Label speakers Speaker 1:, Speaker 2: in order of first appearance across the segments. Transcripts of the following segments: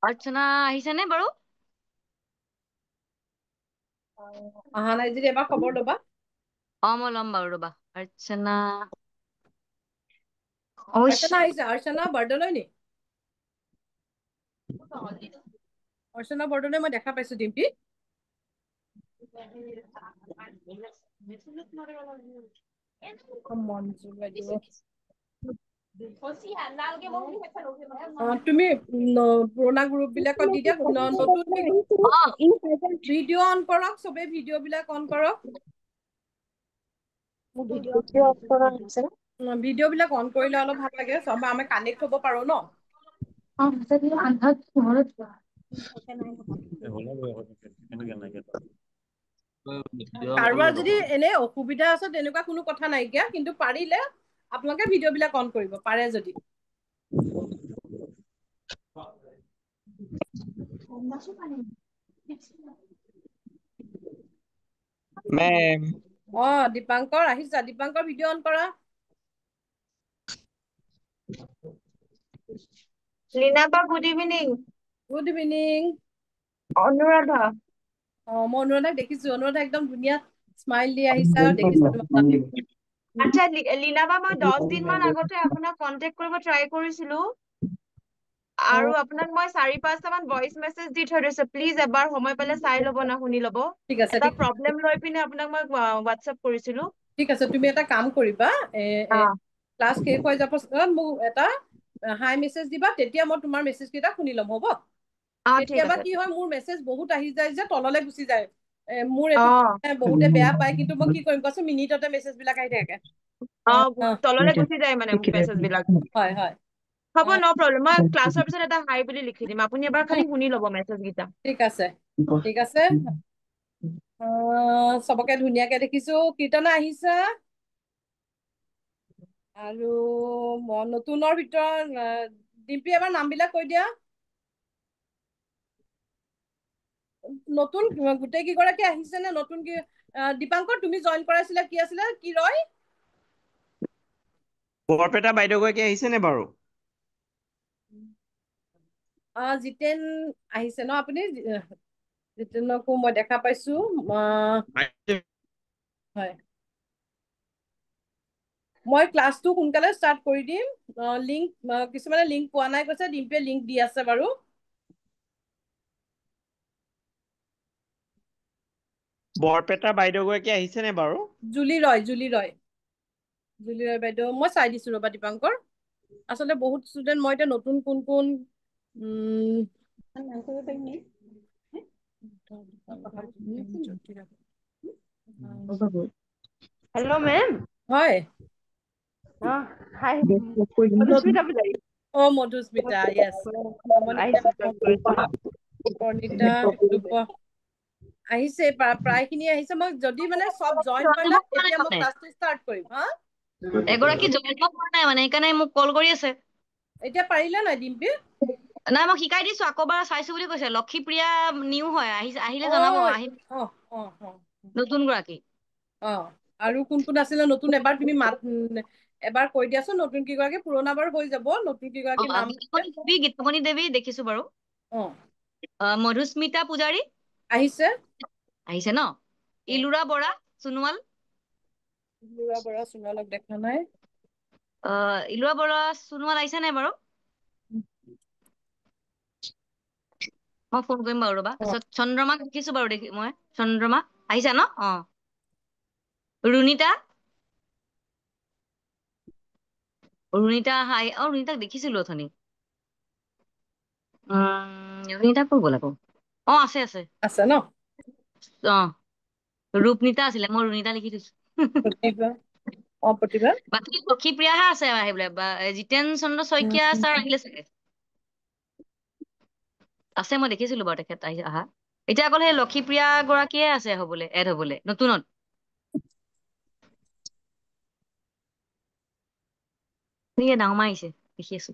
Speaker 1: অৰ্চনা আহিছেনে বাৰু?
Speaker 2: অহা নাই যদি এবাৰ খবৰ ল'বা।
Speaker 1: মই ল'ম বাৰু ৰ'বা। অৰ্চনা
Speaker 2: অৰ্চনা আহিছে। অৰ্চনা বৰদলৈ নি? অৰ্চনা বৰদলৈ মই দেখা পাইছো ডিম্পি। মঞ্জু বাইদেউ তুমি পুৰণা গ্ৰুপ বিলাকত দি দিয়া নতুন ভিডিঅ' অন কৰক, চবে ভিডিঅ' বিলাক অন কৰক। ভিডিঅ' বিলাক অন কৰিলে অলপ ভাল লাগে, চব আমি কানেক্ট হ'ব পাৰো ন। কাৰোবাৰ যদি এনে অসুবিধা আছে তেনেকুৱা কোনো কথা নাইকিয়া, কিন্তু পাৰিলে আপোনালোকে ভিডিঅ' বিলাক অন কৰিব পাৰে যদি।
Speaker 3: মেম
Speaker 2: দীপাংকৰ আহিছা? দীপাংকৰ ভিডিঅ' অন কৰা।
Speaker 4: লীনা বা good evening.
Speaker 2: Good evening.
Speaker 4: Anuradha.
Speaker 2: মই অনুৰাধাক দেখিছো। অনুৰাধা একদম ধুনীয়া স্মাইল দি আহিছা, দেখিছো তোমাক।
Speaker 4: আচ্ছা লীনা বা, মই 10 দিন মান আগতে আপোনাক কন্টেক্ট কৰিব ট্ৰাই কৰিছিলো, আৰু আপোনাক মই 4-5টা মান ভইচ মেছেজ দি থৈ দিছো। প্লিজ এবাৰ সময় পালে চাই ল'ব না, শুনি ল'ব।
Speaker 2: ঠিক আছে,
Speaker 4: এটা প্ৰব্লেম লৈ পিনে আপোনাক মই হোৱাটছএপ কৰিছিলো।
Speaker 2: ঠিক আছে, তুমি এটা কাম কৰিবা, ক্লাছ শেষ হৈ যাব মোক এটা হাই মেছেজ দিবা, তেতিয়া মই তোমাৰ মেছেজ কেইটা শুনি ল'ম, হ'ব?
Speaker 4: ঠিক
Speaker 2: কেতিয়াবা
Speaker 4: আছে।
Speaker 2: কি হয়, মোৰ মেছেজ বহুত আহি যায় যে তললৈ গুচি যায়। মোৰ এইটো বহুতে বেয়া পায়, কিন্তু মই কি কৰিম কোৱাচোন, মিনিটতে মেছেজ বিলাক আহি থাকে।
Speaker 4: তললৈ গুচি যায় মানে মেছেজ বিলাক।
Speaker 2: হয় হয়,
Speaker 4: হ'ব, ন প্ৰব্লেম। মই ক্লাছৰ পিছত এটা হাই বুলি লিখি দিম, আপুনি এবাৰ খালি শুনি ল'ব মেছেজ কেইটা।
Speaker 2: ঠিক আছে, ঠিক আছে। চবকে ধুনীয়াকে দেখিছো। কীৰ্তনা আহিছা? আৰু নতুনৰ ভিতৰত ডিম্পি এবাৰ নাম বিলাক কৈ দিয়া। নতুন গোটেই কেইগৰাকী আহিছে নে? নতুন কি দীপাংকৰ তুমি জইন কৰাইছিলা, কি আছিলে, কি ৰয়?
Speaker 3: বৰপেটা বাইদেউগৰাকী আহিছে নে বাৰু?
Speaker 2: জিতেন আহিছে ন? আপুনি জিতেনকো মই দেখা পাইছো। হয়, মই ক্লাছটো সোনকালে ষ্টাৰ্ট কৰি দিম। কিছুমানে লিংক পোৱা নাই কৈছে, ডিম্পিয়ে লিংক দি আছে বাৰু।
Speaker 3: বৰপেটা বাইদেউগৰাকী আহিছে নে বাৰু?
Speaker 2: জুলি ৰয় বাইদেউ, মই চাই দিছো ৰবা দীপাংকৰ। আচলতে বহুত ষ্টুডেন্ট, মই এতিয়া নতুন কোন কোন
Speaker 4: হেল্ল' মেম।
Speaker 2: হয়।
Speaker 4: হাই।
Speaker 2: মধুস্মিতা, য়েছ। প্ৰণীতা আহিছে, প্ৰায় খিনি আহিছে। মই যদি মানে চব জইন হৈ লয়, তেতিয়া মই ক্লাছটো ষ্টাৰ্ট কৰিম।
Speaker 1: এগৰাকী জইন কৰা নাই মানে, সেইকাৰণে মোক কল কৰি আছে।
Speaker 2: এতিয়া পাৰিলে নাই ডিম্পি?
Speaker 1: নাই, মই শিকাই দিছো, আকৌ এবাৰ চাইছো বুলি কৈছে। লক্ষীপ্ৰিয়া নিউ হয়, আহিলে জনাব। নতুন গৰাকী।
Speaker 2: আৰু কোন কোন আছিলে নতুন? এবাৰ তুমি এবাৰ কৈ দিয়াচোন। নতুন কেইগৰাকী, পুৰণা বাৰু হৈ যাব। নতুন কেইগৰাকী নাম
Speaker 1: গীতামণি দেৱী দেখিছো বাৰু। মধুস্মিতা পূজাৰী আহিছে ন? ইলোৰা বৰা সোণোৱাল।
Speaker 2: ইলোৰা বৰা সোণোৱালক দেখা নাই।
Speaker 1: ইলোৰা বৰা সোণোৱাল আহিছে নাই বাৰু? মই ফোন কৰিম বাৰু ৰবা। তাৰপিছত চন্দ্ৰমাক দেখিছো বাৰু, মই চন্দ্ৰমা আহিছা ন? ৰুণিতা ৰুণিতাক দেখিছিলো অথনি। ৰুণিতা ক'ত গ'ল আকৌ? আছে আছে
Speaker 2: ন?
Speaker 1: ৰূপনীতা আছিলে, মই ৰুণিতা লিখি থৈছো।
Speaker 2: প্ৰতিভা
Speaker 1: বাকী লক্ষীপ্ৰিয়াহে আছে আহিবলৈ। জিতেন চন্দ্ৰ শইকীয়া ছাৰ আহিলে চাগে। আছে, মই দেখিছিলো বাৰু তেখেত অহা। এতিয়া অকল সেই লক্ষীপ্ৰিয়া গৰাকীয়ে আছে এড হবলৈ নতুনত। ডাঙৰ আহিছে, দেখি আছো।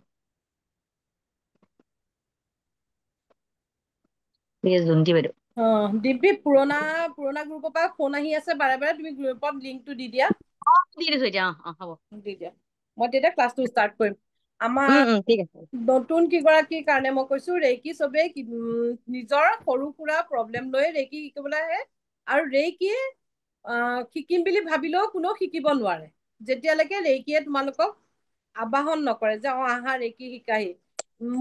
Speaker 1: জোনটি বাইদেউ।
Speaker 2: ডিম্পি, পুৰণা গ্ৰুপৰ পৰা ফোন আহি আছে বাৰে বাৰে, তুমি গ্ৰুপত লিংকটো দি দিয়া।
Speaker 1: দি দিছো এতিয়া। হ'ব,
Speaker 2: দি দিয়া। মই তেতিয়া ক্লাছটো ষ্টাৰ্ট কৰিম। আমাৰ
Speaker 1: ঠিক আছে
Speaker 2: নতুন কিগৰাকীৰ কাৰণে মই কৈছো ৰেকি চবেই নিজৰ সৰু সুৰা প্ৰব্লেম লৈ ৰেকি শিকিবলৈ আহে আৰু ৰেকি শিকিম বুলি ভাবিলেও কোনেও শিকিব নোৱাৰে যেতিয়ালৈকে ৰেকিয়ে তোমালোকক আবাহন নকৰে যে আহা ৰেকি শিকাহি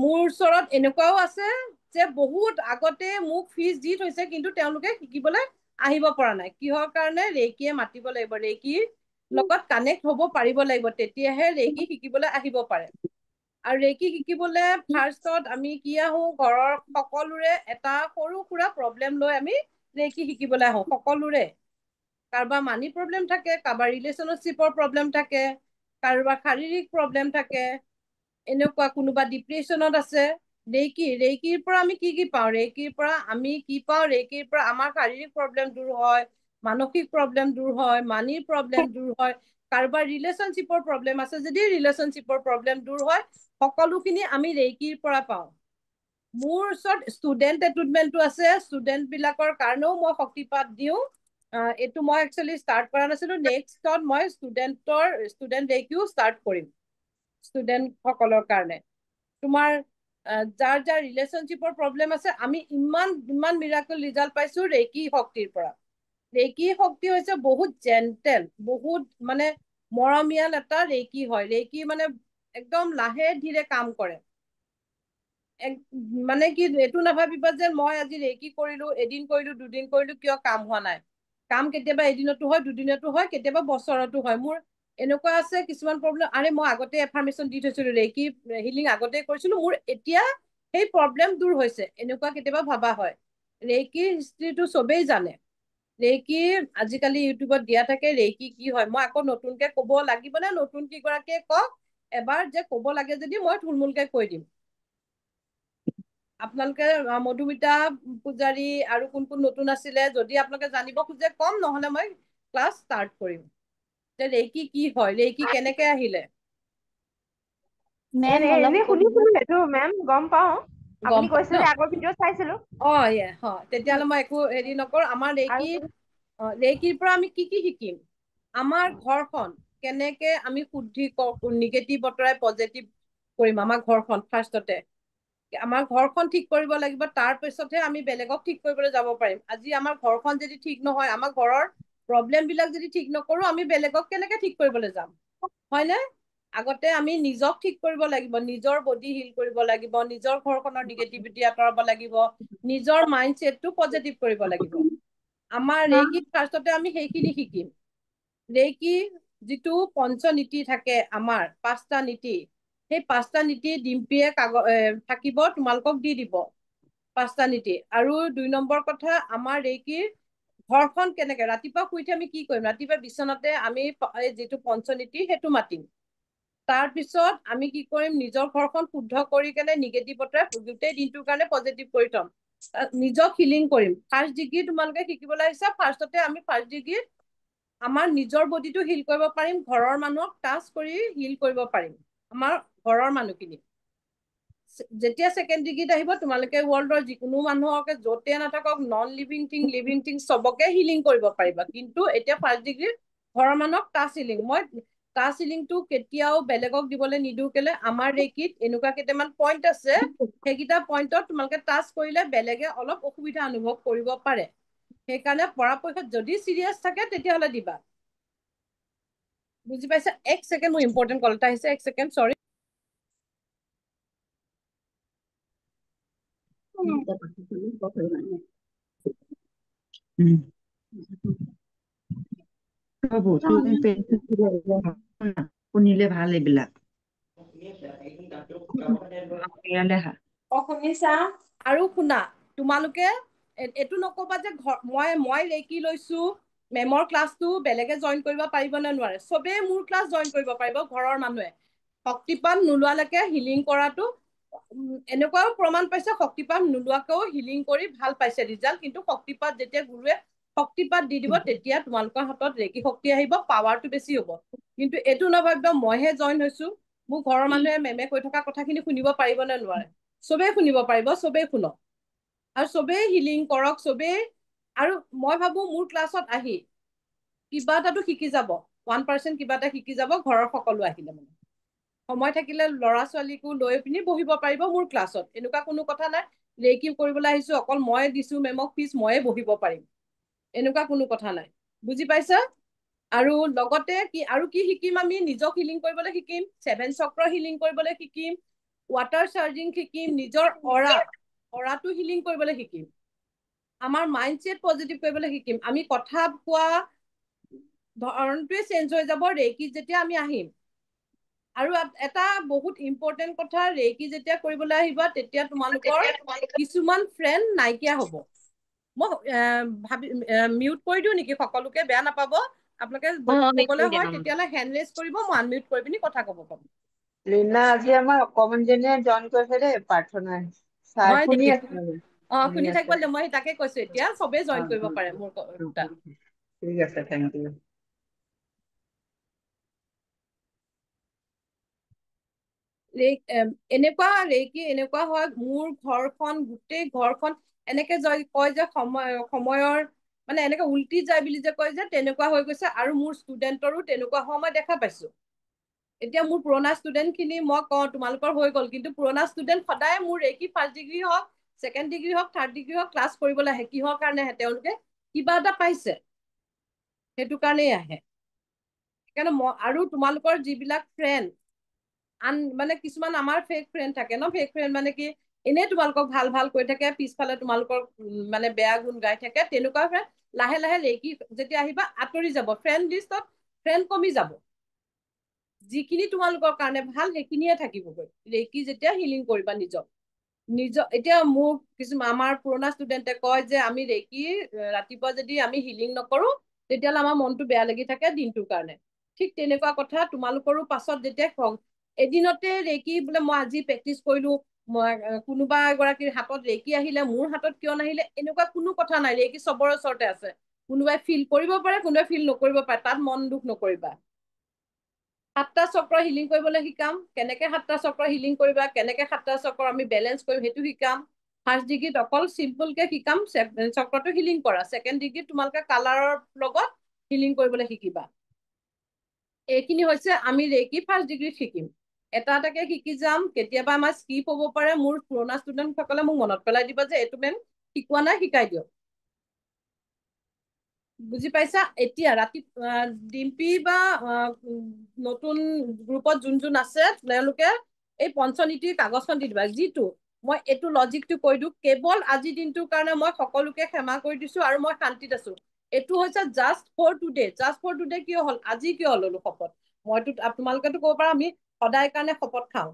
Speaker 2: মোৰ ওচৰত এনেকুৱাও আছে যে বহুত আগতে মোক ফিজ দি থৈছে কিন্তু তেওঁলোকে শিকিবলৈ আহিব পৰা নাই কিহৰ কাৰণে ৰেকিয়ে মাতিব লাগিব ৰেকিৰ লগত কানেক্ট হ'ব পাৰিব লাগিব তেতিয়াহে ৰেকি শিকিবলৈ আহিব পাৰে আৰু ৰেকি শিকিবলৈ ফাৰ্ষ্টত আমি কি আহো ঘৰৰ সকলোৰে এটা সৰু সুৰা প্ৰব্লেম লৈ আমি ৰেকি শিকিবলৈ আহো সকলোৰে কাৰোবাৰ মানি প্ৰব্লেম থাকে কাৰোবাৰ ৰিলেশ্যনশ্বিপৰ প্ৰব্লেম থাকে কাৰোবাৰ শাৰীৰিক প্ৰব্লেম থাকে এনেকুৱা কোনোবা ডিপ্ৰেশ্যনত আছে ৰেকিৰ পৰা আমি কি পাওঁ ৰেকিৰ পৰা আমি কি পাওঁ ৰেকিৰ পৰা আমাৰ শাৰীৰিক প্ৰব্লেম দূৰ হয় মানসিক প্ৰব্লেম দূৰ হয় মানিৰ প্ৰব্লেম দূৰ হয় কাৰোবাৰ ৰিলেশ্যনশ্বিপৰ প্ৰব্লেম আছে যদি ৰিলেশ্যনশ্বিপৰ প্ৰব্লেম দূৰ হয় সকলোখিনি আমি ৰেকিৰ পৰা পাওঁ মোৰ ওচৰত ষ্টুডেণ্ট এটুটমেণ্টটো আছে ষ্টুডেণ্ট বিলাকৰ কাৰণেও মই শক্তিপাত দিওঁ এইটো মই একচুৱেলি ষ্টাৰ্ট কৰা নাছিলো নেক্সটত মই ষ্টুডেণ্ট ৰেকিও ষ্টাৰ্ট কৰিম ষ্টুডেণ্ট সকলৰ কাৰণে তোমাৰ যাৰ যাৰ ৰিলেশ্যনশ্বিপৰ প্ৰব্লেম আছে আমি ইমান মিৰাকল ৰিজাল্ট পাইছো ৰেকি শক্তিৰ পৰা ৰেকি শক্তি হৈছে বহুত জেণ্টেল বহুত মানে মৰমীয়াল এটা ৰেকি হয় ৰেকি মানে একদম লাহে ধীৰে কাম কৰে মানে কি এইটো নাভাবিবা যে মই আজি ৰেকি কৰিলো এদিন কৰিলো দুদিন কৰিলো কিয় কাম হোৱা নাই কাম কেতিয়াবা এদিনতো হয় দুদিনতো হয় কেতিয়াবা বছৰতো হয় মোৰ এনেকুৱা আছে কিছুমান প্ৰব্লেম আৰে মই আগতে এফাৰ্মেশ্যন দি থৈছিলো ৰেকি হিলিং আগতে কৰিছিলো মোৰ এতিয়া সেই প্ৰব্লেম দূৰ হৈছে এনেকুৱা কেতিয়াবা ভাবা হয় ৰেকিৰ হিষ্ট্ৰীটো চবেই জানে ৰেকি আজিকালি ইউটিউবত দিয়া থাকে ৰেকি কি হয় মই আকৌ নতুনকে কব লাগিব নে নতুন কিগৰাকীয়ে কওক এবাৰ যে কব লাগে যদি মই থুলমূলকে কৈ দিম আপোনালোকে মধুমিতা পূজাৰী আৰু কোন কোন নতুন আছিলে যদি আপোনালোকে জানিব খোজে কম নহলে মই ক্লাছ ষ্টাৰ্ট কৰিম যে ৰেকি কি হয় ৰেকি কেনেকে আহিলে
Speaker 4: এনে শুনিছিলো সেইটো মেম গম পাও
Speaker 2: গম
Speaker 4: আপুনি
Speaker 2: পাই ন
Speaker 4: কৈছিলে আগৰ ভিডিঅ' চাইছিলো
Speaker 2: তেতিয়াহ'লে মই একো হেৰি নকৰো আমাৰ ৰেকিৰ পৰা আমি কি শিকিম আমাৰ ঘৰখন কেনেকে আমি শুদ্ধি নিগেটিভ অঁতৰাই পজিটিভ কৰিম আমাৰ ঘৰখন ফাৰ্ষ্টতে আমাৰ ঘৰখন ঠিক কৰিব লাগিব তাৰ পিছতহে আমি বেলেগক ঠিক কৰিবলৈ যাব পাৰিম আজি আমাৰ ঘৰখন যদি ঠিক নহয় আমাৰ ঘৰৰ প্ৰব্লেম বিলাক যদি ঠিক নকৰো আমি বেলেগক কেনেকে ঠিক কৰিবলৈ যাম হয়নে আগতে আমি নিজক ঠিক কৰিব লাগিব নিজৰ বডি হিল কৰিব লাগিব নিজৰ ঘৰখনৰ নিগেটিভিটি আঁতৰাব লাগিব নিজৰ মাইণ্ডছেটটো পজিটিভ কৰিব লাগিব আমাৰ ৰেকিত ফাৰ্ষ্টতে আমি সেইখিনি শিকিম ৰেকি যিটো পঞ্চনীতি থাকে আমাৰ 5টা নীতি সেই 5টা নীতি ডিম্পীয়ে থাকিব তোমালোকক দি দিব 5টা নীতি আৰু 2 নম্বৰ কথা আমাৰ ৰেকিৰ ঘৰখন কেনেকে ৰাতিপুৱা শুই উঠি আমি কি কৰিম ৰাতিপুৱা বিচনাতে আমি যিটো পঞ্চনীতি সেইটো মাতিম তাৰ পিছত আমি কি কৰিম নিজৰ ঘৰখন শুদ্ধ কৰি কেনে নিগেটিভ অঁতৰাই গোটেই দিনটোৰ কাৰণে পজিটিভ কৰি থম নিজক হিলিং কৰিম ফাৰ্ষ্ট ডিগ্ৰী তোমালোকে শিকিবলৈ আহিছা ফাৰ্ষ্টতে আমি ফাৰ্ষ্ট ডিগ্ৰীত আমাৰ নিজৰ বডিটো হিল কৰিব পাৰিম ঘৰৰ মানুহক টাচ কৰি হিল কৰিব পাৰিম আমাৰ ঘৰৰ মানুহখিনি যেতিয়া ছেকেণ্ড ডিগ্ৰীত আহিব তোমালোকে ৱৰ্ল্ডৰ যিকোনো মানুহকে য'তে নাথাকক নন লিভিং থিং চবকে হিলিং কৰিব পাৰিবা কিন্তু এতিয়া ফাৰ্ষ্ট ডিগ্ৰীত ঘৰৰ মানুহক টাচ হিলিং মই টাচ হিলিংটো কেতিয়াও বেলেগক দিবলৈ নিদিওঁ কেলে আমাৰ ৰেকিত এনেকুৱা কেইটামান পইণ্ট আছে সেইকেইটা পইণ্টত তোমালোকে টাচ কৰিলে বেলেগে অলপ অসুবিধা অনুভৱ কৰিব পাৰে সেইকাৰণে পৰাপক্ষত যদি চিৰিয়াছ থাকে তেতিয়াহ'লে দিবা বুজি পাইছা এক ছেকেণ্ড মোৰ ইম্পৰ্টেণ্ট কল এটা আহিছে এক ছেকেণ্ড চৰি
Speaker 5: শুনিলে ভাল এইবিলাক
Speaker 2: শুনিছা আৰু শুনা তোমালোকে এইটো নকবা যে মই ৰেকি লৈছো মেমৰ ক্লাছটো বেলেগে জইন কৰিব পাৰিব নে নোৱাৰে চবেই মোৰ ক্লাছ জইন কৰিব পাৰিব ঘৰৰ মানুহে শক্তিপাত নোলোৱালৈকে হিলিং কৰাটো এনেকুৱাও প্ৰমাণ পাইছে শক্তিপাত নোলোৱাকেও হিলিং কৰি ভাল পাইছে ৰিজাল্ট কিন্তু শক্তিপাত যেতিয়া গুৰুৱে শক্তিপাত দি দিব তেতিয়া তোমালোকৰ হাতত ৰেকি শক্তি আহিব পাৱাৰটো বেছি হ'ব কিন্তু এইটো নাভাবিবা মইহে জইন হৈছো মোৰ ঘৰৰ মানুহে মেমে কৈ থকা কথাখিনি শুনিব পাৰিব নে নোৱাৰে চবেই শুনিব পাৰিব চবেই শুনক আৰু চবেই হিলিং কৰক চবেই আৰু মই ভাবো মোৰ ক্লাছত আহি কিবা এটাতো শিকি যাব 1% কিবা এটা শিকি যাব ঘৰৰ সকলো আহিলে মানে সময় থাকিলে ল'ৰা ছোৱালীকো লৈ পিনি বহিব পাৰিব মোৰ ক্লাছত, এনেকুৱা কোনো কথা নাই ৰেকি কৰিবলৈ আহিছো অকল মই দিছো মেমক ফিজ ময়ে বহিব পাৰিম, এনেকুৱা কোনো কথা নাই। বুজি পাইছা? আৰু লগতে আৰু কি শিকিম, আমি নিজক হিলিং কৰিবলৈ শিকিম, 7 চক্ৰ হিলিং কৰিবলৈ শিকিম, ৱাটাৰ চাৰ্জিং শিকিম, নিজৰ অৰাটো হিলিং কৰিবলৈ শিকিম, আমাৰ মাইণ্ডছেট পজিটিভ কৰিবলৈ শিকিম। আমি কথা কোৱা ধৰণটোৱে চেঞ্জ হৈ যাব ৰেকি যেতিয়া আমি আহিম। আৰু এটা বহুত ইম্পৰ্টেণ্ট কথা, ৰেকি যেতিয়া কৰিবলৈ আহিবা তেতিয়া তোমালোকৰ কিছুমান ফ্ৰেণ্ড নাইকিয়া হ'ব। মই মিউট কৰি দিওঁ নেকি সকলোকে, বেয়া নাপাব আপোনালোকে?
Speaker 1: মিউট
Speaker 2: ক'বলৈ
Speaker 1: কৰি দিয়া
Speaker 2: হয়
Speaker 1: নহ'লে।
Speaker 2: তেতিয়াহ'লে হেণ্ড ৰেজ কৰিব, মই আনমিউট কৰি পিনি কথা ক'ব পাম।
Speaker 6: লীনা, আজি আমাৰ অকমানজনীয়ে জইন কৰিছে দেই প্ৰাৰ্থনা।
Speaker 2: হয়
Speaker 6: শুনি
Speaker 2: নেকি?
Speaker 6: আছে মানে?
Speaker 2: শুনি থাকিব দিয়ক, মই তাকে কৈছো এতিয়া চবেই
Speaker 6: অ,
Speaker 2: জইন কৰিব
Speaker 6: অ,
Speaker 2: পাৰে মোৰ
Speaker 6: অ,
Speaker 2: তাত।
Speaker 6: ঠিক আছে, থেংক ইউ।
Speaker 2: এনেকুৱা এনেকুৱা হয়, মোৰ ঘৰখন গোটেই ঘৰখন এনেকে কয় যে সময়ৰ মানে এনেকে উল্টি যায় বুলি যে কয় যে, তেনেকুৱা হৈ গৈছে। আৰু মোৰ ষ্টুডেণ্টৰো তেনেকুৱা হোৱা মই দেখা পাইছো। এতিয়া মোৰ পুৰণা ষ্টুডেণ্ট খিনি মই কওঁ তোমালোকৰ হৈ গ'ল, কিন্তু পুৰণা ষ্টুডেণ্ট সদায় মোৰ ৰেকি ফাৰ্ষ্ট ডিগ্ৰী হওক, ছেকেণ্ড ডিগ্ৰী হওক, থাৰ্ড ডিগ্ৰী হওক ক্লাছ কৰিবলৈ আহে। কিহৰ কাৰণে আহে? তেওঁলোকে কিবা এটা পাইছে, সেইটো কাৰণেই আহে। সেইকাৰণে আৰু তোমালোকৰ যিবিলাক ফ্ৰেণ্ড মানে কিছুমান আমাৰ ফেক ফ্ৰেণ্ড থাকে ন, ফেক ফ্ৰেণ্ড মানে কি এনেই তোমালোকক ভাল ভাল কৈ থাকে, পিছফালে তোমালোকৰ মানে বেয়া গুণ গাই থাকে, তেনেকুৱা ফ্ৰেণ্ড লাহে লাহে ৰেকি যেতিয়া আহিবা আঁতৰি যাব, ফ্ৰেণ্ড লিষ্টত ফ্ৰেণ্ড কমি যাব। যিখিনি তোমালোকৰ কাৰণে ভাল সেইখিনিয়ে থাকিবগৈ ৰেকি যেতিয়া হিলিং কৰিবা নিজক। এতিয়া মোক কিছুমান আমাৰ পুৰণা ষ্টুডেণ্টে কয় যে আমি ৰেকি ৰাতিপুৱা যদি আমি হিলিং নকৰো তেতিয়াহ'লে আমাৰ মনটো বেয়া লাগি থাকে দিনটোৰ কাৰণে। ঠিক তেনেকুৱা কথা তোমালোকৰো পাছত যেতিয়া এদিনতে ৰেকি বোলে মই আজি প্ৰেক্টিচ কৰিলো, মই কোনোবা এগৰাকীৰ হাতত ৰেকি আহিলে মোৰ হাতত কিয় নাহিলে, এনেকুৱা কোনো কথা নাই। ৰেকি চবৰে ওচৰতে আছে, কোনোবাই ফিল কৰিব পাৰে, কোনোবাই ফিল নকৰিব পাৰে, তাত মন দুখ নকৰিবা। 7টা চক্ৰ হিলিং কৰিবলৈ শিকাম, কেনেকে 7টা চক্ৰ হিলিং কৰিবা, কেনেকে 7টা চক্ৰ আমি বেলেঞ্চ কৰিম সেইটো শিকাম। ফাৰ্ষ্ট ডিগ্ৰীত অকল চিম্পলকে শিকাম চক্ৰটো হিলিং কৰা, ছেকেণ্ড ডিগ্ৰীত তোমালোকে কালাৰৰ লগত হিলিং কৰিবলৈ শিকিবা। এইখিনি হৈছে আমি ৰেকি ফাৰ্ষ্ট ডিগ্ৰীত শিকিম। এটা এটাকে শিকি যাম, কেতিয়াবা আমাৰ স্কিপ হ'ব পাৰে। মোৰ পুৰণা ষ্টুডেণ্ট সকলে মোক মনত পেলাই দিবা যে এইটো মেম শিকোৱা নাই, শিকাই দিয়ক। বুজি পাইছা? এতিয়া ডিম্পী বা নতুন গ্ৰুপত যোন আছে তেওঁলোকে এই পঞ্চনীতিৰ কাগজখন দি দিবা। যিটো মই এইটো লজিকটো কৈ দিওঁ, কেৱল আজিৰ দিনটোৰ কাৰণে মই সকলোকে ক্ষমা কৰি দিছো আৰু মই শান্তিত আছো। এইটো হৈছে just for today. Just for today কিয় হ'ল? আজি কিয় ললো শপত? তোমালোকেতো ক'ব পাৰা আমি সদায় কাৰণে শপত খাওঁ।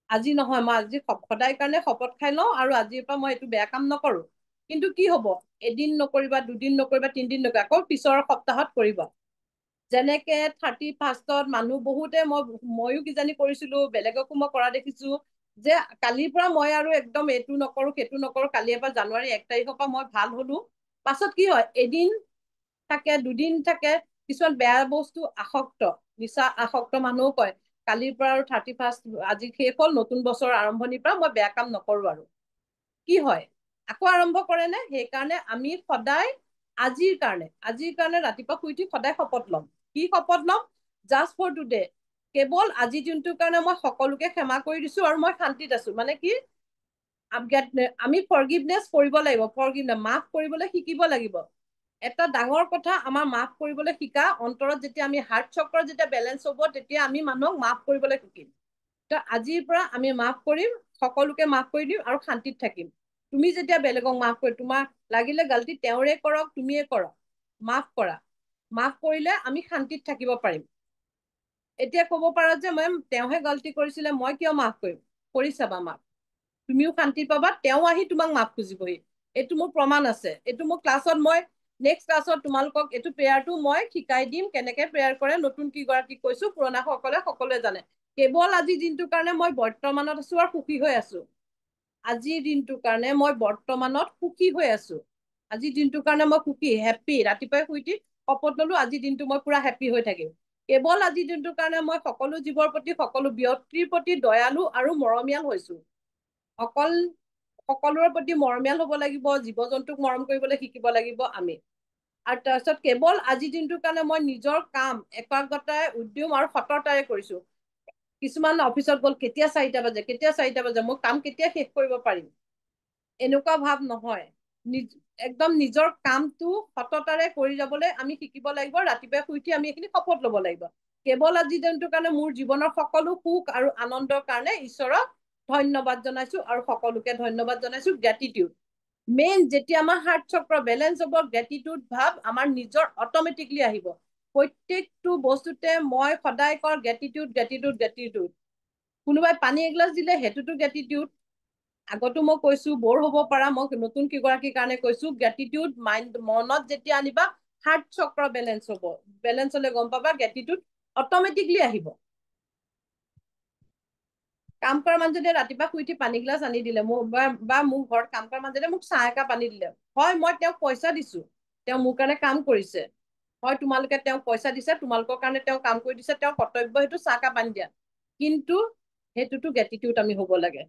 Speaker 2: আজি নহয়, মই আজি সদায় কাৰণে শপত খাই লওঁ আৰু আজিৰ পৰা মই এইটো বেয়া কাম নকৰো। কিন্তু কি হব? এদিন নকৰিবা, দুদিন নকৰিবা, 3 দিন নকৰিবা, আকৌ পিছৰ সপ্তাহত কৰিবা। যেনেকে 31st মানুহ বহুতে ময়ো কিজানি কৰিছিলো, বেলেগকো মই কৰা দেখিছো যে কালিৰ পৰা মই আৰু একদম এইটো নকৰো সেইটো নকৰো, কালিৰ পৰা জানুৱাৰী 1 তাৰিখৰ পৰা মই ভাল হলো। পাছত কি হয়? এদিন থাকে, দুদিন থাকে, কিছুমান বেয়া বস্তু আসক্ত, নিচা আসক্ত মানুহো কয় কালিৰ পৰা আৰু 31st আজি শেষ হ'ল, নতুন বছৰৰ আৰম্ভণিৰ পৰা মই বেয়া কাম নকৰো। আৰু কি হয়? আকৌ আৰম্ভ কৰে নে? সেইকাৰণে আমি সদায় আজিৰ কাৰণে ৰাতিপুৱা শুই উঠি সদায় শপত ল'ম। কি শপত ল'ম? জাষ্ট ফৰ টুডে, কেৱল আজিৰ দিনটোৰ কাৰণে মই সকলোকে ক্ষমা কৰি দিছো আৰু মই শান্তিত আছো। মানে কি? আমি ফৰগিভনেছ কৰিব লাগিব, মাফ কৰিবলৈ শিকিব লাগিব। এটা ডাঙৰ কথা, আমাৰ মাফ কৰিবলৈ শিকা অন্তৰত যেতিয়া আমি হাৰ্ট চক্ৰ যেতিয়া বেলেঞ্চ হ'ব তেতিয়া আমি মানুহক মাফ কৰিবলৈ শিকিম। তো আজিৰ পৰা আমি মাফ কৰিম, সকলোকে মাফ কৰি দিম আৰু শান্তিত থাকিম। তুমি যেতিয়া বেলেগক মাফ কৰি, তোমাৰ লাগিলে গালটি তেওঁৰে কৰক তুমিয়ে কৰক, মাফ কৰা। মাফ কৰিলে আমি শান্তিত থাকিব পাৰিম। এতিয়া কব পাৰা যে মেম তেওঁহে গলতি কৰিছিলে, মই কিয় মাফ কৰিম? কৰি চাবা মাফ, তুমিও শান্তি পাবা, তেওঁ আহি তোমাক মাফ খুজিবহি। এইটো মোৰ প্ৰমাণ আছে। এইটো মোৰ ক্লাছত মই নেক্সট ক্লাছত তোমালোকক এইটো প্ৰেয়াৰটো মই শিকাই দিম, কেনেকে প্ৰেয়াৰ কৰে। নতুন কেইগৰাকীক কৈছো, পুৰণা সকলে সকলোৱে জানে। কেৱল আজিৰ দিনটোৰ কাৰণে মই বৰ্তমানত আছো আৰু সুখী হৈ আছো। আজিৰ দিনটোৰ কাৰণে মই বৰ্তমানত সুখী হৈ আছো। আজিৰ দিনটোৰ কাৰণে মই সুখী, হেপ্পী। ৰাতিপুৱাই শুই উঠি শপত ললো আজিৰ দিনটো মই পুৰা হেপ্পী হৈ থাকিম। কেৱল আজিৰ দিনটোৰ কাৰণে মই সকলো জীৱৰ প্ৰতি, সকলো ব্যক্তিৰ প্ৰতি দয়ালু আৰু মৰমীয়াল হৈছো। অকল সকলোৰে প্ৰতি মৰমীয়াল হব লাগিব, জীৱ জন্তুক মৰম কৰিবলৈ শিকিব লাগিব আমি। আৰু তাৰপিছত কেৱল আজিৰ দিনটোৰ কাৰণে মই নিজৰ কাম একাগ্ৰতাৰে, উদ্যম আৰু সততাৰে কৰিছো। কিছুমান অফিচত গ'ল কেতিয়া 4টা বাজে কেতিয়া 4টা বাজে মই কাম কেতিয়া শেষ কৰিব পাৰিম এনেকুৱা ভাৱ নহয় একদম নিজৰ কামটো সততাৰে কৰি যাবলৈ আমি শিকিব লাগিব ৰাতিপুৱা শুই উঠি আমি এইখিনি শপত ল'ব লাগিব কেৱল আজি দিনটোৰ কাৰণে মোৰ জীৱনৰ সকলো সুখ আৰু আনন্দৰ কাৰণে ঈশ্বৰক ধন্যবাদ জনাইছো আৰু সকলোকে ধন্যবাদ জনাইছো গ্ৰেটিটিউড মেইন যেতিয়া আমাৰ হাৰ্ট চক্ৰ বেলেঞ্চ হ'ব গ্ৰেটিটিউড ভাৱ আমাৰ নিজৰ অট'মেটিকলি আহিব প্ৰত্যেকটো বস্তুতে মই সদায় কওঁ গ্ৰেটিটিউড গ্ৰেটিটিউড গ্ৰেটিটিউড কোনোবাই পানী এগিলাচ দিলে সেইটোতো গ্ৰেটিটিউড আগতো মই কৈছো বৰ হ'ব পাৰা মই নতুন কিগৰাকীৰ কাৰণে কৈছো গ্ৰেটিটিউড মাইণ্ড মনত যেতিয়া আনিবা হাৰ্ট চক্ৰ বেলেঞ্চ হ'ব বেলেঞ্চ হ'লে গম পাবা গ্ৰেটিটিউড অট'মেটিকলি আহিব কাম কৰা মানুহজনে ৰাতিপুৱা শুই উঠি পানী গিলাচ আনি দিলে বা মোৰ ঘৰত কাম কৰা মানুহজনে মোক চাহ একাপ আনি দিলে হয় মই তেওঁক পইচা দিছো তেওঁ মোৰ কাৰণে কাম কৰিছে হয় তোমালোকে তেওঁক পইচা দিছে তোমালোকৰ কাৰণে তেওঁ কাম কৰি দিছে তেওঁৰ কৰ্তব্য সেইটো চাহ একাপ আনি দিয়া কিন্তু সেইটোতো গ্ৰেটিটিউড আমি হ'ব লাগে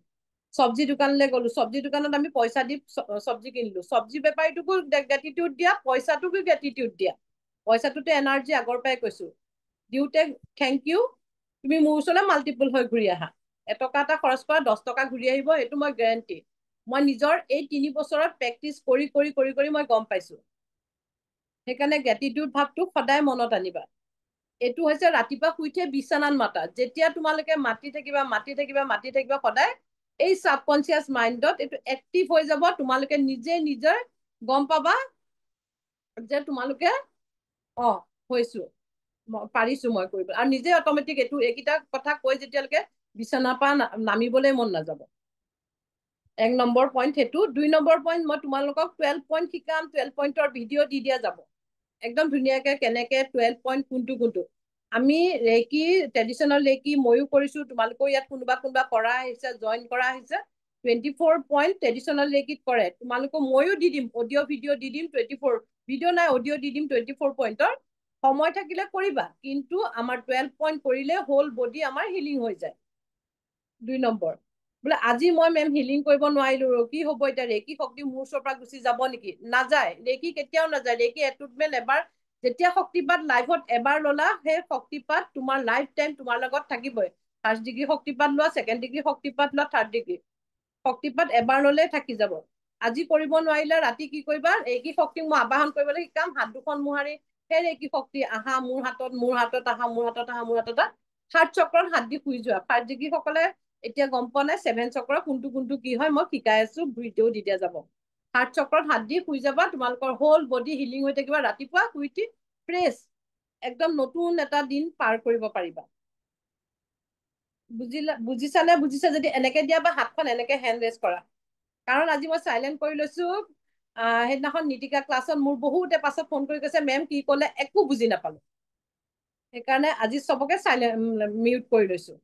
Speaker 2: চব্জি দোকানলৈ গলো চব্জি দোকানত আমি পইচা দি চব্জি কিনিলো চব্জি বেপাৰীটোকো গ্ৰেটিটিউড দিয়া পইচাটোকো গ্ৰেটিটিউড দিয়া পইচাটোতো এনাৰ্জি আগৰ পৰাই কৈছো দিওঁতে থেংক ইউ তুমি মোৰ ওচৰলৈ মাল্টিপল হৈ ঘূৰি আহা এটকা এটা খৰচ কৰা 10 টকা ঘূৰি আহিব এইটো মই গেৰাণ্টি মই নিজৰ এই 3 বছৰত প্ৰেক্টিচ কৰি কৰি কৰি কৰি মই গম পাইছো সেইকাৰণে গ্ৰেটিটিউড ভাৱটো সদায় মনত আনিবা এইটো হৈছে ৰাতিপুৱা শুই উঠি বিচনাত মাতা যেতিয়া তোমালোকে মাতি থাকিবা সদায় এই সাবকনচিয়াস মাইণ্ডত এইটো এক্টিভ হৈ যাব তোমালোকে নিজে নিজে গম পাবা যে তোমালোকে হৈছো পাৰিছো মই কৰিব আৰু নিজে অট'মেটিক এইকেইটা কথা কৈ যেতিয়ালৈকে বিচনাৰ পৰা নামিবলৈ মন নাযাব 1 নম্বৰ পইণ্ট সেইটো 2 নম্বৰ পইণ্ট মই তোমালোকক 12 পইণ্ট শিকাম 12 পইণ্টৰ ভিডিঅ' দি দিয়া যাব একদম ধুনীয়াকে কেনেকে 12 পইণ্ট কোনটো আমি ৰেকি ট্ৰেডিশ্যনেল ৰেকি ময়ো কৰিছো তোমালোকেও ইয়াত কোনোবা কৰা আহিছে জইন কৰা আহিছে 24 পইণ্ট ট্ৰেডিশ্যনেল ৰেকিত কৰে তোমালোকক ময়ো দি দিম অডিঅ' ভিডিঅ' দি দিম 24 ভিডিঅ' নাই অডিঅ' দি দিম 24 পইণ্টৰ সময় থাকিলে কৰিবা কিন্তু আমাৰ 12 পইণ্ট কৰিলে হোল বডি আমাৰ হিলিং হৈ যায় 2 নম্বৰ বোলে আজি মই মেম হিলিং কৰিব নোৱাৰিলো কি হ'ব এতিয়া ৰেকি শক্তি মোৰ ওচৰৰ পৰা গুচি যাব নেকি নাযায় ৰেকি কেতিয়াও নাযায় ৰেকি এটুটমেণ্ট এবাৰ যেতিয়া শক্তিপাত লাইফত এবাৰ ললা সেই শক্তিপাত তোমাৰ লাইফ টাইম তোমাৰ লগত থাকিবই 1st ডিগ্ৰী শক্তিপাত লোৱা 2nd ডিগ্ৰী শক্তিপাত লোৱা 3rd ডিগ্ৰী শক্তিপাত এবাৰ ললে থাকি যাব আজি কৰিব নোৱাৰিলে ৰাতি কি কৰিবা ৰেকি শক্তিক মই আবাহন কৰিবলৈ শিকাম হাত দুখন মোহাৰি সেই ৰেকি শক্তি আহা মোৰ হাতত আহা মোৰ হাতত হাৰ্ট চক্ৰত হাত দি শুই যোৱা 1st ডিগ্ৰী সকলে এতিয়া গম পোৱা নাই 7 চক্ৰ কোনটো কি হয় মই শিকাই আছো ভিডিঅ' দি দিয়া যাব হাৰ্ট চক্ৰত হাত দি শুই যাবা তোমালোকৰ হোল বডি হিলিং হৈ থাকিবা ৰাতিপুৱা শুই উঠি ফ্ৰেছ একদম নতুন এটা দিন পাৰ কৰিব পাৰিবা বুজিছা যদি এনেকে দিয়া বা হাতখন এনেকে হেণ্ড ৰেজ কৰা কাৰণ আজি মই চাইলেণ্ট কৰি লৈছো সেইদিনাখন নীতিকা ক্লাছত মোৰ বহুতে পাছত ফোন কৰি কৈছে মেম কি ক'লে একো বুজি নাপালো সেইকাৰণে আজি চবকে মিউট কৰি লৈছো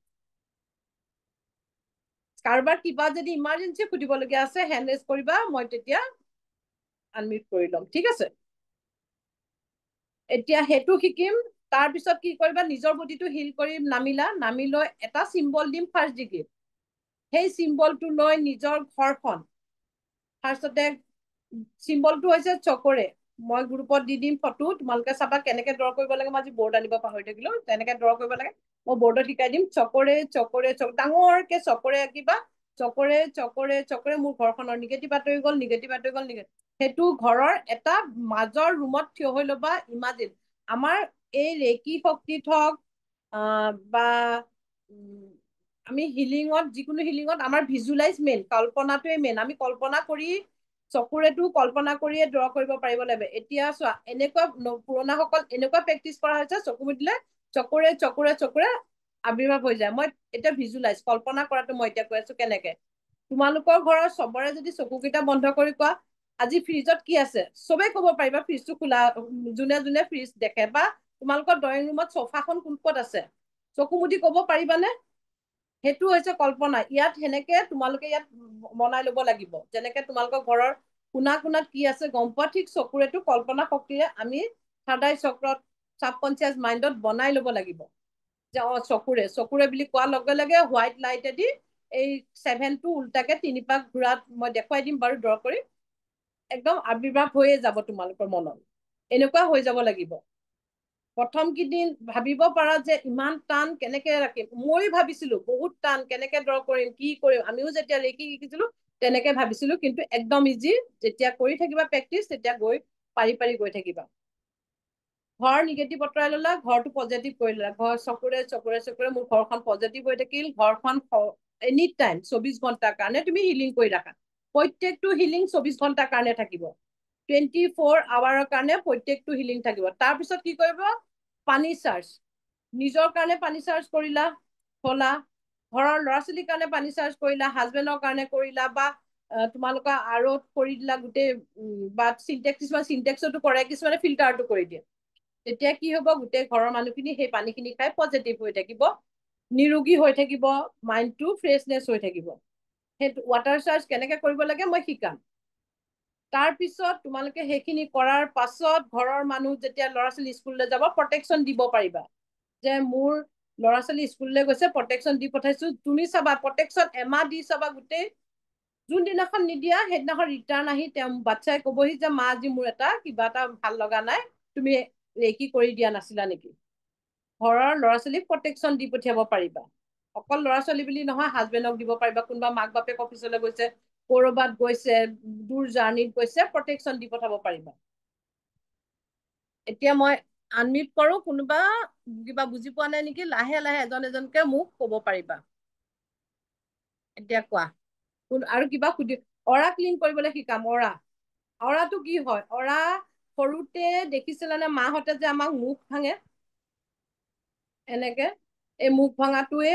Speaker 2: কাৰোবাৰ কিবা যদি ইমাৰ্জেঞ্চি সুধিবলগীয়া আছে হেণ্ড ৰেজ কৰিবা মই তেতিয়া আনমিউট কৰি ল'ম ঠিক আছে এতিয়া সেইটো শিকিম তাৰপিছত কি কৰিবা নিজৰ বডিটো হিল কৰি নামি লৈ এটা চিম্বল দিম 1st ডিগ্ৰী সেই চিম্বলটো লৈ নিজৰ ঘৰখন ফাৰ্ষ্টতে চিম্বলটো হৈছে চকৰে মই গ্ৰুপত দি দিম ফটো তোমালোকে চাবা কেনেকে ড্ৰ কৰিব লাগে মই আজি বৰ্ড আনিব পাহৰি থাকিলো তেনেকে ড্ৰ কৰিব লাগে মই বৰ্ডত শিকাই দিম চকৰে ডাঙৰকে চকৰে আঁকিবা চকৰে মোৰ ঘৰখনৰ নিগেটিভ আঁতৰি গ'ল সেইটো ঘৰৰ এটা মাজৰ ৰুমত থিয় হৈ ল'বা ইমাজিন আমাৰ এই ৰেকি শক্তিত হওক বা আমি হিলিঙত যিকোনো হিলিঙত আমাৰ ভিজুৱেলাইজ মেইন কল্পনাটোৱে মেইন আমি কল্পনা কৰি চকুৰেটো কল্পনা কৰিয়ে ড্ৰ কৰিব পাৰিব লাগিব এতিয়া চোৱা এনেকুৱা পুৰণাসকল এনেকুৱা প্ৰেক্টিচ কৰা হৈছে চকু মুদিলে চকুৰে আবিৰ্ভাৱ হৈ যায় মই এতিয়া ভিজুৱেলাইজ কল্পনা কৰাটো মই এতিয়া কৈ আছো কেনেকে তোমালোকৰ ঘৰৰ চবৰে যদি চকুকেইটা বন্ধ কৰি কোৱা আজি ফ্ৰিজত কি আছে চবেই ক'ব পাৰিবা ফ্ৰিজটো খোলা যোনে ফ্ৰিজ দেখে বা তোমালোকৰ ড্ৰয়িং ৰুমত চোফাখন কোন আছে চকু মুদি ক'ব পাৰিবানে সেইটো হৈছে কল্পনা ইয়াত সেনেকে তোমালোকে ইয়াত বনাই ল'ব লাগিব যেনেকে তোমালোকৰ ঘৰৰ কোনাত কি আছে গম পোৱা ঠিক চকুৰেটো কল্পনা শক্তিৰে আমি সদায় চক্ৰত সাবকনচিয়াস মাইণ্ডত বনাই ল'ব লাগিব যে চকুৰে বুলি কোৱাৰ লগে লগে হোৱাইট লাইটেদি এই 7টো উল্টাকে 3 পাক ঘূৰাত মই দেখুৱাই দিম বাৰু ড্ৰ কৰি একদম আবিৰ্ভাৱ হৈয়ে যাব তোমালোকৰ মনত এনেকুৱা হৈ যাব লাগিব প্ৰথম কেইদিন ভাবিব পাৰা যে ইমান টান কেনেকে ৰাখিম, মই ভাবিছিলো বহুত টান, কেনেকে ড্ৰ কৰিম, কি কৰিম। আমিও যেতিয়া ৰেকি শিকিছিলো তেনেকে ভাবিছিলো, কিন্তু একদম ইজি। যেতিয়া কৰি থাকিবা প্ৰেক্টিচ, তেতিয়া গৈ পাৰি পাৰি গৈ থাকিবা। ঘৰ নিগেটিভ আঁতৰাই ললা, ঘৰটো পজিটিভ কৰি ললা। ঘৰ চকুৰে চকুৰে চকুৰে মোৰ ঘৰখন পজিটিভ হৈ থাকিল। ঘৰখন এনি টাইম 24 ঘণ্টাৰ কাৰণে তুমি হিলিং কৰি ৰাখা। প্ৰত্যেকটো হিলিং 24 ঘণ্টাৰ কাৰণে থাকিব। 24 আৱাৰৰ কাৰণে প্ৰত্যেকটো হিলিং থাকিব। তাৰপিছত কি কৰিব, পানী চাৰ্জ। নিজৰ কাৰণে পানী চাৰ্জ কৰিলা, হলা। ঘৰৰ ল'ৰা ছোৱালীৰ কাৰণে পানী চাৰ্জ কৰিলা, হাজবেণ্ডৰ কাৰণে কৰিলা, বা তোমালোকৰ আৰত কৰি দিলা গোটেই, বা চিন্টেক্স, কিছুমান চিন্টেক্সতো কৰে, কিছুমানে ফিল্টাৰটো কৰি দিয়ে। তেতিয়া কি হব, গোটেই ঘৰৰ মানুহখিনি সেই পানীখিনি খাই পজিটিভ হৈ থাকিব, নিৰোগী হৈ থাকিব, মাইণ্ডটো ফ্ৰেছনেছ হৈ থাকিব। সেইটো ৱাটাৰ চাৰ্জ কেনেকে কৰিব লাগে মই শিকাম। তাৰপিছত তোমালোকে সেইখিনি কৰাৰ পাছত ঘৰৰ মানুহ যেতিয়া ল'ৰা ছোৱালী স্কুললৈ যাব, প্ৰটেকশ্যন দিব পাৰিবা। যে মোৰ ল'ৰা ছোৱালী স্কুললৈ গৈছে, প্ৰটেকশ্যন দি পঠাইছো। তুমি চাবা প্ৰটেকশ্যন এমাহ দি চাবা, গোটেই যোনদিনাখন নিদিয়া সেইদিনাখন ৰিটাৰ্ণ আহি তেওঁ বাচ্ছাই কবহি যে মা আজি মোৰ এটা কিবা এটা ভাল লগা নাই, তুমি ৰেকি কৰি দিয়া নাছিলা নেকি। ঘৰৰ ল'ৰা ছোৱালীক প্ৰটেকশ্যন দি পঠিয়াব পাৰিবা। অকল ল'ৰা ছোৱালী বুলি নহয়, হাজবেণ্ডক দিব পাৰিবা। কোনোবা মাক বাপেক অফিচলৈ গৈছে, কৰবাত গৈছে, দূৰ জাৰ্ণিত গৈছে, প্ৰটেকশ্যন দি পঠাব পাৰিবা। এতিয়া মই আনমিউট কৰো, কোনোবা কিবা বুজি পোৱা নাই নেকি, লাহে লাহে এজন এজনকে মোক কব পাৰিবা। এতিয়া কোৱা, আৰু কিবা সুধি। অৰা ক্লিন কৰিবলৈ শিকাম। অৰাটো কি হয়, অৰা সৰুতে দেখিছিলানে মাহঁতে যে আমাক মুখ ভাঙে এনেকে, এই মুখ ভাঙাটোৱে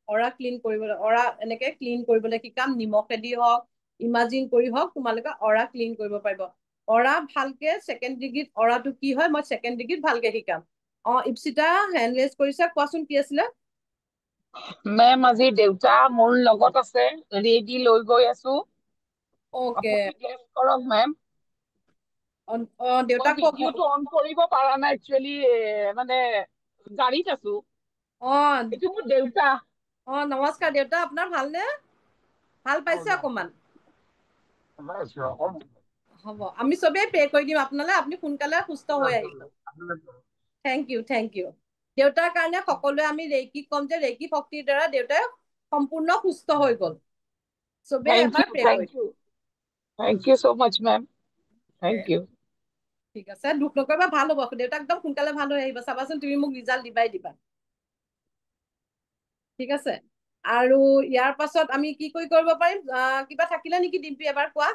Speaker 2: অৰা ক্লিন কৰিবলৈ, অৰা এনেকে ক্লিন কৰিবলৈ শিকাম। নিমখেদি হওক, ইমাজিন কৰি হওক, তোমালোকে অৰা ক্লিন কৰিব পাৰিব। অৰা ভালকে ছেকেণ্ড ডিগ্ৰীত অৰাটো কি হয় মই ছেকেণ্ড ডিগ্ৰীত ভালকে শিকাম। ইপচিতা হেণ্ড ৰেজ কৰিছা, কোৱাচোন কি আছিলে।
Speaker 7: মেম আজি দেউতা মোৰ লগত আছে, ৰেডি লৈ গৈ আছো।
Speaker 2: ওকে,
Speaker 7: আপুনি গেছ কৰক মেম।
Speaker 2: দেউতাক কওক।
Speaker 7: ভিডিঅ'টো অন কৰিব পৰা নাই একচুৱেলি, মানে গাড়ীত আছো। এইটো মোৰ দেউতা।
Speaker 2: নমস্কাৰ দেউতা, আপোনাৰ ভালনে? ভাল পাইছে অকমান? হ'ব, আমি চবেই পে কৰি দিম আপোনালৈ, আপুনি সোনকালে সুস্থ হৈ আহিব। Thank you, thank you. দেউতাৰ কাৰণে সকলোৱে আমি ৰেকি কম যে ৰেকি শক্তিৰ দ্বাৰা দেউতাই সম্পূৰ্ণ সুস্থ হৈ গল। চবে এবাৰ প্ৰে কৰি দিম।
Speaker 7: Thank you so much ma'am, thank you.
Speaker 2: ঠিক আছে, দুখ নকৰিবা, ভাল হ'ব। দেউতা একদম সোনকালে ভাল হৈ আহিব, চাবাচোন তুমি মোক ৰিজাল্ট দিবাই দিবা। ঠিক আছে, আৰু ইয়াৰ পাছত আমি কি কৰিব পাৰিম, কিবা থাকিলে নেকি ডিম্পী, এবাৰ কোৱা।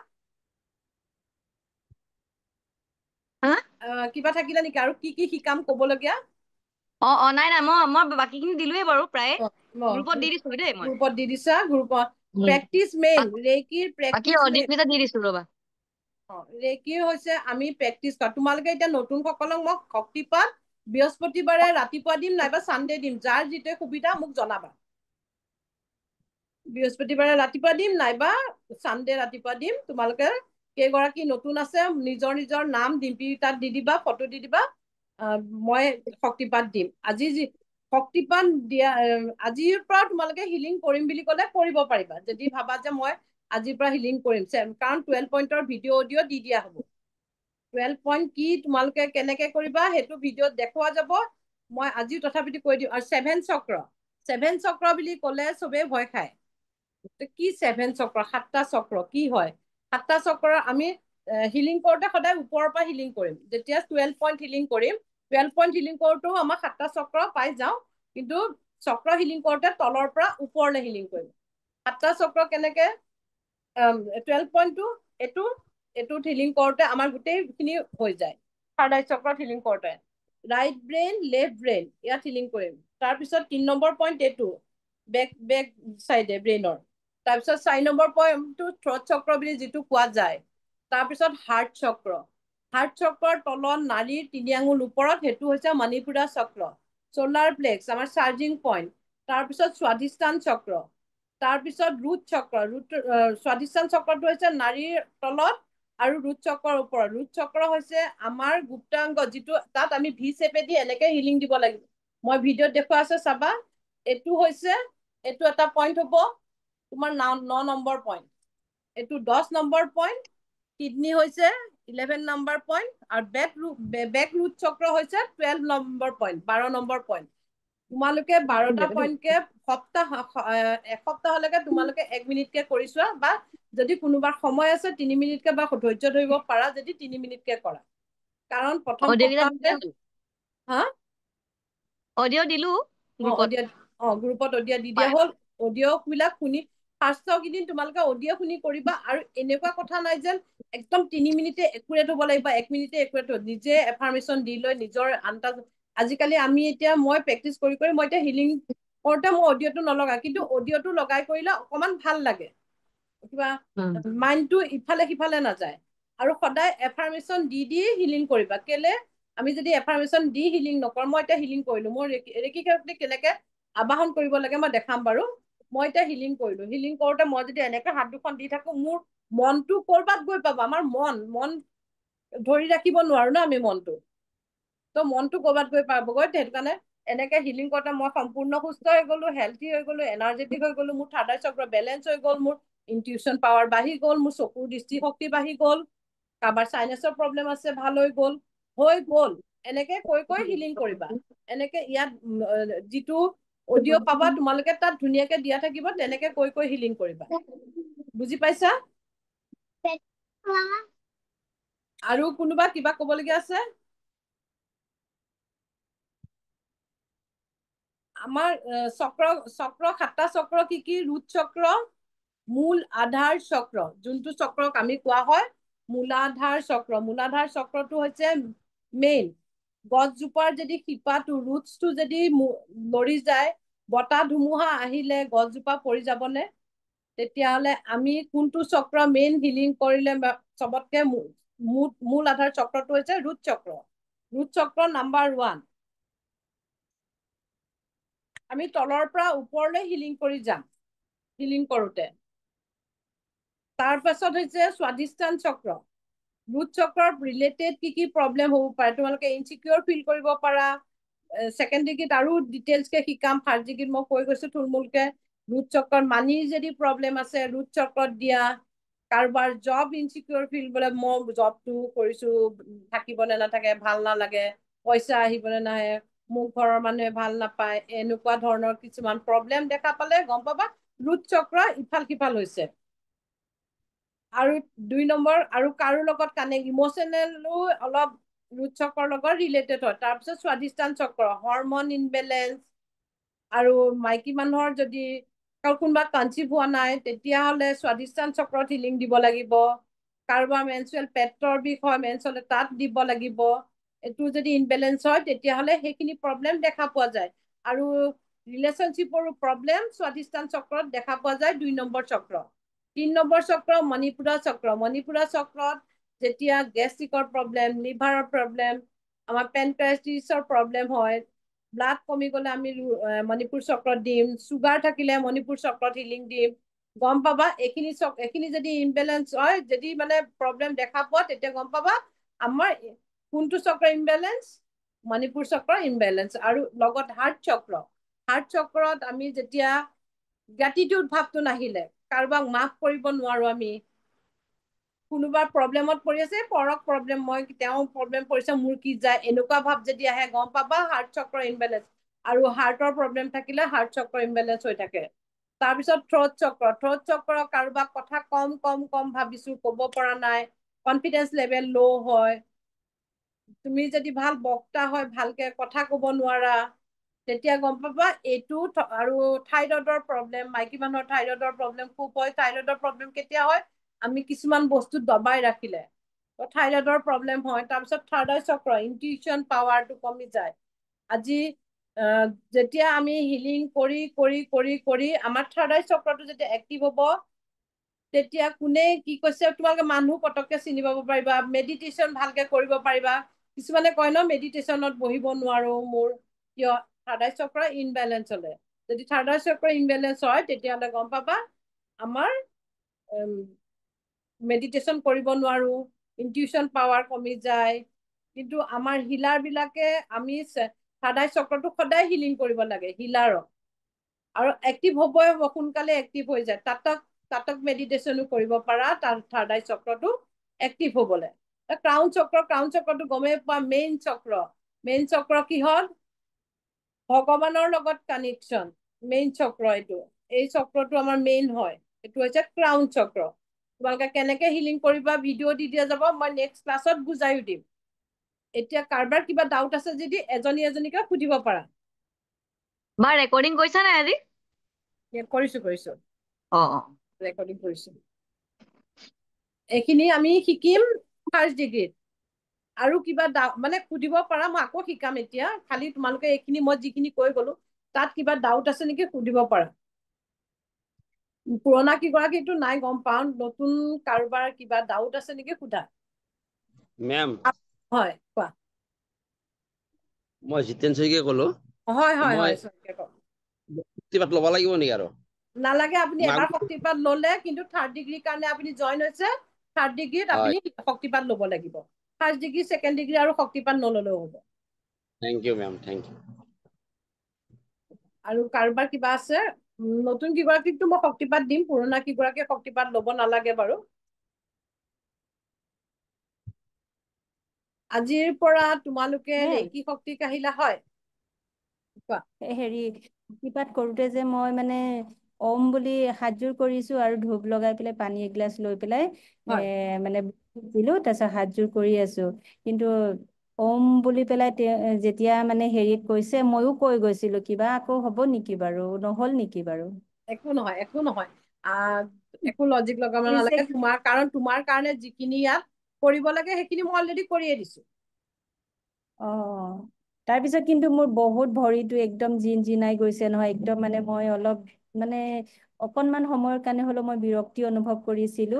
Speaker 2: কিবা থাকিলে নেকি, আৰু কি কি শিকাম কবলগীয়া?
Speaker 1: নাই নাই, মই বাকীখিনি দিলোৱে বাৰু, প্ৰায় গ্ৰুপত দি দিছো দেই। মই
Speaker 2: গ্ৰুপত দি দিছা, গ্ৰুপত প্ৰেক্টিচ মেইন, ৰেকিৰ
Speaker 1: বাকী
Speaker 2: প্ৰেক্টিচ মেইন।
Speaker 1: ডিম্পিতা দি দিছো ৰবা।
Speaker 2: ৰেকিৰ হৈছে আমি প্ৰেক্টিচ কৰা। তোমালোকে এতিয়া নতুন সকলক মই শক্তিপাত বৃহস্পতিবাৰে ৰাতিপুৱা দিম, নাইবা চানডে দিম, যাৰ যিটোৱে সুবিধা মোক জনাবা। বৃহস্পতিবাৰে ৰাতিপুৱা দিম, নাইবা চানডে ৰাতিপুৱা দিম। তোমালোকে কেইগৰাকী নতুন আছে নিজৰ নিজৰ নাম ডিম্পি তাত দি দিবা, ফটো দি দিবা। মই শক্তিপাত দিম। আজি শক্তিপাত দিয়া, আজিৰ পৰা তোমালোকে হিলিং কৰিম বুলি ক'লে কৰিব পাৰিবা, যদি ভাবা যে মই আজিৰ পৰা হিলিং কৰিম। কাৰণ 12 পইণ্টৰ ভিডিঅ' অডিঅ' দি দিয়া হ'ব। 12 পইণ্ট কি তোমালোকে কেনেকে কৰিবা সেইটো ভিডিঅ'ত দেখুওৱা যাব। মই আজিও তথাপিতো কৈ দিম। আৰু 7 চক্ৰ, 7 চক্ৰ বুলি ক'লে চবেই ভয় খায়। কি 7 চক্ৰ, 7টা চক্ৰ কি হয়? 7টা চক্ৰ আমি হিলিং কৰোঁতে সদায় ওপৰৰ পৰা হিলিং কৰিম। যেতিয়া 12 পইণ্ট হিলিং কৰিম, 12 পইণ্ট হিলিং কৰোঁতেও আমাৰ 7টা চক্ৰ পাই যাওঁ, কিন্তু চক্ৰ হিলিং কৰোঁতে তলৰ পৰা ওপৰলৈ হিলিং কৰিম। 7টা চক্ৰ কেনেকে, 12 পইণ্টটো এইটোত হিলিং কৰোঁতে আমাৰ গোটেইখিনি হৈ যায়। থাৰ্ড আই চক্ৰত হিলিং কৰোঁতে ৰাইট ব্ৰেইন, লেফ্ট ব্ৰেইন, ইয়াত হিলিং কৰিম। তাৰপিছত 3 নম্বৰ পইণ্ট এইটো বেক চাইডে ব্ৰেইনৰ। তাৰপিছত 4 নম্বৰ পইণ্টটো থ্ৰট চক্ৰ বুলি যিটো কোৱা যায়। তাৰপিছত হাৰ্ট চক্ৰ, হাৰ্ট চক্ৰৰ তলত নাড়ীৰ 3 আঙুল ওপৰত, সেইটো হৈছে মণিপুৰা চক্ৰ। চলাৰ প্লেক্স আমাৰ চাৰ্জিং পইণ্ট। তাৰপিছত স্বাধিষ্ঠান চক্ৰ, তাৰপিছত ৰুট চক্ৰ। স্বাধিষ্ঠান চক্ৰটো হৈছে নাড়ীৰ তলত আৰু ৰুট চক্ৰৰ ওপৰত। ৰুট চক্ৰ হৈছে আমাৰ গুপ্তাংগ, যিটো তাত আমি ভি চেপেদি এনেকে হিলিং দিব লাগিব। মই ভিডিঅ'ত দেখুওৱা আছে চাবা। এইটো এটা পইণ্ট হ'ব তোমাৰ 9 নম্বৰ পইণ্ট। এইটো 10 নম্বৰ পইণ্ট। কিডনী হৈছে 11 নম্বৰ পইণ্ট আৰু বেক ৰুট চক্ৰ হৈছে 12 নম্বৰ পইণ্ট, 12 নম্বৰ পইণ্ট। তোমালোকে 12টা পইণ্টকে এসপ্তাহলৈকে তোমালোকে 1 মিনিটকে কৰি চোৱা, বা যদি কোনোবাৰ সময় আছে 3 মিনিটকে বা ধৈৰ্য ধৰিব পাৰা যদি 3 মিনিটকে কৰা। কাৰণ প্ৰথম সপ্তাহতে
Speaker 1: অডিঅ' দিলো
Speaker 2: গ্ৰুপত অডিঅ' দি দিয়া হ'ল। অডিঅ' বিলাক শুনি ফাৰ্ষ্টৰ কেইদিন তোমালোকে অডিঅ' শুনি কৰিবা। আৰু এনেকুৱা কথা নাই যেন একদম 3 মিনিটে একুৰেট হ'ব লাগিব, 1 মিনিটে একুৰেট হ'ব। নিজে এফাৰ্মেশ্যন দি লৈ নিজৰ আন্দাজ। আজিকালি আমি এতিয়া মই প্ৰেক্টিচ কৰি কৰি মই এতিয়া হিলিং কৰোঁতে মই অডিঅ'টো নলগাওঁ, কিন্তু অডিঅ'টো লগাই কৰিলে অকমান ভাল লাগে, কিবা মাইণ্ডটো ইফালে সিফালে নাযায়। আৰু সদায় এফাৰ্মেশ্যন দি দি হিলিং কৰিবা। কেলে আমি যদি এফাৰ্মেশ্যন দি হিলিং নকৰোঁ, মই এতিয়া হিলিং কৰিলো, মোৰ ৰেকি থেৰাপি কেনেকে আবাহন কৰিব লাগে মই দেখাম বাৰু। মই এতিয়া হিলিং কৰিলো, হিলিং কৰোঁতে মই যদি এনেকে হাত দুখন দি থাকো, মোৰ মনটো কৰবাত গৈ পাব। আমাৰ মন ধৰি ৰাখিব নোৱাৰো ন আমি মনটো, তো মনটো কৰবাত গৈ পাবগৈ। সেইটো কাৰণে এনেকে হিলিং কৰোঁতে মই সম্পূৰ্ণ সুস্থ হৈ গলো, হেল্থি হৈ গলো, এনাৰ্জেটিক হৈ গলো, মোৰ থাৰ্ড আই চক্ৰ বেলেঞ্চ হৈ গল, মোৰ ইনটিউশ্যন পাৱাৰ বাঢ়ি গল, মোৰ চকুৰ দৃষ্টিশক্তি বাঢ়ি গল, কাৰোবাৰ চাইনাছৰ প্ৰব্লেম আছে ভাল হৈ গল। এনেকে কৈ কৈ হিলিং কৰিবা। এনেকে ইয়াত যিটো অডিঅ' পাবা তোমালোকে তাত ধুনীয়াকে দিয়া থাকিব, তেনেকে কৈ কৈ হিলিং কৰিবা। বুজি পাইছা? আৰু কোনোবা কিবা কবলগীয়া আছে? আমাৰ চক্ৰ 7টা চক্ৰ কি কি? ৰুট চক্ৰ, মূল আধাৰ চক্ৰ, যোনটো চক্ৰক আমি কোৱা হয় মূলাধাৰ চক্ৰ। মূলাধাৰ চক্ৰটো হৈছে মেইন। গছজোপাৰ যদি শিপাটো ৰুটছটো যদি লৰি যায়, বতাহ ধুমুহা আহিলে গছজোপা পৰি যাবনে? তেতিয়াহলে আমি কোনটো চক্ৰ মেইন হিলিং কৰিলে চবতকে মূল আধাৰ চক্ৰটো হৈছে ৰুট চক্ৰ। ৰুট চক্ৰ নাম্বাৰ 1। আমি তলৰ পৰা ওপৰলৈ হিলিং কৰি যাম হিলিং কৰোঁতে। তাৰ পাছত হৈছে স্বাধিষ্ঠান চক্ৰ। ৰুট চক্ৰৰ ৰিলেটেড কি কি প্ৰব্লেম হ'ব পাৰে তোমালোকে ইনচিকিউৰ ফিল কৰিব পাৰা। ছেকেণ্ড ডিগ্ৰীত আৰু ডিটেইলছকে শিকাম। ফাৰ্ষ্ট ডিগ্ৰীত মই কৈ গৈছো থুলমূলকে। ৰুট চক্ৰত মানিৰ যদি প্ৰব্লেম আছে ৰুট চক্ৰত দিয়া। কাৰোবাৰ জব ইনচিকিউৰ ফিল বোলে মই জবটো কৰিছো থাকিব নে নাথাকে, ভাল নালাগে, পইচা আহিব নে নাহে, মোক ঘৰৰ মানুহে ভাল নাপায়, এনেকুৱা ধৰণৰ কিছুমান প্ৰব্লেম দেখা পালে গম পাবা ৰুট চক্ৰ ইফাল সিফাল হৈছে। আৰু 2 নম্বৰ, আৰু কাৰো লগত কানেক্ট ইম'চনেলো অলপ ৰুট চক্ৰৰ লগত ৰিলেটেড হয়। তাৰপিছত স্বাধিষ্ঠান চক্ৰ, হৰমন ইনবেলেঞ্চ। আৰু মাইকী মানুহৰ যদি কোনোবা কনচিভ হোৱা নাই তেতিয়াহ'লে স্বাধিষ্ঠান চক্ৰত হিলিং দিব লাগিব। কাৰোবাৰ মেনচুৰেল পেটৰ বিষ হয় মেন্স হলে তাত দিব লাগিব। এইটো যদি ইনবেলেঞ্চ হয় তেতিয়াহ'লে সেইখিনি প্ৰব্লেম দেখা পোৱা যায়। আৰু ৰিলেশ্যনশ্বিপৰো প্ৰব্লেম স্বাধিষ্ঠান চক্ৰত দেখা পোৱা যায় 2 নম্বৰ চক্ৰ। 3 নম্বৰ চক্ৰ মণিপুৰা চক্ৰ। মণিপুৰা চক্ৰত যেতিয়া গেষ্ট্ৰিকৰ প্ৰব্লেম, লিভাৰৰ প্ৰব্লেম, আমাৰ পেনক্ৰাইটিছৰ প্ৰব্লেম হয়, ব্লাড কমি গলে আমি মণিপুৰ চক্ৰত দিম, চুগাৰ থাকিলে মণিপুৰ চক্ৰত হিলিং দিম। গম পাবা এইখিনি যদি ইনবেলেঞ্চ হয়, যদি মানে প্ৰব্লেম দেখা পোৱা তেতিয়া গম পাবা আমাৰ কোনটো চক্ৰ ইনবেলেঞ্চ, মণিপুৰ চক্ৰ ইনবেলেঞ্চ। আৰু লগত হাৰ্ট চক্ৰ। হাৰ্ট চক্ৰত আমি যেতিয়া গ্ৰেটিটিউড ভাৱটো নাহিলে, কাৰোবাক মাফ কৰিব নোৱাৰো আমি, কোনোবা প্ৰব্লেমত পৰি আছে পৰক প্ৰব্লেম, মই তেওঁ প্ৰব্লেম পৰিছে মোৰ কি যায়, এনেকুৱা ভাৱ যদি আহে গম পাবা হাৰ্ট চক্ৰ ইনবেলেঞ্চ। আৰু হাৰ্টৰ প্ৰব্লেম থাকিলে হাৰ্ট চক্ৰ ইনবেলেঞ্চ হৈ থাকে। তাৰপিছত থ্ৰট চক্ৰ। থ্ৰট চক্ৰ কাৰোবাক কথা কম ভাবিছো, কব পৰা নাই, কনফিডেন্স লেভেল ল' হয়। তুমি যদি ভাল বক্তা হয় ভালকে কথা কব নোৱাৰা, তেতিয়া গম পাবা এইটো। আৰু থাইৰয়ডৰ প্ৰব্লেম, মাইকী মানুহৰ থাইৰয়ডৰ প্ৰব্লেম খুব হয়। থাইৰয়ডৰ প্ৰব্লেম কেতিয়া হয়, আমি কিছুমান বস্তু দবাই ৰাখিলে থাইৰয়ডৰ প্ৰব্লেম হয়। তাৰপিছত থাৰ্ড আই চক্ৰ, ইনটিউশ্যন পাৱাৰটো কমি যায়। আজি যেতিয়া আমি হিলিং কৰি কৰি কৰি কৰি আমাৰ থাৰ্ড আই চক্ৰটো যেতিয়া এক্টিভ হ'ব, তেতিয়া কোনে কি কৈছে তোমালোকে মানুহ পতককে চিনি পাব পাৰিবা, মেডিটেশ্যন ভালকে কৰিব পাৰিবা। কিছুমানে কয় ন মেডিটেশ্যনত বহিব নোৱাৰো মোৰ কিয়, থাৰ্ড আই চক্ৰ ইনবেলেঞ্চ হলে। যদি থাৰ্ড আই চক্ৰ ইনবেলেঞ্চ হয় তেতিয়াহ'লে গম পাবা আমাৰ মেডিটেশ্যন কৰিব নোৱাৰো, ইনটিউশ্যন পাৱাৰ কমি যায়। কিন্তু আমাৰ হিলাৰ বিলাকে আমি থাৰ্ড আই চক্ৰটো সদায় হিলিং কৰিব লাগে হিলাৰক। আৰু এক্টিভ হবই সোনকালে এক্টিভ হৈ যায়। তাতক মেডিটেশ্যনো কৰিব পাৰা থাৰ্ড আই চক্ৰটো এক্টিভ হবলৈ। ক্ৰাউন চক্ৰটো গমেই পোৱা মেইন চক্ৰ কিহত ভগৱানৰ লগত কানেকশ্যন মেইন চক্ৰ এইটো এই চক্ৰটো আমাৰ মেইন হয় এইটো হৈছে ক্ৰাউন চক্ৰ তোমালোকে কেনেকে হিলিং কৰিবা ভিডিঅ' দি দিয়া যাব মই নেক্সট ক্লাছত বুজাইও দিম এতিয়া কাৰোবাৰ কিবা ডাউট আছে যদি এজনীকে সুধিব পাৰা
Speaker 1: বা ৰেকৰ্ডিং কৰিছা নাই আজি
Speaker 2: কৰিছো
Speaker 1: অ
Speaker 2: ৰেকৰ্ডিং কৰিছো এইখিনি আমি শিকিম ফাৰ্ষ্ট ডিগ্ৰীত আৰু কিবা মানে সুধিব পাৰা মই আকৌ শিকাম এতিয়া খালি তোমালোকে এইখিনি মই যিখিনি কৈ গলো তাত কিবা ডাউট আছে নেকি সুধিব পাৰা পুৰণা কিগৰাকীটো নাই গম পাওঁ নতুন কাৰোবাৰ কিবা ডাউট আছে নেকি সোধা
Speaker 8: মেম
Speaker 2: হয় কোৱা
Speaker 8: মই জিতেন শইকীয়াই ক'লো
Speaker 2: হয়
Speaker 8: মই শক্তিপাত ল'ব লাগিব নেকি আৰু
Speaker 2: নালাগে আপুনি এবাৰ শক্তিপাত ললে কিন্তু থাৰ্ড ডিগ্ৰীৰ কাৰণে আপুনি জইন হৈছে থাৰ্ড ডিগ্ৰীত আপুনি শক্তিপাত ল'ব লাগিব ফাৰ্ষ্ট ডিগ্ৰী ছেকেণ্ড ডিগ্ৰী আৰু শক্তিপাত নললেও হ'ব
Speaker 8: thank you ma'am thank you
Speaker 2: আৰু কাৰোবাৰ কিবা আছে নতুন কিগৰাকীকতো মই শক্তিপাত দিম পুৰণা কিগৰাকীয়ে শক্তিপাত ল'ব নালাগে বাৰু আজিৰ পৰা তোমালোকে ৰেকি শক্তি কাহিলা হয়
Speaker 9: হেৰি শক্তিপাত কৰোতে যে মই মানে ওম বুলি হাতযোৰ কৰিছো আৰু ধূপ লগাই পেলাই পানী এগিলাচ লৈ পেলাই মানে দিলো তাৰপিছত হাতযোৰ কৰি আছো কিন্তু ওম বুলি পেলাই যেতিয়া মানে হেৰিত কৈছে ময়ো কৈ গৈছিলো কিবা আকৌ হ'ব নেকি বাৰু নহল নেকি বাৰু
Speaker 2: একো নহয় একো লজিক লগাব নালাগে কাৰণ তোমাৰ কাৰণে যিখিনি ইয়াত কৰিব লাগে সেইখিনি মই অলৰেডি কৰিয়ে দিছো
Speaker 9: তাৰপিছত কিন্তু মোৰ বহুত ভৰিটো একদম জিনজিনাই গৈছে নহয় একদম মানে মই অলপ মানে অকণমান সময়ৰ কাৰণে হলেও মই বিৰক্তি অনুভৱ কৰিছিলো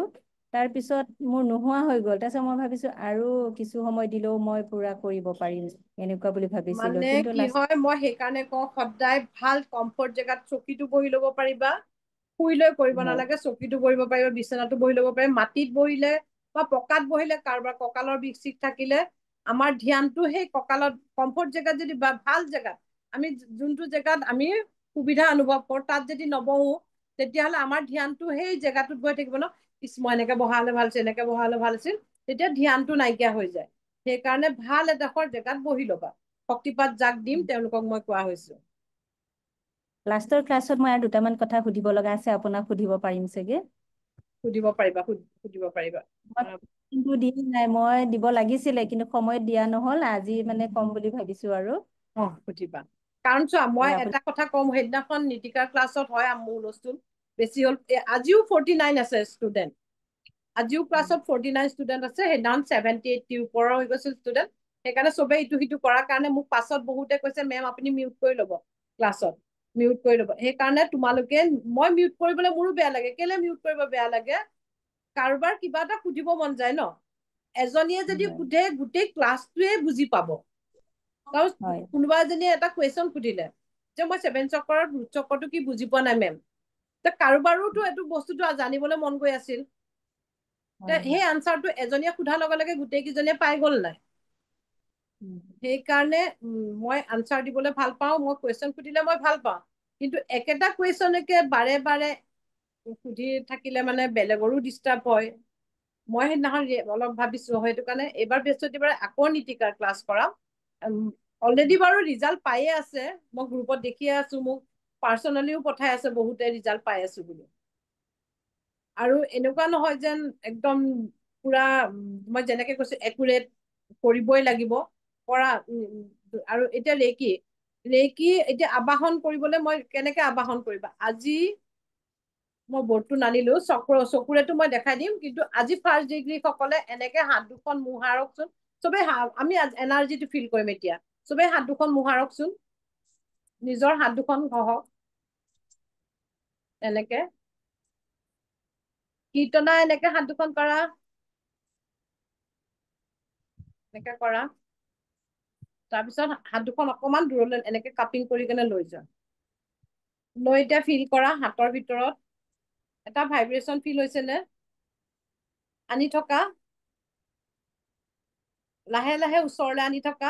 Speaker 9: তাৰপিছত মোৰ নোহোৱা হৈ গ'ল তাৰপিছত মই ভাবিছো আৰু কিছু সময় দিলেও মই পুৰা কৰিব পাৰিম এনেকুৱা বুলি ভাবিছিলো
Speaker 2: মানে
Speaker 9: কিন্তু
Speaker 2: কি হয় মই সেইকাৰণে কওঁ সদায় ভাল কমফৰ্ট জেগাত চকীটো বহি ল'ব পাৰিবা শুই লৈ কৰিব নালাগে চকীটো বহিব পাৰিবা বিচনাটো বহি ল'ব পাৰিবা মাটিত বহিলে বা পকাত বহিলে কাৰোবাৰ কঁকালৰ বিষ চিষ থাকিলে আমাৰ ধ্যানটো সেই কঁকালত কমফৰ্ট জেগাত যদি ভাল জেগাত আমি যোনটো জেগাত আমি সুবিধা অনুভৱ কৰো তাত যদি নবহো তেতিয়াহ'লে আমাৰ ধ্যানটো সেই জেগাটোত গৈ থাকিব ন মই এনেকে বহা হলে ভাল আছিল এনেকে বহা হলে ভাল আছিল তেতিয়া ধ্যানটো নাইকিয়া হৈ যায় সেইকাৰণে ভাল এডোখৰ জেগাত বহি ল'বা শক্তিপাত যাক দিম তেওঁলোকক মই কোৱা হৈছো
Speaker 9: লাষ্টৰ ক্লাছত মই আৰু দুটামান কথা সুধিব লগা আছে আপোনাক সুধিব পাৰিম চাগে
Speaker 2: সুধিব পাৰিবা
Speaker 9: কিন্তু দিয়া নাই মই দিব লাগিছিলে কিন্তু সময়ত দিয়া নহল আজি মানে কম বুলি ভাবিছো আৰু
Speaker 2: সুধিবা কাৰণ চোৱা মই
Speaker 9: আপুনি
Speaker 2: এটা কথা কম সেইদিনাখন নীতিকাৰ ক্লাছত হয় মোৰ হুলস্থুল বেছি হ'ল আজিও 49 আছে ষ্টুডেণ্ট আজিও ক্লাছত 49 ষ্টুডেণ্ট আছে সেইদিনাখন 78 ওপৰৰ হৈ গৈছিল ষ্টুডেণ্ট সেইকাৰণে চবেই ইটো সিটো কৰাৰ কাৰণে মোক পাছত বহুতে কৈছে মেম আপুনি মিউট কৰি ল'ব ক্লাছত মিউট কৰি ল'ব সেইকাৰণে তোমালোকে মই মিউট কৰিবলৈ মোৰো বেয়া লাগে কেলে মিউট কৰিব বেয়া লাগে কাৰোবাৰ কিবা এটা সুধিব মন যায় ন এজনীয়ে যদি সোধে গোটেই ক্লাছটোৱে বুজি পাব কোনোবা এজনীয়ে এটা কুৱেশ্যন সুধিলে যে মই 7 চক্ৰৰ ৰুট চক্ৰটো কি বুজি পোৱা নাই মেম কাৰোবাৰোতো এইটো বস্তুটো জানিবলৈ মন গৈ আছিল সেই আনচাৰটো এজনীয়ে সোধাৰ লগে লগে গোটেই কেইজনীয়ে পাই গ'ল নাই সেইকাৰণে মই আনচাৰ দিবলৈ ভাল পাওঁ মই কুৱেশ্যন সুধিলে মই ভাল পাওঁ কিন্তু একেটা কুৱেশ্যনকে বাৰে বাৰে সুধি থাকিলে মানে বেলেগৰো ডিষ্টাৰ্ব হয় মই সেইদিনাখন অলপ ভাবিছো সেইটো কাৰণে এইবাৰ বৃহস্পতিবাৰে আকৌ নীতিকাৰ ক্লাছ কৰাম অলৰেডি বাৰু ৰিজাল্ট পায়ে আছে মই গ্ৰুপত দেখিয়ে আছো মোক পাৰ্চনেলিও পঠাই আছে বহুতে ৰিজাল্ট পাই আছো বুলি আৰু এনেকুৱা নহয় যেন একদম পুৰা মই যেনেকে কৈছো একুৰেট কৰিবই লাগিব কৰা আৰু এতিয়া ৰেকি এতিয়া আবাহন কৰিবলৈ মই কেনেকে আবাহন কৰিবা আজি মই বৰ্ডটো নানিলো চকুৰেতো মই দেখাই দিম কিন্তু আজি ফাৰ্ষ্ট ডিগ্ৰী সকলে এনেকে হাত দুখন মোহাৰকচোন চবে আমি এনাৰ্জিটো ফিল কৰিম এতিয়া চবেই হাত দুখন মোহাৰকচোন নিজৰ হাত দুখন ঘহক এনেকে কীৰ্তনা এনেকে হাত দুখন কৰা এনেকে কৰা তাৰপিছত হাত দুখন অকমান দূৰলৈ এনেকে কাপিং কৰি কেনে লৈ যোৱা লৈ এতিয়া ফিল কৰা হাতৰ ভিতৰত এটা ভাইব্ৰেচন ফিল হৈছে নে আনি থকা লাহে লাহে ওচৰলৈ আনি থকা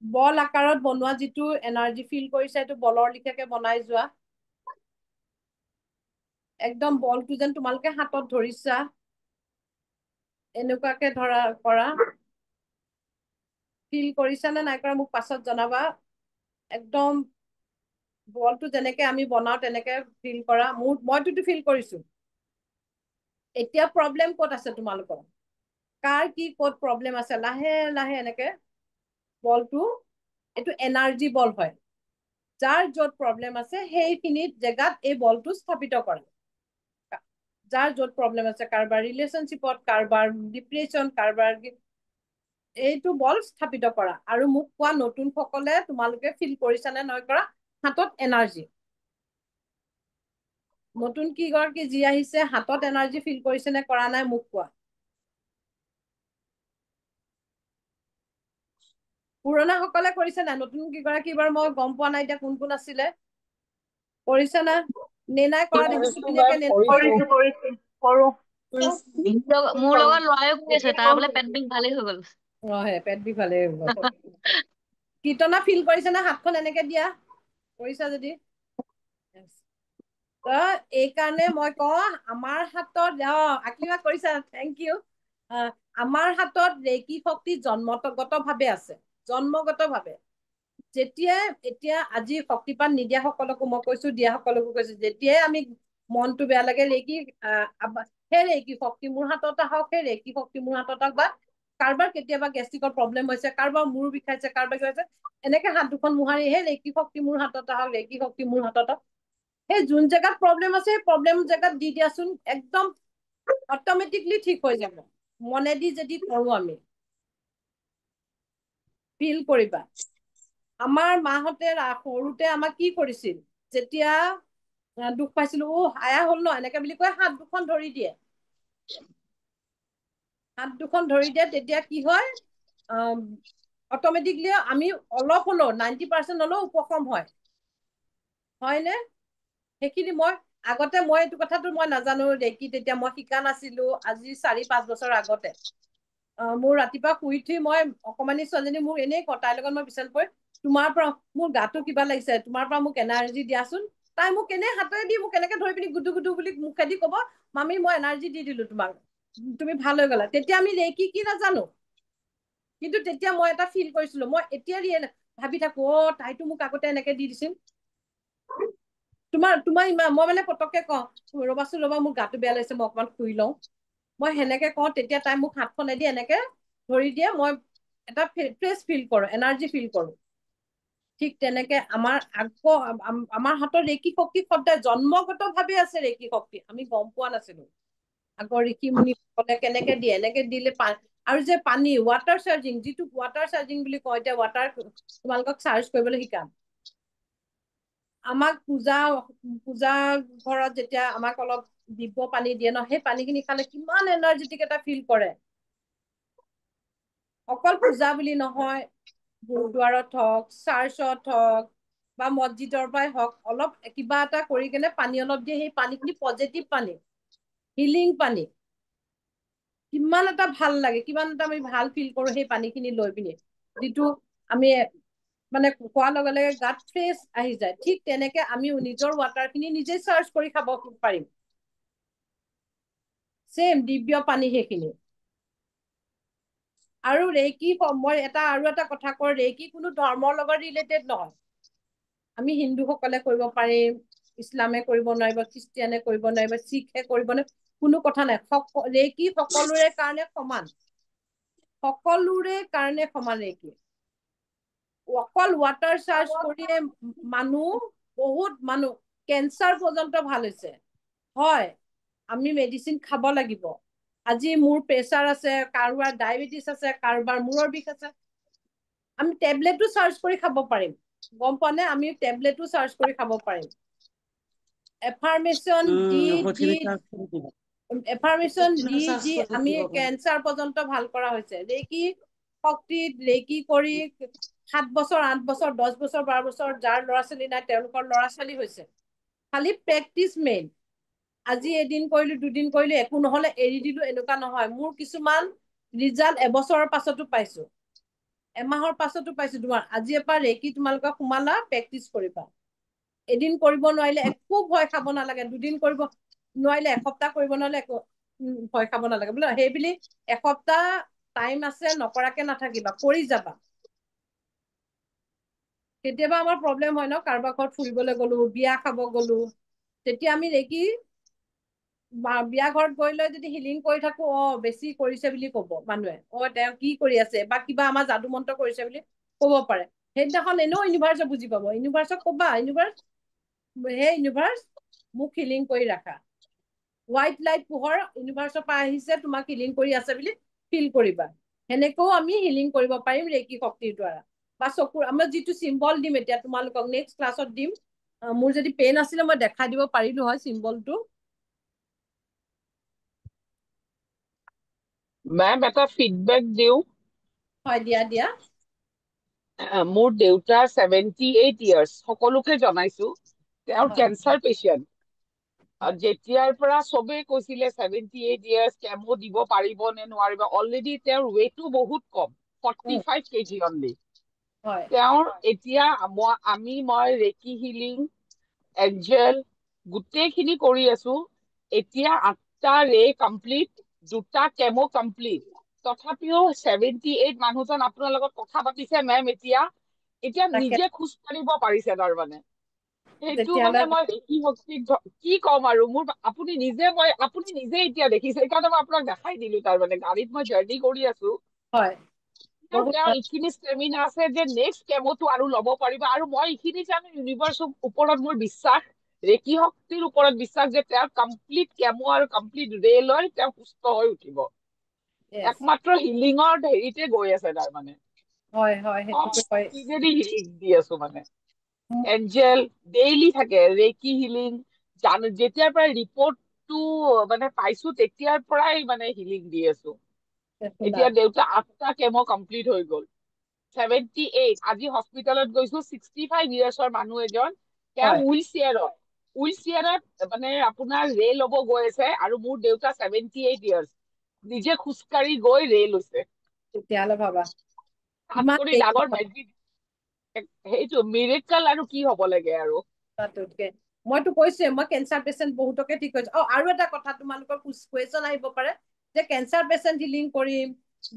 Speaker 2: বল আকাৰত বনোৱা যিটো এনাৰ্জি ফিল কৰিছে সেইটো বলৰ লিখিয়াকে বনাই যোৱা একদম বলটো যেন তোমালোকে হাতত ধৰিছা এনেকুৱাকে ধৰা কৰা ফিল কৰিছা নে নাই কৰা মোক পাছত জনাবা একদম বলটো যেনেকে আমি বনাও তেনেকে ফিল কৰা মইতো ফিল কৰিছো এতিয়া প্ৰব্লেম ক'ত আছে তোমালোকৰ কাৰ কি ক'ত প্ৰব্লেম আছে লাহে লাহে এনেকে বলটো এইটো এনাৰ্জি বল হয় যাৰ য'ত প্ৰব্লেম আছে সেইখিনিত জেগাত এই বলটো স্থাপিত কৰে যাৰ য'ত প্ৰব্লেম আছে কাৰোবাৰ ৰিলেশ্যনশ্বিপত কাৰোবাৰ ডিপ্ৰেশ্যন কাৰোবাৰ এইটো বল স্থাপিত কৰা আৰু মোক কোৱা নতুন সকলে তোমালোকে ফিল কৰিছা নে নাই কৰা হাতত এনাৰ্জি নতুন কি গৰাকী যি আহিছে হাতত এনাৰ্জি ফিল কৰিছে নে কৰা নাই মোক কোৱা পুৰণা সকলে কৰিছে নাই নতুন কি গৰাকী বাৰু মই গম পোৱা নাই এতিয়া কোন কোন আছিলে কৰিছে না নে নাই কৰা দেখিছো ধুনীয়াকে
Speaker 1: মোৰ লগত ল'ৰায়ো কৰি আছে তাৰ বোলে পেট বিষ ভালেই হৈ গ'ল
Speaker 2: পেট বিষ ভালেই হৈ গ'ল কীৰ্তনা ফিল কৰিছে না হাতখন এনেকে দিয়া কৰিছা যদি এই কাৰণে মই কওঁ আমাৰ হাতত আকলিমা কৰিছা থেংক ইউ আমাৰ হাতত ৰেকি শক্তি জন্মগতভাৱে আছে জন্মগতভাৱে এতিয়া আজি শক্তিপাত নিদিয়া সকলকো মই কৈছো দিয়া সকলকো কৈছো যেতিয়াই আমি মনটো বেয়া লাগে ৰেকি সেই ৰেকি শক্তি মোৰ হাতত আহক সেই ৰেকি শক্তি মোৰ হাতত আহক বা কাৰোবাৰ কেতিয়াবা গেষ্ট্ৰিকৰ প্ৰব্লেম হৈছে কাৰোবাৰ মূৰ বিষাইছে কাৰোবাৰ কি হৈছে এনেকে হাত দুখন মোহাৰি সেই ৰেকি শক্তি মোৰ হাতত আহক ৰেকি শক্তি মোৰ হাতত আহক সেই যোন জেগাত প্ৰব্লেম আছে সেই প্ৰব্লেম জেগাত দি দিয়াচোন একদম অট'মেটিকলি ঠিক হৈ যাব মনেদি যদি কৰো আমি ফিল কৰিবা আমাৰ মাহঁতে সৰুতে আমাক কি কৰিছিল যেতিয়া দুখ পাইছিলো আয়া হ'ল ন এনেকে বুলি কৈ হাত দুখন ধৰি দিয়ে তেতিয়া কি হয় অট'মেটিকলি আমি অলপ হলেও 90% হলেও উপশম হয়নে সেইখিনি মই আগতে মই এইটো কথাটো মই নাজানো ৰেকি তেতিয়া মই শিকা নাছিলো আজি 4-5 বছৰ আগতে মোৰ ৰাতিপুৱা শুই উঠি মই অকমানি ছোৱালীজনী মোৰ এনেই তাইৰ লগত মই বিচনাত পৰি তোমাৰ পৰা মোৰ গাটো কিবা লাগিছে তোমাৰ পৰা মোক এনাৰ্জি দিয়াচোন তাই মোক কেনে হাতেৰে দি মোক এনেকে ধৰি পিনি গুদু গুদু বুলি মুখেদি কব মামী মই এনাৰ্জি দি দিলো তোমাক তুমি ভাল হৈ গলা তেতিয়া আমি ৰেকি কি নাজানো কিন্তু তেতিয়া মই এটা ফিল কৰিছিলো মই এতিয়া ভাবি থাকো তাইতো মোক আগতে এনেকে দি দিছিল তোমাৰ মই মানে পতককে কওঁ ৰবাচোন ৰবা মোৰ গাটো বেয়া লাগিছে মই অকমান শুই লওঁ মই সেনেকে কওঁ তেতিয়া তাই মোক হাতখনেদি এনেকে ধৰি দিয়ে মই এটা ফ্ৰেছ ফিল কৰো এনাৰ্জি ফিল কৰো ঠিক তেনেকে আমাৰ হাতৰ ৰেকি শক্তি সদায় জন্মগতভাৱে আছে ৰেকি শক্তি আমি গম পোৱা নাছিলো আগৰ ঋষি মুনিসকলে কেনেকে দিয়ে এনেকে দিলে আৰু যে পানী ৱাটাৰ চাৰ্জিং যিটো ৱাটাৰ চাৰ্জিং বুলি কয় এতিয়া ৱাটাৰ তোমালোকক চাৰ্জ কৰিবলৈ শিকাম আমাক পূজা ঘৰত যেতিয়া আমাক অলপ দিব্য পানী দিয়ে ন সেই পানীখিনি খালে কিমান এনাৰ্জেটিক এটা ফিল কৰে অকল পূজা বুলি নহয় গুৰুদ্বাৰত হওক চাৰ্চত হওক বা মছজিদৰ পৰাই হওক অলপ কিবা এটা কৰি কেনে পানী অলপ দিয়ে সেই পানীখিনি পজিটিভ পানী হিলিং পানী কিমান এটা ভাল লাগে কিমান এটা আমি ভাল ফিল কৰো সেই পানীখিনি লৈ পিনি যিটো আমি মানে খোৱাৰ লগে লগে গাত ফ্ৰেছ আহি যায় ঠিক তেনেকে আমি নিজৰ ৱাটাৰখিনি নিজে চাৰ্চ কৰি খাব পাৰিম চেম দিব্য পানী সেইখিনি আৰু ৰেকি মই আৰু এটা কথা কওঁ ৰেকি কোনো ধৰ্মৰ লগত ৰিলেটেড নহয় আমি হিন্দুসকলে কৰিব পাৰিম ইছলামে কৰিব নোৱাৰিব খ্ৰীষ্টিয়ানে কৰিব নোৱাৰিব শিখে কৰিব নোৱাৰিব কোনো কথা নাই ৰেকি সকলোৰে কাৰণে সমান ৰেকি অকল ৱাটাৰ চাৰ্জ কৰিয়ে বহুত মানুহ কেঞ্চাৰ পৰ্যন্ত ভাল হৈছে হয় আমি মেডিচিন খাব লাগিব আজি মোৰ প্ৰেছাৰ আছে কাৰোবাৰ ডায়েবেটিছ আছে কাৰোবাৰ মূৰৰ বিষ আছে আমি টেবলেটো চাৰ্জ কৰি খাব পাৰিম গম পোৱা নে আমি টেবলেটো চাৰ্জ কৰি খাব পাৰিম এফাৰ্মেশ্যন দি আমি কেঞ্চাৰ পৰ্যন্ত ভাল কৰা হৈছে ৰেকি শক্তিত ৰেকি কৰি 7 বছৰ 8 বছৰ 10 বছৰ 12 বছৰ যাৰ ল'ৰা ছোৱালী নাই তেওঁলোকৰ ল'ৰা ছোৱালী হৈছে খালি প্ৰেক্টিচ মেইন আজি এদিন কৰিলো দুদিন কৰিলো একো নহলে এৰি দিলো এনেকুৱা নহয় মোৰ কিছুমান ৰিজাল্ট এবছৰৰ পাছতো পাইছো এমাহৰ পাছতো পাইছো তোমাৰ আজি এবাৰ ৰেকি তোমালোকক সোমালা প্ৰেক্টিচ কৰিবা এদিন কৰিব নোৱাৰিলে একো ভয় খাব নালাগে দুদিন কৰিব নোৱাৰিলে এসপ্তাহ কৰিব নোৱাৰিলে একো ভয় খাব নালাগে বোলে সেই বুলি এসপ্তাহ টাইম আছে নকৰাকে নাথাকিবা কৰি যাবা কেতিয়াবা আমাৰ প্ৰব্লেম হয় ন কাৰোবাৰ ঘৰত ফুৰিবলৈ গলো বিয়া খাব গলো তেতিয়া আমি ৰেকি বিয়া ঘৰত গৈ লৈ যদি হিলিং কৰি থাকো বেছি কৰিছে বুলি কব মানুহে তেওঁ কি কৰি আছে বা কিবা আমাৰ যাদু মন্ত্ৰ কৰিছে বুলি কব পাৰে সেইদিনাখন এনেও ইউনিভাৰ্ছে বুজি পাব ইউনিভাৰ্ছক কবা ইউনিভাৰ্ছ সেই ইউনিভাৰ্ছ মোক হিলিং কৰি ৰাখা হোৱাইট লাইট পোহৰ ইউনিভাৰ্ছৰ পৰা আহিছে তোমাক হিলিং কৰি আছে বুলি ফিল কৰিবা সেনেকৈও আমি হিলিং কৰিব পাৰিম ৰেকি শক্তিৰ দ্বাৰা বা চকুৰ আমাৰ যিটো চিম্বল দিম এতিয়া তোমালোকক নেক্সট ক্লাছত দিম মোৰ যদি পেন আছিলে মই দেখাই দিব পাৰিলো হয় চিম্বলটো
Speaker 7: মেম এটা ফিডবেক দিওঁ
Speaker 2: হয় দিয়া
Speaker 7: মোৰ দেউতাৰ 78 ইয়াৰ্ছ সকলোকে জনাইছো তেওঁৰ কেঞ্চাৰ পেচিয়েণ্ট যেতিয়াৰ পৰা চবে কৈছিলে 78 ইয়াৰ্ছ কেমো দিব পাৰিব নে নোৱাৰিব অলৰেডি তেওঁৰ ৱেইটো বহুত কম 45 কেজি অনলি তেওঁৰ এতিয়া মই ৰেকি হিলিং এঞ্জেল গোটেইখিনি কৰি আছো এতিয়া 8টা ৰে কমপ্লিট 2টা কেমো কমপ্লিট তথাপিও 78 মানুহজন আপোনাৰ লগত কথা পাতিছে মেম এতিয়া নিজে খোজ কাঢ়িব পাৰিছে তাৰমানে সেইটো মানে মই ৰেকি শক্তিক কি কম আৰু মোৰ আপুনি নিজে এতিয়া দেখিছে সেইকাৰণে মই আপোনাক দেখাই দিলো তাৰমানে গাড়ীত মই জাৰ্ণি কৰি আছো তেওঁৰ এইখিনি ষ্টেমিনা আছে যে নেক্সট কেমোটো আৰু ল'ব পাৰিব আৰু মই এইখিনি জানো ইউনিভাৰ্ছৰ ওপৰত মোৰ বিশ্বাস ৰেকি শক্তিৰ ওপৰত বিশ্বাস যে তেওঁ কমপ্লিট কেমো আৰু কমপ্লিট ৰে লৈ তেওঁ সুস্থ হৈ উঠিব একমাত্ৰ হিলিঙৰ হেৰিতে গৈ আছে তাৰমানে হিলিং দি আছো মানে এঞ্জেল ডেইলি থাকে ৰেকি হিলিং যেতিয়াৰ পৰা ৰিপৰ্টটো মানে পাইছো তেতিয়াৰ পৰাই মানে হিলিং দি আছো এতিয়া দেউতা 8টা কেমো কমপ্লিট হৈ গ'ল 78 আজি হস্পিটেলত গৈছো 65 ইয়াৰ্ছৰ মানুহ এজন তেওঁ হুইল চেয়াৰত মানে আপোনাৰ ৰে ল'ব গৈ আছে আৰু মোৰ দেউতা 78 ইয়াৰ্ছ নিজে খোজকাঢ়ি গৈ ৰে লৈছে
Speaker 2: তেতিয়াহ'লে ভাবা
Speaker 7: ডাঙৰ সেইটো মিৰেকল আৰু কি হব লাগে আৰু
Speaker 2: মইতো কৈছোৱে মই কেঞ্চাৰ পেচেণ্ট বহুতকে ঠিক কৰিছো আৰু এটা কথা তোমালোকৰ কুৱেশ্যন আহিব পাৰে যে কেঞ্চাৰ পেচেণ্ট হিলিং কৰিম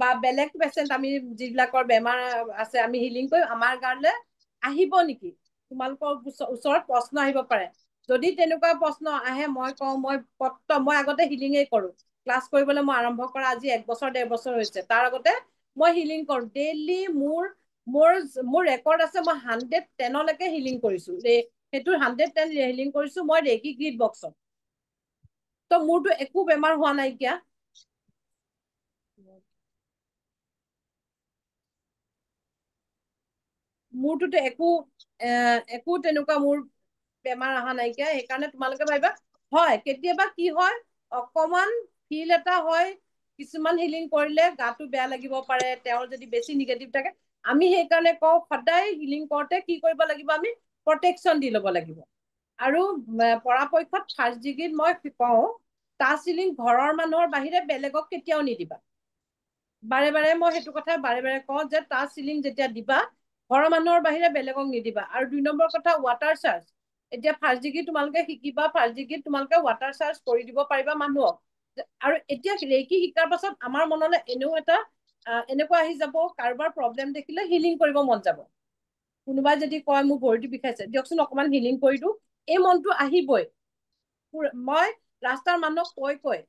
Speaker 2: বা বেলেগ পেচেণ্ট আমি যিবিলাকৰ বেমাৰ আছে আমি হিলিং কৰিম আমাৰ গাঁৱলৈ আহিব নেকি তোমালোকৰ ওচৰত প্ৰশ্ন আহিব পাৰে যদি তেনেকুৱা প্ৰশ্ন আহে মই কওঁ মই আগতে হিলিঙেই কৰো ক্লাছ কৰিবলৈ মই আৰম্ভ কৰা আজি 1 বছৰ 1.5 বছৰ হৈছে তাৰ আগতে মই হিলিং কৰো ডেইলি মোৰ ৰেকৰ্ড আছে মই 110লৈকে হিলিং কৰিছো সেইটো 110 হিলিং কৰিছো মই ৰেকি গ্ৰীড বক্সত তো মোৰতো একো বেমাৰ হোৱা নাইকিয়া মোৰটোতো একো তেনেকুৱা মোৰ বেমাৰ অহা নাইকিয়া সেইকাৰণে তোমালোকে ভাবিবা হয় কেতিয়াবা কি হয় অকমান ফিল এটা হয় কিছুমান হিলিং কৰিলে গাটো বেয়া লাগিব পাৰে তেওঁৰ যদি বেছি নিগেটিভ থাকে আমি সেইকাৰণে কওঁ সদায় হিলিং কৰোঁতে কি কৰিব লাগিব আমি প্ৰটেকশ্যন দি ল'ব লাগিব আৰু পৰাপক্ষত ফাৰ্ষ্ট ডিগ্ৰীত মই কওঁ টাচ হিলিং ঘৰৰ মানুহৰ বাহিৰে বেলেগক কেতিয়াও নিদিবা বাৰে বাৰে মই সেইটো কথা বাৰে বাৰে কওঁ যে টাচ হিলিং যেতিয়া দিবা ঘৰৰ মানুহৰ বাহিৰে বেলেগক নিদিবা আৰু 2 নম্বৰ কথা ৱাটাৰ চাৰ্জ এতিয়া ফাৰ্ষ্ট ডিগ্ৰী তোমালোকে শিকিবা ফাৰ্ষ্ট ডিগ্ৰীত তোমালোকে ৱাটাৰ চাৰ্জ কৰি দিব পাৰিবা মানুহক আৰু এতিয়া ৰেকি শিকাৰ পাছত আমাৰ মনলৈ এনেকুৱা আহি যাব কাৰোবাৰ প্ৰব্লেম দেখিলে হিলিং কৰিব মন যাব কোনোবাই যদি কয় মোৰ ভৰিটো বিষাইছে দিয়কচোন অকমান হিলিং কৰি দিওঁ এই মনটো আহিবই মই ৰাস্তাৰ মানুহক কৈ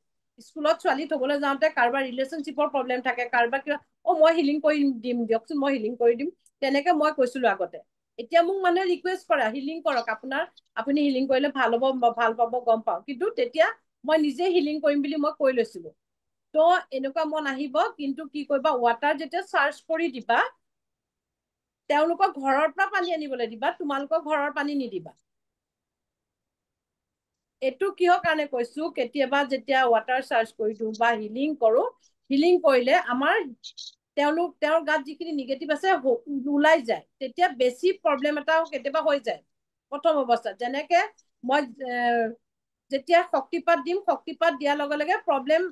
Speaker 2: স্কুলত ছোৱালী থবলৈ যাওঁতে কাৰোবাৰ ৰিলেশ্যনশ্বিপৰ প্ৰব্লেম থাকে কাৰোবাৰ কিবা মই হিলিং কৰি দিম দিয়কচোন মই হিলিং কৰি দিম তেনেকে মই কৈছিলো আগতে এতিয়া মোক মানুহে ৰিকুৱেষ্ট কৰে হিলিং কৰক আপুনি হিলিং কৰিলে ভাল পাব গম পাওঁ কিন্তু তেতিয়া মই নিজে হিলিং কৰিম বুলি মই কৈ লৈছিলো তো এনেকুৱা মন আহিব কিন্তু কি কৰিবা ৱাটাৰ যেতিয়া চাৰ্জ কৰি দিবা তেওঁলোকৰ ঘৰৰ পৰা পানী আনিবলৈ দিবা তোমালোকৰ ঘৰৰ পানী নিদিবা এইটো কিহৰ কাৰণে কৈছো কেতিয়াবা যেতিয়া ৱাটাৰ চাৰ্জ কৰি দিওঁ বা হিলিং কৰো হিলিং কৰিলে আমাৰ তেওঁৰ গাত যিখিনি নিগেটিভ আছে ওলাই যায় তেতিয়া বেছি প্ৰব্লেম এটাও কেতিয়াবা হৈ যায় প্ৰথম অৱস্থাত যেনেকে মই যেতিয়া শক্তিপাত দিম শক্তিপাত দিয়াৰ লগে লগে প্ৰব্লেম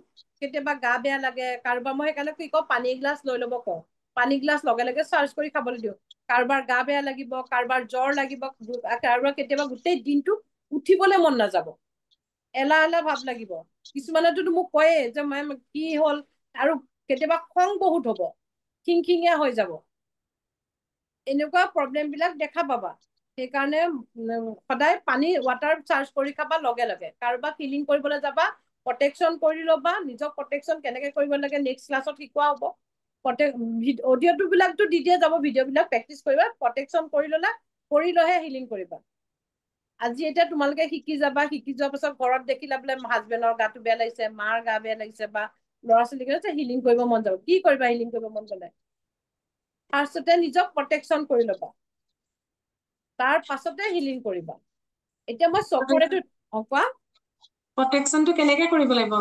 Speaker 2: কেতিয়াবা গা বেয়া লাগে কাৰোবাৰ মই সেইকাৰণে কি কওঁ পানী এগিলাচ লৈ ল'ব কওঁ পানী গিলাচ লগে লগে চাৰ্জ কৰি খাবলৈ দিওঁ কাৰোবাৰ গা বেয়া লাগিব কাৰোবাৰ জ্বৰ লাগিব কাৰোবাৰ কেতিয়াবা গোটেই দিনটো উঠিবলৈ মন নাযাব এলাহ ভাৱ লাগিব কিছুমানেতো মোক কয়ে যে মেম কি হ'ল আৰু কেতিয়াবা খং বহুত হ'ব খিংখিঙীয়া হৈ যাব এনেকুৱা প্ৰব্লেম বিলাক দেখা পাবা সেইকাৰণে সদায় পানী ৱাটাৰ চাৰ্জ কৰি খাবা লগে লগে কাৰোবাক হিলিং কৰিবলৈ যাবা প্ৰটেকশ্যন কৰি ল'বা নিজক প্ৰটেকশ্যন কেনেকে কৰিব লাগে নেক্সট ক্লাছত শিকোৱা হ'ব অডিঅ'টো বিলাকতো দি দিয়া যাব ভিডিঅ' বিলাক প্ৰেক্টিচ কৰিবা প্ৰটেকশ্যন কৰি ল'লা কৰি লৈহে হিলিং কৰিবা আজি এতিয়া তোমালোকে শিকি যাবা শিকি যোৱাৰ পাছত ঘৰত দেখিলা বোলে হাজবেণ্ডৰ গাটো বেয়া লাগিছে মাৰ গা বেয়া লাগিছে বা ল'ৰা ছোৱালী কৈছে হিলিং কৰিব মন যাব কি কৰিবা হিলিং কৰিব মন গ'লে ফাৰ্ষ্টতে নিজক প্ৰটেকশ্যন কৰি ল'বা তাৰ পাছতে হিলিং কৰিবা এতিয়া মই চকুৰেটো কোৱা
Speaker 10: প্ৰটেকশ্যনটো কেনেকে কৰিব লাগিব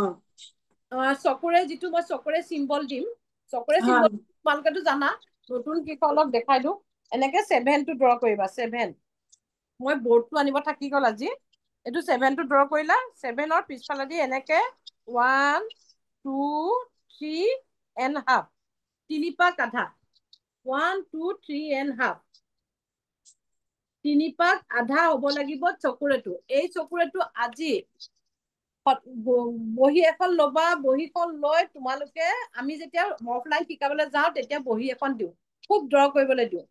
Speaker 2: চকুৰে যিটো মই চকুৰে চিম্বল দিম চকুৰে চিম্বল তোমালোকেতো জানা নতুন কিসকলক দেখাই দিওঁ এনেকে 7 টো ড্ৰ কৰিবা 7 মই বৰ্ডটো আনিব থাকি গ'ল আজি এইটো 7 টো ড্ৰ কৰিলা 7ৰ পিছফালেদি এনেকে 1 2 3 and half 3 পাক আধা 1 2 3 and half 3 পাক আধা হ'ব লাগিব চকুৰেটো এই চকুৰেটো আজি বহি এখন ল'বা বহিখন লৈ তোমালোকে আমি যেতিয়া অফলাইন শিকাবলৈ যাওঁ তেতিয়া বহি এখন দিওঁ খুব ড্ৰ কৰিবলৈ দিওঁ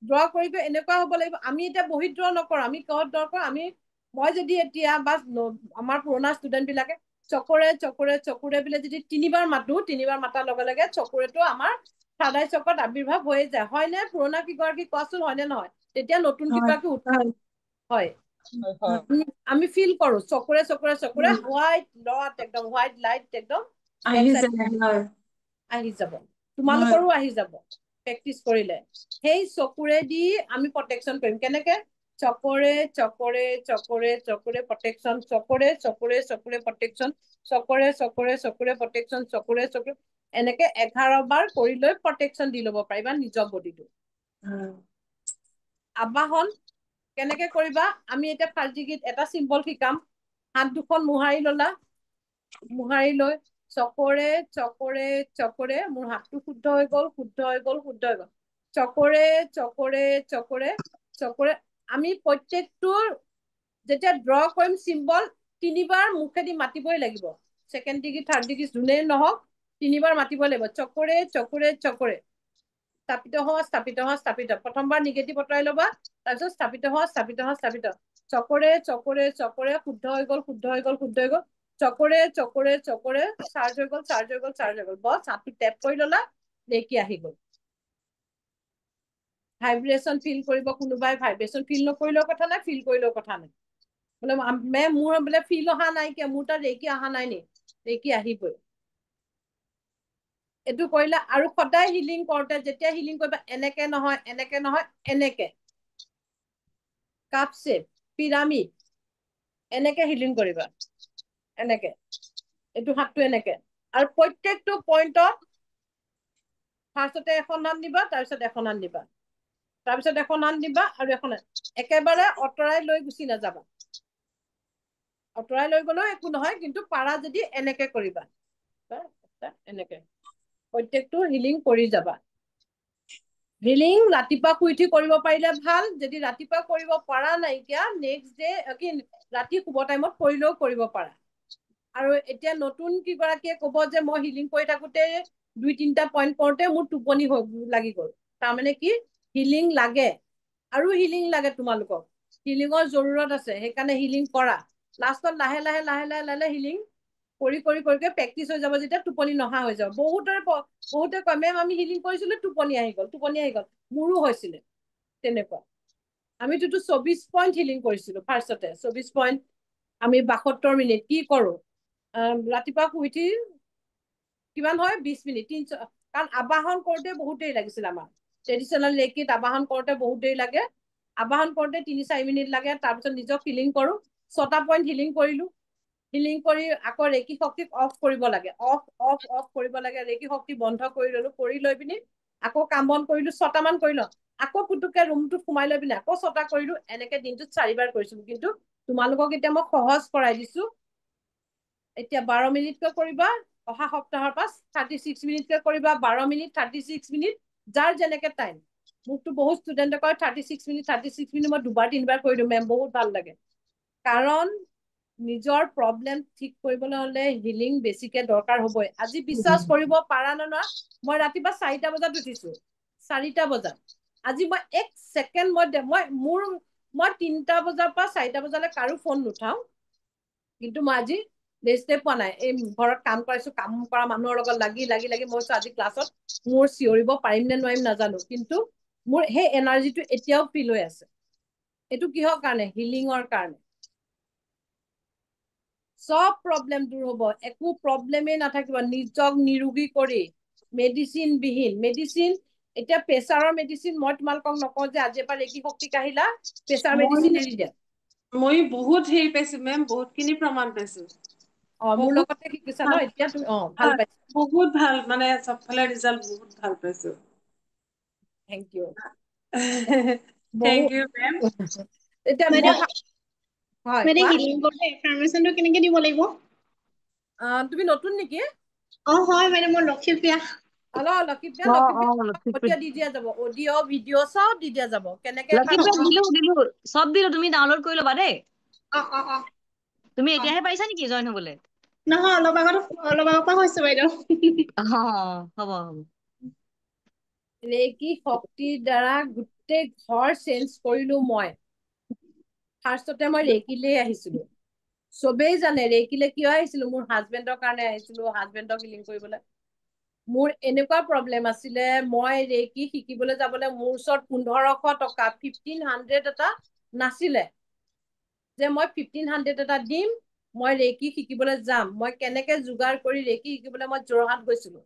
Speaker 2: ড্ৰ কৰি এনেকুৱা হ'ব লাগিব আমি এতিয়া বহিত ড্ৰ নকৰোঁ আমি কিহত ড্ৰ কৰোঁ আমি মই যদি এতিয়া বা আমাৰ পুৰণা ষ্টুডেণ্ট বিলাকে চকুৰে চকুৰে চকুৰে বোলে যদি 3বাৰ মাতো 3বাৰ মাতাৰ লগে লগে চকুৰেটো আমাৰ সাদাই চকত আবিৰ্ভাৱ হৈ যায় হয়নে পুৰণা কিগৰাকী কোৱাচোন হয়নে নহয় তেতিয়া নতুন কিগৰাকী উৎসাহ হয় আমি ফিল কৰো চকুৰে চকুৰে চকুৰে হোৱাইট ডট একদম হোৱাইট লাইট একদম আহি যাব তোমালোকৰো আহি যাব প্ৰেক্টিচ কৰিলে সেই চকুৰেদি আমি প্ৰটেকশ্যন কৰিম কেনেকে চকুৰে চকুৰে চকুৰে চকুৰে প্ৰটেকশ্যন চকুৰে চকুৰে চকুৰে প্ৰটেকশ্যন চকুৰে চকুৰে চকুৰে প্ৰটেকশ্যন চকুৰে চকুৰে এনেকে 11 বাৰ কৰি লৈ প্ৰটেকশ্যন দি ল'ব পাৰিবা নিজৰ বডিটো আবাহন কেনেকে কৰিবা আমি এতিয়া ফাৰ্ষ্ট ডিগ্ৰীত এটা চিম্বল শিকাম হাত দুখন মোহাৰি ল'লা মোহাৰি লৈ চকুৰে চকুৰে চকুৰে মোৰ হাতটো শুদ্ধ হৈ গ'ল শুদ্ধ হৈ গ'ল শুদ্ধ হৈ গ'ল চকুৰে চকুৰে চকুৰে চকুৰে আমি প্ৰত্যেকটো যেতিয়া ড্ৰ কৰিম চিম্বল 3বাৰ মুখেদি মাতিবই লাগিব ছেকেণ্ড ডিগ্ৰী থাৰ্ড ডিগ্ৰী যোনেই নহওক 3বাৰ মাতিবই লাগিব চকুৰে চকুৰে চকুৰে স্থাপিত হোৱা স্থাপিত হোৱা স্থাপিত প্ৰথমবাৰ নিগেটিভ আঁতৰাই ল'বা তাৰপিছত স্থাপিত হোৱা স্থাপিত হোৱা স্থাপিত চকুৰে চকুৰে চকুৰে শুদ্ধ হৈ গ'ল শুদ্ধ হৈ গ'ল শুদ্ধ হৈ গ'ল চকুৰে চকুৰে চকুৰে চাৰ্জ হৈ গ'ল চাৰ্জ হৈ গ'ল চাৰ্জ হৈ গ'ল বছ হাতটো টেপ কৰি ল'লা লেকি আহি গ'ল ভাইব্ৰেশ্যন ফিল কৰিব কোনোবাই ভাইব্ৰেশ্যন ফিল নকৰিলেও কথা নাই ফিল কৰিলেও কথা নাই বোলে মেম মোৰ বোলে ফিল অহা নাই কিয় মোৰ তাত ৰেকি অহা নাই নি ৰেকি আহিবই এইটো কৰিলে আৰু সদায় হিলিং কৰোঁতে যেতিয়া হিলিং কৰিবা এনেকে নহয় এনেকে কাপ শেপ পিৰামিড এনেকে হিলিং কৰিবা এনেকে এইটো হাতটো এনেকে আৰু প্ৰত্যেকটো পইণ্টত ফাৰ্ষ্টতে এখন হাত দিবা তাৰপিছত এখন হাত দিবা তাৰপিছত এখন হাত দিবা আৰু এখন একেবাৰে আঁতৰাই লৈ গুচি নাযাবা আঁতৰাই লৈ গ'লেও একো নহয় কিন্তু পাৰা যদি এনেকে কৰিবা এনেকে প্ৰত্যেকটো হিলিং কৰি যাবা হিলিং ৰাতিপুৱা শুই উঠি কৰিব পাৰিলে ভাল যদি ৰাতিপুৱা কৰিব পৰা নাইকিয়া নেক্সট ডে কি ৰাতি শুব টাইমত কৰিলেও কৰিব পাৰা আৰু এতিয়া নতুন কিগৰাকীয়ে ক'ব যে মই হিলিং কৰি থাকোঁতে 2-3টা পইণ্ট কৰোঁতে মোৰ টোপনি লাগি গ'ল তাৰমানে কি হিলিং লাগে আৰু হিলিং লাগে তোমালোকক হিলিঙৰ জৰুৰত আছে সেইকাৰণে হিলিং কৰা লাষ্টত লাহে লাহে লাহে লাহে লাহে হিলিং কৰি কৰি কৰি প্ৰেক্টিচ হৈ যাব যেতিয়া টোপনি নহা হৈ যাব বহুতে কয় মেম আমি হিলিং কৰিছিলো টোপনি আহি গ'ল মোৰো হৈছিলে তেনেকুৱা আমিতো 24 পইণ্ট হিলিং কৰিছিলো ফাৰ্ষ্টতে 24 পইণ্ট আমি 72 মিনিট কি কৰো ৰাতিপুৱা শুই উঠি কিমান হয় 20 মিনিট কাৰণ আবাহন কৰোঁতে বহুত দেৰি লাগিছিল আমাৰ ট্ৰেডিশ্যনেল লেকিত আবাহন কৰোঁতে বহুত দেৰি লাগে আবাহন কৰোঁতে 3-4 মিনিট লাগে তাৰপিছত নিজক হিলিং কৰোঁ 6টা পইণ্ট হিলিং কৰিলো হিলিং কৰি আকৌ ৰেকি শক্তিক অফ কৰিব লাগে অফ অফ অফ কৰিব লাগে ৰেকি শক্তি বন্ধ কৰি ল'লো কৰি লৈ পিনি আকৌ কাম বন কৰিলো 6টা মান কৰিলো আকৌ পুতুকে ৰুমটোত সোমাই লৈ পিনি আকৌ 6টা কৰিলো এনেকে দিনটোত 4বাৰ কৰিছিলো কিন্তু তোমালোকক এতিয়া মই সহজ কৰাই দিছো এতিয়া 12 মিনিটকৈ কৰিবা অহা সপ্তাহৰ পৰা 36 মিনিটকৈ কৰিবা 12 মিনিট 36 মিনিট যাৰ যেনেকে টাইম মোকতো বহুত ষ্টুডেণ্টে কয় 36 মিনিট মই 2-3বাৰ কৰি দিওঁ মেম বহুত ভাল লাগে কাৰণ নিজৰ প্ৰব্লেম ঠিক কৰিবলৈ হলে হিলিং বেছিকে দৰকাৰ হ'বই আজি বিশ্বাস কৰিব পাৰা না মই ৰাতিপুৱা 4টা বজাত উঠিছো 4টা বজাত আজি মই 1 সেকেন্ড মই 3টা বজাৰ পৰা 4টা বজালৈ কাৰো ফোন নুঠাও কিন্তু মই আজি ৰেষ্টে পোৱা নাই এই ঘৰত কাম কৰাইছো কাম কৰা মানুহৰ লগত লাগি মই আজি ক্লাছত মোৰ চিঞৰিব পাৰিম নে নোৱাৰিম নাজানো কিন্তু মোৰ সেই এনাৰ্জিটো এতিয়াও ফিল হৈ আছে এইটো কিহৰ কাৰণে হিলিংৰ কাৰণে সব প্ৰব্লেম দূৰ হ'ব একো প্ৰব্লেমে নাথাকিব নিজক নিৰোগী কৰি মেডিচিন বিহীন মেডিচিন এতিয়া প্ৰেছাৰৰ মেডিচিন মই তোমালোকক নকওঁ যে আজিৰ পৰা ৰেকি শক্তি কাহিলা প্ৰেছাৰ মেডিচিন এৰি দিয়া
Speaker 10: মই বহুত হেৰি পাইছো মেম বহুতখিনি প্ৰমাণ পাইছো
Speaker 2: মোৰ
Speaker 10: বহুত
Speaker 2: লগতে শিকিছা ন এতিয়া তুমি ভাল পাইছা
Speaker 10: বহুত ভাল মানে সবফালে ৰিজাল্ট বহুত ভাল পাইছো
Speaker 2: thank you
Speaker 10: thank you ma'am
Speaker 2: এতিয়া হয়
Speaker 11: মানে হিলিং কৰোতে এফাৰ্মেশনটো কেনেকে দিব লাগিব
Speaker 2: তুমি নতুন নেকি
Speaker 11: হয় মানে মোৰ লক্ষীপ্ৰিয়া
Speaker 2: লক্ষীপ্ৰিয়া দি দিয়া যাব অডিঅ' ভিডিঅ' সব দি দিয়া যাব কেনেকে
Speaker 1: দিলো সব দিলো তুমি ডাউনলোড কৰি ল'বা দেই তুমি এতিয়াহে পাইছা নেকি জয়েন হ'বলৈ
Speaker 11: নহয় অলপ আগৰ পৰা হৈছে বাইদেউ
Speaker 1: হ'ব
Speaker 2: ৰেকি শক্তিৰ দ্বাৰা গোটেই ঘৰ চেঞ্জ কৰিলো মই ফাৰ্ষ্টতে মই ৰেকিলৈ আহিছিলো সবেই জানে ৰেকিলে কিয় আহিছিলো মোৰ হাজবেণ্ডৰ কাৰণে আহিছিলো হাজবেণ্ডক হিলিং কৰিবলৈ মোৰ এনেকুৱা প্ৰব্লেম আছিলে মই ৰেকি শিকিবলৈ যাবলৈ মোৰ ওচৰত 1500 টকা 1500 এটা নাছিলে যে মই 1500 এটা দিম মই ৰেকি শিকিবলৈ যাম মই কেনেকে যোগাৰ কৰি ৰেকি শিকিবলৈ মই যোৰহাট গৈছিলো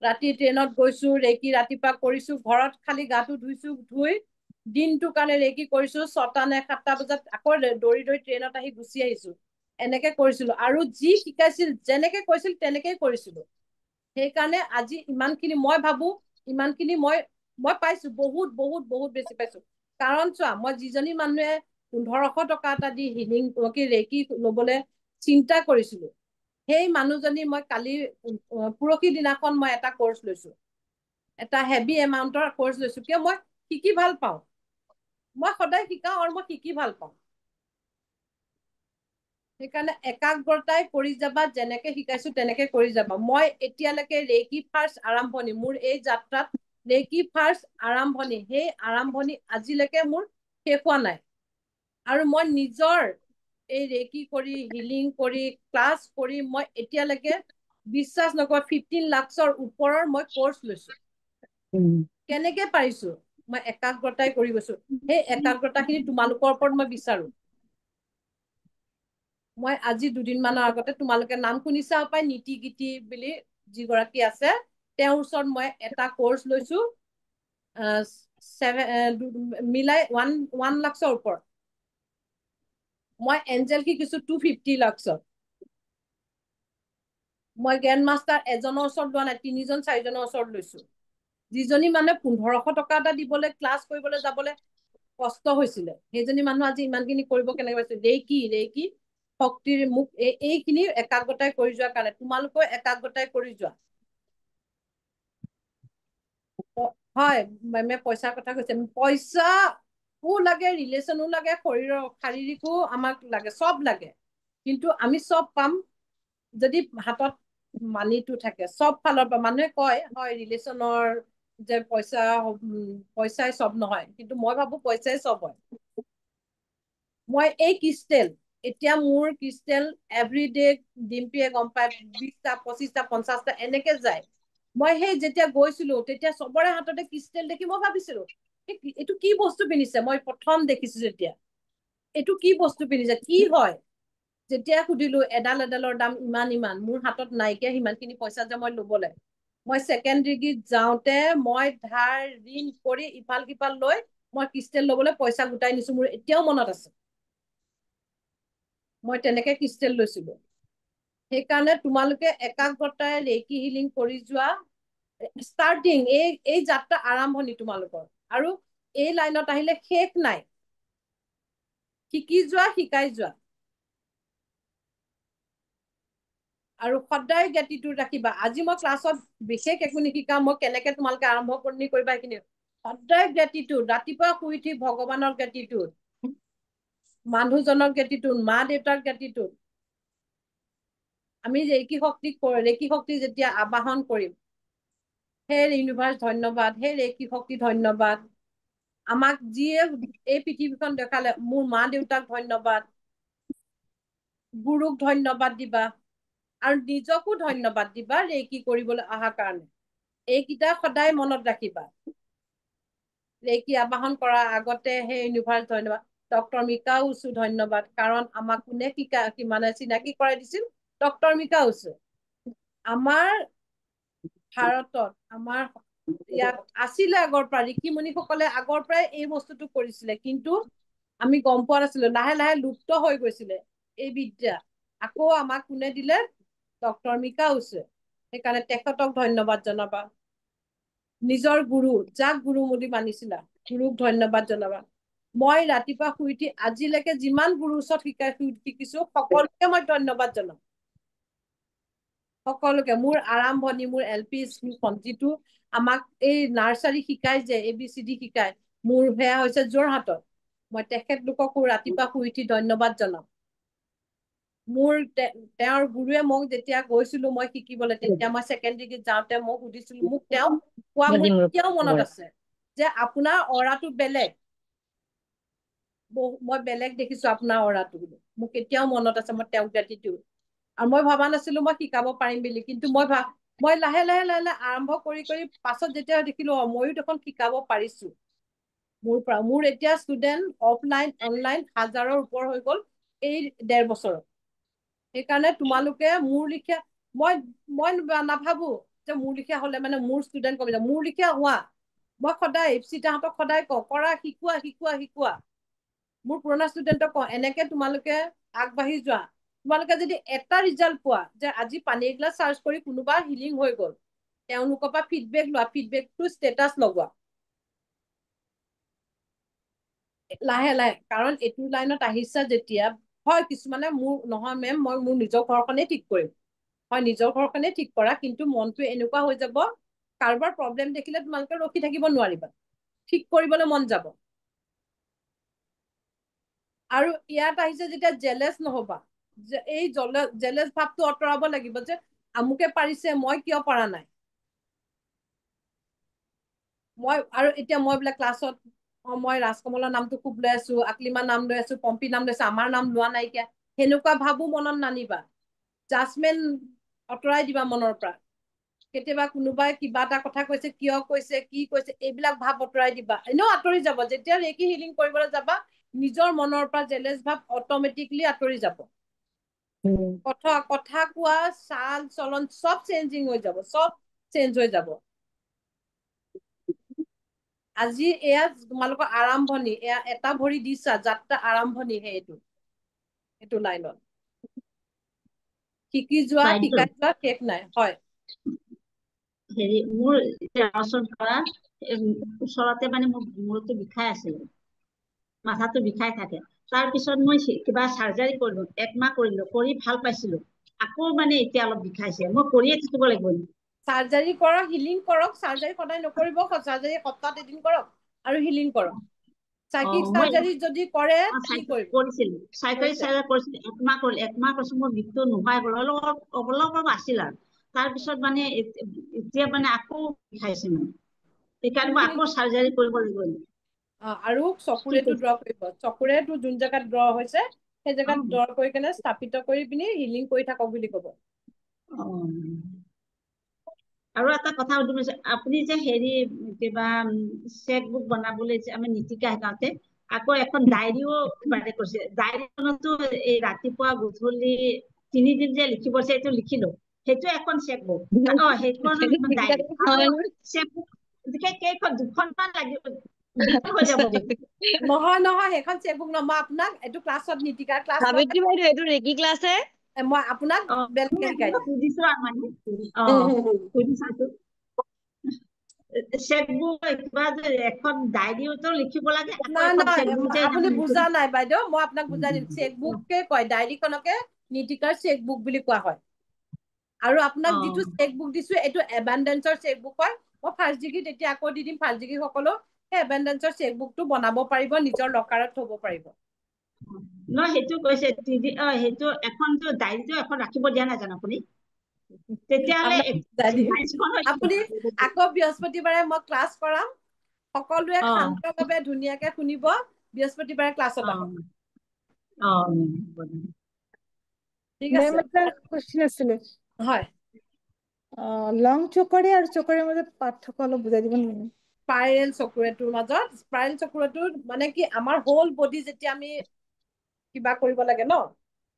Speaker 2: ৰাতি ট্ৰেইনত গৈছো ৰেকি ৰাতিপুৱা কৰিছো ঘৰত খালি গাটো ধুই দিনটো কাৰণে ৰেকি কৰিছো 6টা নে 7টা বজাত আকৌ দৌৰি ট্ৰেইনত আহি গুচি আহিছো এনেকে কৰিছিলো আৰু যি শিকাইছিল যেনেকে কৈছিল তেনেকেই কৰিছিলো সেইকাৰণে আজি ইমানখিনি মই ভাবো ইমানখিনি মই পাইছো বহুত বহুত বহুত বেছি পাইছো কাৰণ চোৱা মই যিজনী মানুহে 1500 টকা এটা দি হিলিং ৰেকি লবলৈ চিন্তা কৰিছিলো সেই মানুহজনী মই কালি পুৰখি দিনাখন মই এটা কোৰ্স লৈছো এটা হেভি এমাউন্টৰ কোৰ্স লৈছো কিয় মই শিকি ভাল পাওঁ মই সদায় শিকাও আৰু মই শিকি ভাল পাওঁ সেইকাৰণে একাগ্ৰতাই কৰি যাবা যেনেকে শিকাইছো তেনেকে কৰি যাবা মই এতিয়ালৈকে ৰেকি ফাৰ্ষ্ট আৰম্ভণি মোৰ এই যাত্ৰাত ৰেকি ফাৰ্ষ্ট আৰম্ভণি সেই আৰম্ভণি আজিলৈকে মোৰ শেষ হোৱা নাই আৰু মই নিজৰ এই ৰেকি কৰি হিলিং কৰি ক্লাছ কৰি মই এতিয়ালৈকে বিশ্বাস নকৰা 15 লাখৰ ওপৰৰ মই কোৰ্স লৈছো কেনেকে পাৰিছো মই একাগ্ৰতাই কৰি গৈছো সেই একাগ্ৰতাখিনি তোমালোকৰ ওপৰত মই বিচাৰো মই আজি দুদিনমানৰ আগতে তোমালোকে নাম শুনিছা পাই নীতি গীতি বুলি যিগৰাকী আছে তেওঁৰ ওচৰত মই এটা কোৰ্স লৈছো মিলাই 1 লাখৰ ওপৰত মই এঞ্জেল শিকিছো 250 লাখত মই গ্ৰেণ্ড মাষ্টাৰ এজনৰ ওচৰত লোৱা নাই 3জন 4জনৰ ওচৰত লৈছো যিজনী মানে 1500 টকা এটা দিবলৈ ক্লাছ কৰিবলৈ যাবলৈ কষ্ট হৈছিলে সেইজনী মানুহ আজি ইমানখিনি কৰিব কেনেকে পাইছে ৰেকি শক্তিৰ মোক এইখিনি একাগ্ৰতাই কৰি যোৱাৰ কাৰণে তোমালোকেও একাগ্ৰতাই কৰি যোৱা হয় মেমে পইচাৰ কথা কৈছে পইচাও লাগে ৰিলেশ্যনো লাগে শৰীৰৰ শাৰীৰিকো আমাক লাগে সব লাগে কিন্তু আমি সব পাম যদি হাতত মানিটো থাকে সব ফালৰ পৰা মানুহে কয় হয় ৰিলেশ্যনৰ যে পইচাই সব নহয় কিন্তু মই ভাবো পইচাই সব হয় মই এই ক্ৰিষ্টেল এতিয়া মোৰ ক্ৰিষ্টেল এভৰিডে ডিম্পিয়ে গম পায় 20টা 25টা 50টা এনেকে যায় মই সেই যেতিয়া গৈছিলো তেতিয়া সবৰে হাততে ক্ৰিষ্টেল দেখি মই ভাবিছিলো এইটো কি বস্তু পিন্ধিছে মই প্ৰথম দেখিছো যেতিয়া এইটো কি বস্তু পিন্ধিছে কি হয় যেতিয়া সুধিলো এডালৰ দাম ইমান মোৰ হাতত নাইকিয়া সিমানখিনি পইচা যে মই লবলৈ মই ছেকেণ্ড ডিগ্ৰীত যাওঁতে মই ধাৰ ঋণ কৰি ইফাল সিফাল লৈ মই ক্ৰিষ্টেল লবলৈ পইচা গোটাই নিছো মোৰ এতিয়াও মনত আছে মই তেনেকে ক্ৰিষ্টেল লৈছিলো সেইকাৰণে তোমালোকে একাগ্ৰতাৰে ৰেকি হিলিং কৰি যোৱা ষ্টাৰ্টিং এই যাত্ৰা আৰম্ভণি তোমালোকৰ আৰু এই লাইনত আহিলে শেষ নাই শিকি যোৱা শিকাই যোৱা আৰু সদায় গ্ৰেটিটিউড ৰাখিবা আজি মই ক্লাছত বিশেষ একো নিশিকাও মই কেনেকে তোমালোকে আৰম্ভণি কৰিবা সেইখিনি সদায় গ্ৰেটিটিউড ৰাতিপুৱা শুই উঠি ভগৱানৰ গ্ৰেটিটিউড মানুহজনৰ গ্ৰেটিটিউড, মা দেউতাৰ গ্ৰেটিটিউড। আমি ৰেকি শক্তি যেতিয়া আবাহন কৰিম, হে ইউনিভাৰ্স ধন্যবাদ, হে ৰেকি শক্তি ধন্যবাদ, আমাক যিয়ে এই পৃথিৱীখন দেখালে, মোৰ মা দেউতাক ধন্যবাদ, গুৰুক ধন্যবাদ দিবা, আৰু নিজকো ধন্যবাদ দিবা ৰেকি কৰিবলৈ অহাৰ কাৰণে। এইকেইটা সদায় মনত ৰাখিবা। ৰেকি আবাহন কৰাৰ আগতে হে ইউনিভাৰ্স ধন্যবাদ, ডক্টৰ মিকা উচু ধন্যবাদ, কাৰণ আমাক কোনে মানে চিনাকি কৰাই দিছিল, ডক্টৰ মিকা উচু। আমাৰ ভাৰতত, আমাৰ ইয়াত আছিলে আগৰ পৰা, ঋষিমুনিসকলে আগৰ পৰাই এই বস্তুটো কৰিছিলে, কিন্তু আমি গম পোৱা নাছিলো, লাহে লাহে লুপ্ত হৈ গৈছিলে এই বিদ্যা। আকৌ আমাক কোনে দিলে, ডক্টৰ মিকা উচু। সেইকাৰণে তেখেতক ধন্যবাদ জনাবা। নিজৰ গুৰু, যাক গুৰু বুলি মানিছিলা, গুৰুক ধন্যবাদ জনাবা। মই ৰাতিপুৱা শুই উঠি আজিলৈকে যিমান গুৰুৰ ওচৰত শিকিছো, সকলোকে মই ধন্যবাদ জনাম। সকলোকে। মোৰ আৰম্ভণি, মোৰ LP স্কুল যিটো আমাক এই নাৰ্চাৰী শিকাই যে ABCD শিকাই, মোৰ সেয়া হৈছে যোৰহাটত। মই তেখেতলোককো ৰাতিপুৱা শুই উঠি ধন্যবাদ জনাম। মোৰ তেওঁৰ গুৰুৱে মোক যেতিয়া গৈছিলো মই শিকিবলৈ, তেতিয়া মই ছেকেণ্ড ডিগ্ৰীত যাওঁতে মোক সুধিছিলো, মোক তেওঁ কোৱা মোৰ এতিয়াও মনত আছে যে আপোনাৰ অৰাটো বেলেগ, মই বেলেগ দেখিছো আপোনাৰ অৰাটো। মোক এতিয়াও মনত আছে, মই তেওঁক গ্ৰেটিটিউড। আৰু মই ভবা নাছিলো মই শিকাব পাৰিম বুলি, কিন্তু মই লাহে লাহে লাহে লাহে আৰম্ভ কৰি পাছত যেতিয়া দেখিলো ময়ো দেখোন শিকাব পাৰিছো। মোৰ এতিয়া ষ্টুডেণ্ট অফলাইন অনলাইন 1000ৰ ওপৰ হৈ গ'ল এই 1.5 বছৰত। সেইকাৰণে তোমালোকে মোৰ লিখীয়া, মই নাভাবো যে মোৰ লিখীয়া হলে মানে মোৰ ষ্টুডেণ্ট কমি যাব, মোৰ লিখীয়া হোৱা। মই সদায় ইপচিতাহঁতক সদায় কওঁ, কৰা, শিকোৱা শিকোৱা শিকোৱা। মোৰ পুৰণা ষ্টুডেণ্টক কওঁ, এনেকে তোমালোকে আগবাঢ়ি যোৱা। তোমালোকে যদি এটা ৰিজাল্ট পোৱা যে আজি পানী এগিলাচ চাৰ্জ কৰি কোনোবা হিলিং হৈ গ'ল, তেওঁলোকৰ পৰা ফিডবেক লোৱা, ফিডবেকটো ষ্টেটাছ লগোৱা লাহে লাহে। কাৰণ এইটো লাইনত আহিছা যেতিয়া, হয় কিছুমানে মোৰ নহয় মেম, মই মোৰ নিজৰ ঘৰখনেই ঠিক কৰিম, হয় নিজৰ ঘৰখনেই ঠিক কৰা, কিন্তু মনটো এনেকুৱা হৈ যাব, কাৰোবাৰ প্ৰব্লেম দেখিলে তোমালোকে ৰখি থাকিব নোৱাৰিবা, ঠিক কৰিবলৈ মন যাব। আৰু ইয়াত আহিছে যেতিয়া জেলেছ নহবা, এই জেলেছ ভাৱটো আঁতৰাব লাগিব যে আমুকে পাৰিছে মই কিয় পৰা নাই। আৰু এতিয়া মই বোলে ক্লাছত মই ৰাজকমলৰ নামটো খুব লৈ আছো, আকলিমাৰ নাম লৈ আছো, পম্পী নাম লৈছো, আমাৰ নাম লোৱা নাইকিয়া, সেনেকুৱা ভাবো মনত নানিবা। জাজমেন্ট আঁতৰাই দিবা মনৰ পৰা। কেতিয়াবা কোনোবাই কিবা এটা কথা কৈছে, কিয় কৈছে, কি কৈছে, এইবিলাক ভাৱ আঁতৰাই দিবা, এনেও আঁতৰি যাব। যেতিয়া ৰেকি হিলিং কৰিবলৈ যাবা, নিজৰ মনৰ পৰা জেলেছ ভাৱ অটমেটিকলি আঁতৰি যাব। কথা কোৱা, চাল চলন চব চেঞ্জিং হৈ যাব, চব চেঞ্জ হৈ যাব। আজি এয়া তোমালোকৰ আৰম্ভণি, এয়া এটা ভৰি দিছা, যাত্ৰা আৰম্ভণিহে এইটো লাইনত। শিকি যোৱা, শিকাই যোৱা, শেষ নাই। হয়
Speaker 12: হেৰি, মোৰ ওচৰতে মানে মোৰ মূৰটো বিষাই আছিলে, মাথাটো বিষাই থাকে। তাৰপিছত মই কিবা চাৰ্জাৰী কৰিলো, 1 মাহ কৰিলো, কৰি ভাল পাইছিলো। আকৌ মানে এতিয়া অলপ বিষাইছে, মই কৰিয়ে থাকিব লাগিব।
Speaker 2: চাৰ্জাৰী কৰক, হিলিং কৰক। চাৰ্জাৰী সদায় নকৰিব, চাৰ্জাৰী সপ্তাহত এদিন কৰক আৰু হিলিং কৰক। চাইকিক চাৰ্জাৰী যদি কৰে
Speaker 12: কৰিছিলো, চাইকেল চাৰ্জাৰী কৰিছিলো, 1 মাহ কৰিলো, 1 মাহ কৰিছো, মোৰ বিষটো নোহোৱাই গ'ল, অলপ আছিল আৰু। তাৰপিছত মানে এতিয়া মানে আকৌ বিষাইছে মানে, সেইকাৰণে মই আকৌ চাৰ্জাৰী কৰিব লাগিব।
Speaker 2: আৰু চকুৰেটো ড্ৰ কৰিব, চকুৰেটো যোন জেগাত ড্ৰ হৈছে সেই জেগাত ড্ৰ কৰি কেনে স্থাপিত কৰি পিনি হিলিং কৰি থাকক বুলি ক'ব।
Speaker 12: আৰু এটা কথা সুধিব বিচাৰিছো, আপুনি যে হেৰি কিবা চেক বুক বনাবলৈ যে আমি নীতিকা শিকাওঁতে আকৌ এখন ডায়েৰীও বাৰে কৰিছে, ডায়েৰীখনতো এই ৰাতিপুৱা গধূলি 3 দিন যে লিখিব আছে, এইটো লিখিলো, সেইটো এখন চেক বুক। সেইখন ডায়েৰী আৰু চেক বুক কেইখন, 2খনমান লাগিব, হৈ যাব।
Speaker 2: নহয় সেইখন চেক বুক নহয়, মই আপোনাক এইটো ক্লাছত নীতিকাৰ ক্লাছ
Speaker 1: সাবিত্ৰী বাইদেউ, এইটো ৰেকি ক্লাছ হে,
Speaker 2: মই আপোনাক বেলেগকে শিকাই দিম।
Speaker 12: সুধিছো আৰু মানে সুধি চাইছো। চেকবুক কিবা যে এখন ডায়েৰীতো লিখিব লাগে,
Speaker 2: আপুনি বুজা নাই বাইদেউ, মই আপোনাক বুজাই দিম। চেকবুককে কয়, ডায়েৰীখনকে নীতিকাৰ চেকবুক বুলি কোৱা হয়। আৰু আপোনাক যিটো চেকবুক দিছো, এইটো এবেণ্ডেন্সৰ চেকবুক হয়। মই ফাৰ্ষ্ট ডিগ্ৰীত এতিয়া আকৌ দি দিম, ফাৰ্ষ্ট ডিগ্ৰী সকলো সেই এবেণ্ডেন্সৰ চেকবুকটো বনাব পাৰিব, নিজৰ লকাৰত থব পাৰিব।
Speaker 12: ন সেইটো কৈছে সেইটো এখনটো ডায়েৰীটো এখন ৰাখিব দিয়া নাই জানো আপুনি তেতিয়াহ'লে
Speaker 2: আপুনি আকৌ বৃহস্পতিবাৰে মই ক্লাছ কৰাম সকলোৱে শান্তভাৱে ধুনীয়াকে শুনিব বৃহস্পতিবাৰে ক্লাছত আহক ঠিক আছে
Speaker 13: কোৱেশ্চন আছিলে
Speaker 2: হয়
Speaker 13: লং চকৰি আৰু চকৰিৰ মাজত পাৰ্থক্য অলপ বুজাই দিব নেকি
Speaker 2: স্পাইৰেল চকুৰেটোৰ মাজত স্পাইৰেল চকুৰেটোৰ মানে কি আমাৰ হোল বডি যেতিয়া আমি কিবা কৰিব লাগে ন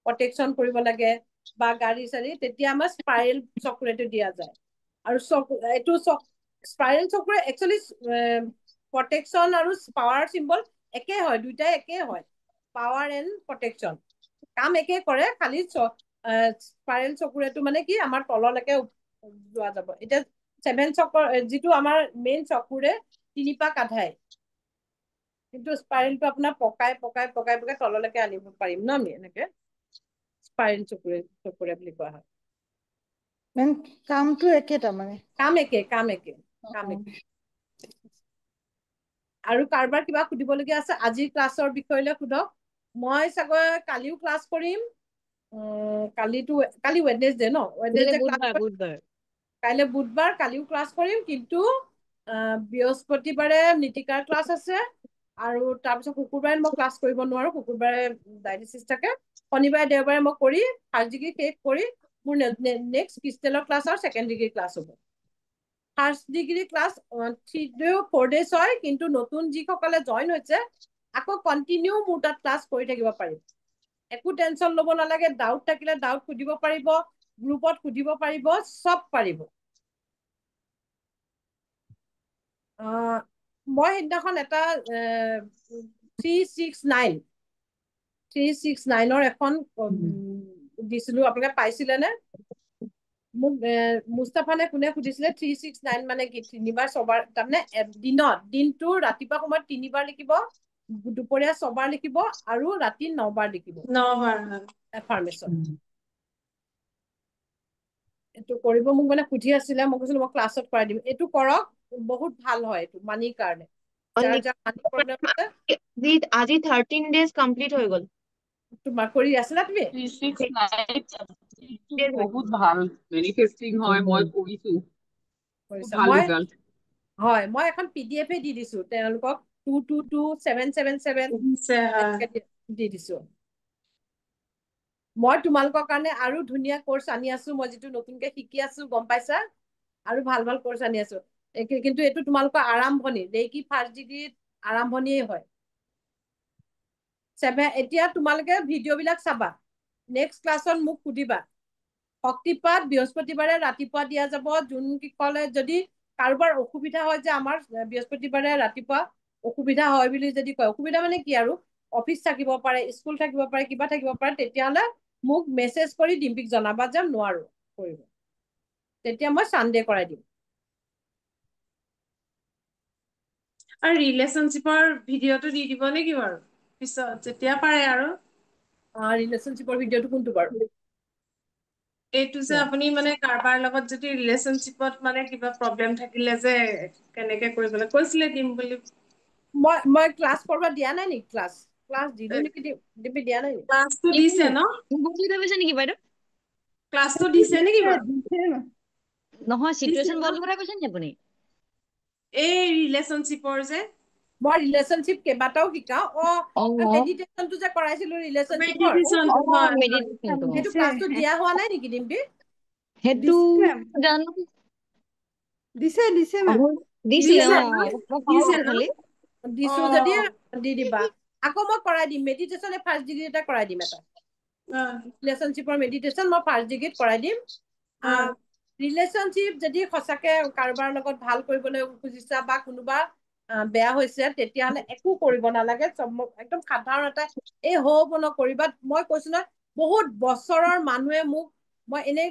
Speaker 2: প্ৰটেকশ্যন কৰিব লাগে বা গাড়ী চাড়ী তেতিয়া আমাৰ স্পাইৰেল চকুৰেটো দিয়া যায় আৰু এইটো স্পাইৰেল চকুৰে একচুৱেলি প্ৰটেকশ্যন আৰু পাৱাৰ চিম্বল একে হয় দুইটাই একে হয় পাৱাৰ এণ্ড প্ৰটেকশ্যন কাম একে কৰে খালি স্পাইৰেল চকুৰেটো মানে কি আমাৰ তললৈকে যোৱা যাব এতিয়া 7 চকৰ যিটো আমাৰ মেইন চকুৰে 3 পাক আধাই কিন্তু স্পাইৰেলটো আপোনাৰ পকাই তললৈকে আনিব পাৰিম ন আমি এনেকে স্পাইৰেল চকুৰে বুলি কোৱা হয়
Speaker 13: কামটো একে তাৰমানে
Speaker 2: কাম একে আৰু কাৰোবাৰ কিবা সুধিবলগীয়া আছে আজিৰ ক্লাছৰ বিষয়লৈ সোধক মই চাগৈ কালিও ক্লাছ কৰিম কালি ৱেডনেছডে ন ৱেডনেছডে ক্লাছ কাইলৈ বুধবাৰ কালিও ক্লাছ কৰিম কিন্তু বৃহস্পতিবাৰে নীতিকাৰ ক্লাছ আছে আৰু তাৰপিছত শুকুৰবাৰে মই ক্লাছ কৰিব নোৱাৰো শুকুৰবাৰে ডায়েলিচিছ থাকে শনিবাৰে দেওবাৰে মই কৰি ফাৰ্ষ্ট ডিগ্ৰী শেষ কৰি মোৰ নেক্সট ক্ৰিষ্টেলৰ ক্লাছ আৰু ছেকেণ্ড ডিগ্ৰী ক্লাছ হ'ব ফাৰ্ষ্ট ডিগ্ৰী ক্লাছ 3-4 days হয় কিন্তু নতুন যিসকলে জইন হৈছে আকৌ কণ্টিনিউ মোৰ তাত ক্লাছ কৰি থাকিব পাৰিম একো টেনশ্যন ল'ব নালাগে ডাউট থাকিলে ডাউট সুধিব পাৰিব গ্ৰুপত সুধিব পাৰিব চব পাৰিব মই সেইদিনাখন এটা 369ৰ এখন দিছিলো আপোনালোকে পাইছিলেনে মোক মুস্তাফানে কোনে সুধিছিলে 369 মানে কি 3বাৰ 6বাৰ তাৰমানে দিনটো ৰাতিপুৱা সময়ত 3বাৰ লিখিব দুপৰীয়া 6বাৰ লিখিব আৰু ৰাতি 9বাৰ লিখিব
Speaker 10: 9বাৰ
Speaker 2: এফাৰ্মেশ্যন এইটো কৰিব মোক মানে সুধি আছিলে মই কৈছিলো মই ক্লাছত কৰাই দিম এইটো কৰক বহুত ভাল হয় এইটো মানিৰ কাৰণে
Speaker 4: আজি 13 days কমপ্লিট হৈ গ'ল
Speaker 2: তোমাৰ কৰি আছিলা তুমি
Speaker 7: 369 বহুত ভাল মেনিফেষ্টিং হয় মই কৰিছো ভাল ৰিজাল্ট
Speaker 2: হয় মই এখন PDF দি দিছো তেওঁলোকক 222777 দি দিছো মই তোমালোকৰ কাৰণে আৰু ধুনীয়া কোৰ্স আনি আছো মই যিটো নতুনকে শিকি আছো গম পাইছা আৰু ভাল কোৰ্স আনি আছো কিন্তু এইটো তোমালোকৰ আৰম্ভণি ৰেকি ফাৰ্ষ্ট ডিগ্ৰীত আৰম্ভণিয়ে হয় এতিয়া তোমালোকে ভিডিঅ' বিলাক চাবা নেক্সট ক্লাছত মোক সুধিবা শক্তিপাত বৃহস্পতিবাৰে ৰাতিপুৱা দিয়া যাব যোনসকলে যদি কাৰোবাৰ অসুবিধা হয় যে আমাৰ বৃহস্পতিবাৰে ৰাতিপুৱা অসুবিধা হয় বুলি যদি কয় অসুবিধা মানে কি আৰু অফিচ থাকিব পাৰে স্কুল থাকিব পাৰে কিবা থাকিব পাৰে তেতিয়াহ'লে মোক মেছেজ কৰি ডিম্পিক জনাবা যে নোৱাৰো কৰিব তেতিয়া মই সানডে কৰাই দিম
Speaker 10: আৰু ৰিলেশনশ্বিপৰ ভিডিঅ'টো দি দিব নেকি বাৰু পিছত যেতিয়া পাৰে আৰু
Speaker 2: ৰিলেশনশ্বিপৰ ভিডিঅ'টো কোনটো বাৰু
Speaker 10: এইটো যে আপুনি মানে কাৰোবাৰ লগত যদি ৰিলেশনশ্বিপত মানে কিবা প্ৰবলেম থাকিলে যে কেনেকে কৰিবলৈ কৈছিলে দিম বুলি
Speaker 2: মই ক্লাছ কৰিব দিয়া নাই নেকি ক্লাছ দিলো নেকি ডিম্পি দিয়া নাই
Speaker 10: ক্লাছটো দিছে ন
Speaker 1: কৈছে নেকি বাইদেউ
Speaker 10: ক্লাছটো দিছে নেকি বাৰু
Speaker 1: নহয় সিচুৱেচন বলটোৰ কথা কৈছে নেকি আপুনি
Speaker 10: এই ৰিলেশনশ্বিপৰ যে
Speaker 2: মই ৰিলেশনশ্বিপ কেইবাটাও শিকাও মেডিটেশনটো যে কৰাইছিলো ৰিলেশনশ্বিপৰ সেইটো ক্লাছটো দিয়া হোৱা নাই নেকি ডিম্পি
Speaker 1: হেতু জানো
Speaker 13: দিছে
Speaker 2: দিছো যদি দি দিবা আকৌ মই কৰাই দিম মেডিটেশন ফাৰ্ষ্ট ডিগ্ৰী এটা কৰাই দিম এটা ৰিলেশনশ্বিপৰ মেডিটেশন মই ফাৰ্ষ্ট ডিগ্ৰীত কৰাই দিম ৰিলেশনশ্বিপ যদি সঁচাকে কাৰোবাৰ লগত ভাল কৰিবলৈ খুজিছা বা কোনোবা বেয়া হৈছে তেতিয়াহ'লে একো কৰিব নালাগে একদম সাধাৰণ এটা এই হৌবন কৰিবা মই কৈছো নহয় বহুত বছৰৰ মানুহে মোক মই এনেই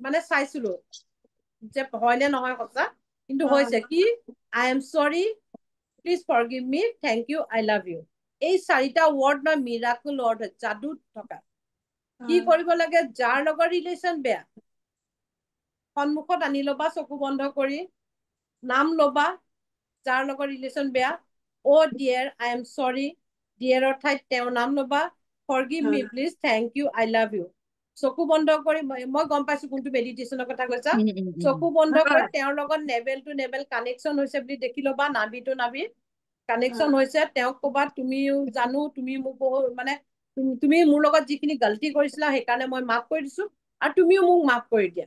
Speaker 2: মানে চাইছিলো যে হয়নে নহয় সঁচা কিন্তু হৈছে কি I am sorry please forgive me thank you I love you এই 4টা ৱৰ্ড না মিৰাকল ৱৰ্ড হয় যাদু থকা কি কৰিব লাগে যাৰ লগত ৰিলেশ্যন বেয়া সন্মুখত আনি ল'বা চকু বন্ধ কৰি নাম ল'বা যাৰ লগত ৰিলেশ্যন বেয়া অ' ডিয়াৰ আই এম সৰি ডিয়েৰৰ ঠাইত তেওঁৰ নাম ল'বা forgive me please thank you I love you চকু বন্ধ কৰি মই গম পাইছো কোনটো মেডিটেশ্যনৰ কথা কৈছা চকু বন্ধ কৰি তেওঁৰ লগত নেভেল টু নেভেল কানেকশ্যন হৈছে বুলি দেখি ল'বা নাভি টু নাভি কানেকশ্যন হৈছে তেওঁক ক'বা তুমিও জানো তুমি মোক মানে তুমি মোৰ লগত যিখিনি গলতি কৰিছিলা সেইকাৰণে মই মাফ কৰি দিছো আৰু তুমিও মোক মাফ কৰি দিয়া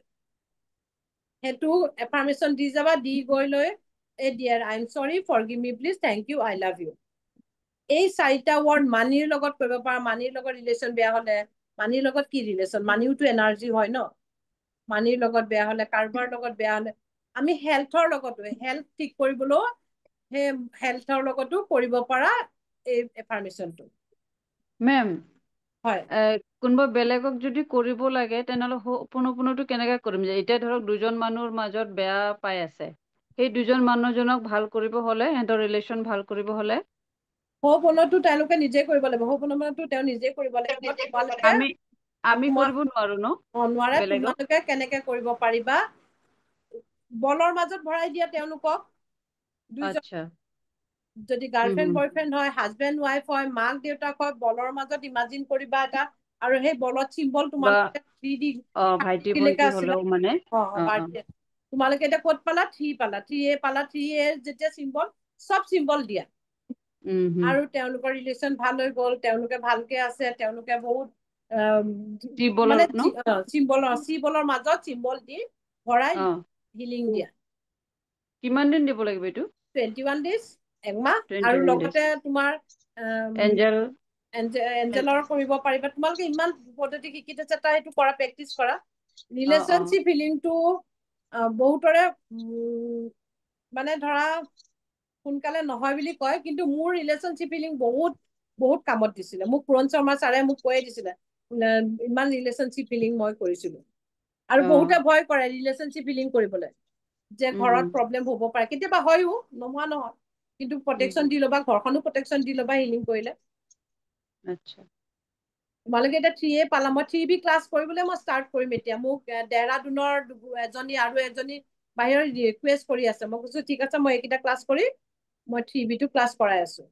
Speaker 2: সেইটো এফাৰ্মেশ্যন দি যাবা দি গৈ লৈ dear I am sorry forgive me please thank you I love you এই 4টা ৱৰ্ড মানিৰ লগত কৰিব পাৰা মানিৰ লগত ৰিলেশ্যন বেয়া হলে মানিৰ লগত কি ৰিলেশ্যন মানিওতো এনাৰ্জি হয় ন মানিৰ লগত বেয়া হলে কাৰোবাৰ লগত বেয়া হলে আমি হেল্থৰ লগতো হেল্থ ঠিক কৰিবলৈ সেই হেল্থৰ লগতো কৰিব পাৰা এই এফাৰ্মেশ্যনটো
Speaker 14: মেম
Speaker 2: হয়
Speaker 14: কোনোবা বেলেগক যদি কৰিব লাগে তেনেহ'লে হোপোনোপোনোটো কেনেকৈ কৰিম যে এতিয়া ধৰক দুজন মানুহৰ মাজত বেয়া পাই আছে সেই দুজন মানুহজনক ভাল কৰিব হ'লে সিহঁতৰ ৰিলেশ্যন ভাল কৰিব হ'লে
Speaker 2: হোপোনোটো তেওঁলোকে নিজে কৰিব লাগিব হোপোনোটো তেওঁ নিজে কৰিব লাগিব তোমালোকে
Speaker 14: আমি কৰিব নোৱাৰো ন
Speaker 2: নোৱাৰে
Speaker 14: বেলেগক
Speaker 2: তোমালোকে কেনেকে কৰিব পাৰিবা বলৰ মাজত ভৰাই দিয়া তেওঁলোকক দুইজন
Speaker 14: আচ্ছা
Speaker 2: যদি গাৰ্লফ্ৰেণ্ড বয়ফ্ৰেণ্ড হয় হাজবেণ্ড ৱাইফ হয় মাক দেউতাক হয় বলৰ মাজত ইমাজিন কৰিবা এটা আৰু সেই বলত চিম্বল তোমালোকে 3D
Speaker 14: ভাইটি
Speaker 2: লেখা
Speaker 14: ভন্টি
Speaker 2: আছিলে
Speaker 14: হ'লেও মানে
Speaker 2: তোমালোকে এতিয়া ক'ত পালা 3 পালা 3A পালা 3A যেতিয়া চিম্বল সব চিম্বল দিয়া আৰু তেওঁলোকৰ ৰিলেশ্যন ভাল হৈ গ'ল তেওঁলোকে ভালকে আছে তেওঁলোকে বহুত মানে চিম্বলৰ মাজত চিম্বল দি ভৰাই হিলিং দিয়া
Speaker 14: কিমান দিন দিব লাগিব এইটো
Speaker 2: 21 days একমাহ আৰু
Speaker 14: 21 days
Speaker 2: লগতে তোমাৰ এঞ্জেলৰ কৰিব পাৰিবা তোমালোকে ইমান পদ্ধতি শিকি থৈছা তাৰ সেইটো কৰা প্ৰেক্টিচ কৰা ৰিলেশ্যনশ্বিপ হিলিংটো বহুতৰে মানে ধৰা সোনকালে নহয় বুলি কয় কিন্তু মোৰ ৰিলেশ্যনশ্বিপ হিলিং বহুত বহুত কামত দিছিলে মোক পুৰণ শৰ্মা ছাৰে মোক কৈয়ে দিছিলে ইমান ৰিলেশ্যনশ্বিপ হিলিং মই কৰিছিলো আৰু বহুতে ভয় কৰে ৰিলেশ্যনশ্বিপ হিলিং কৰিবলৈ যে ঘৰত প্ৰব্লেম হ'ব পাৰে কেতিয়াবা হয়ও নোহোৱা নহয় কিন্তু প্ৰটেকশ্যন দি ল'বা ঘৰখনো প্ৰটেকশ্যন দি ল'বা হিলিং কৰিলে
Speaker 14: আচ্ছা
Speaker 2: তোমালোকে এতিয়া 3A পালা মই 3B ক্লাছ কৰিবলৈ মই ষ্টাৰ্ট কৰিম এতিয়া মোক ডেৰাডুনৰ এজনী আৰু এজনী বাহিৰৰ ৰিকুৱেষ্ট কৰি আছে মই কৈছো ঠিক আছে মই এইকেইটা ক্লাছ কৰি মই 3B টো ক্লাছ কৰাই আছো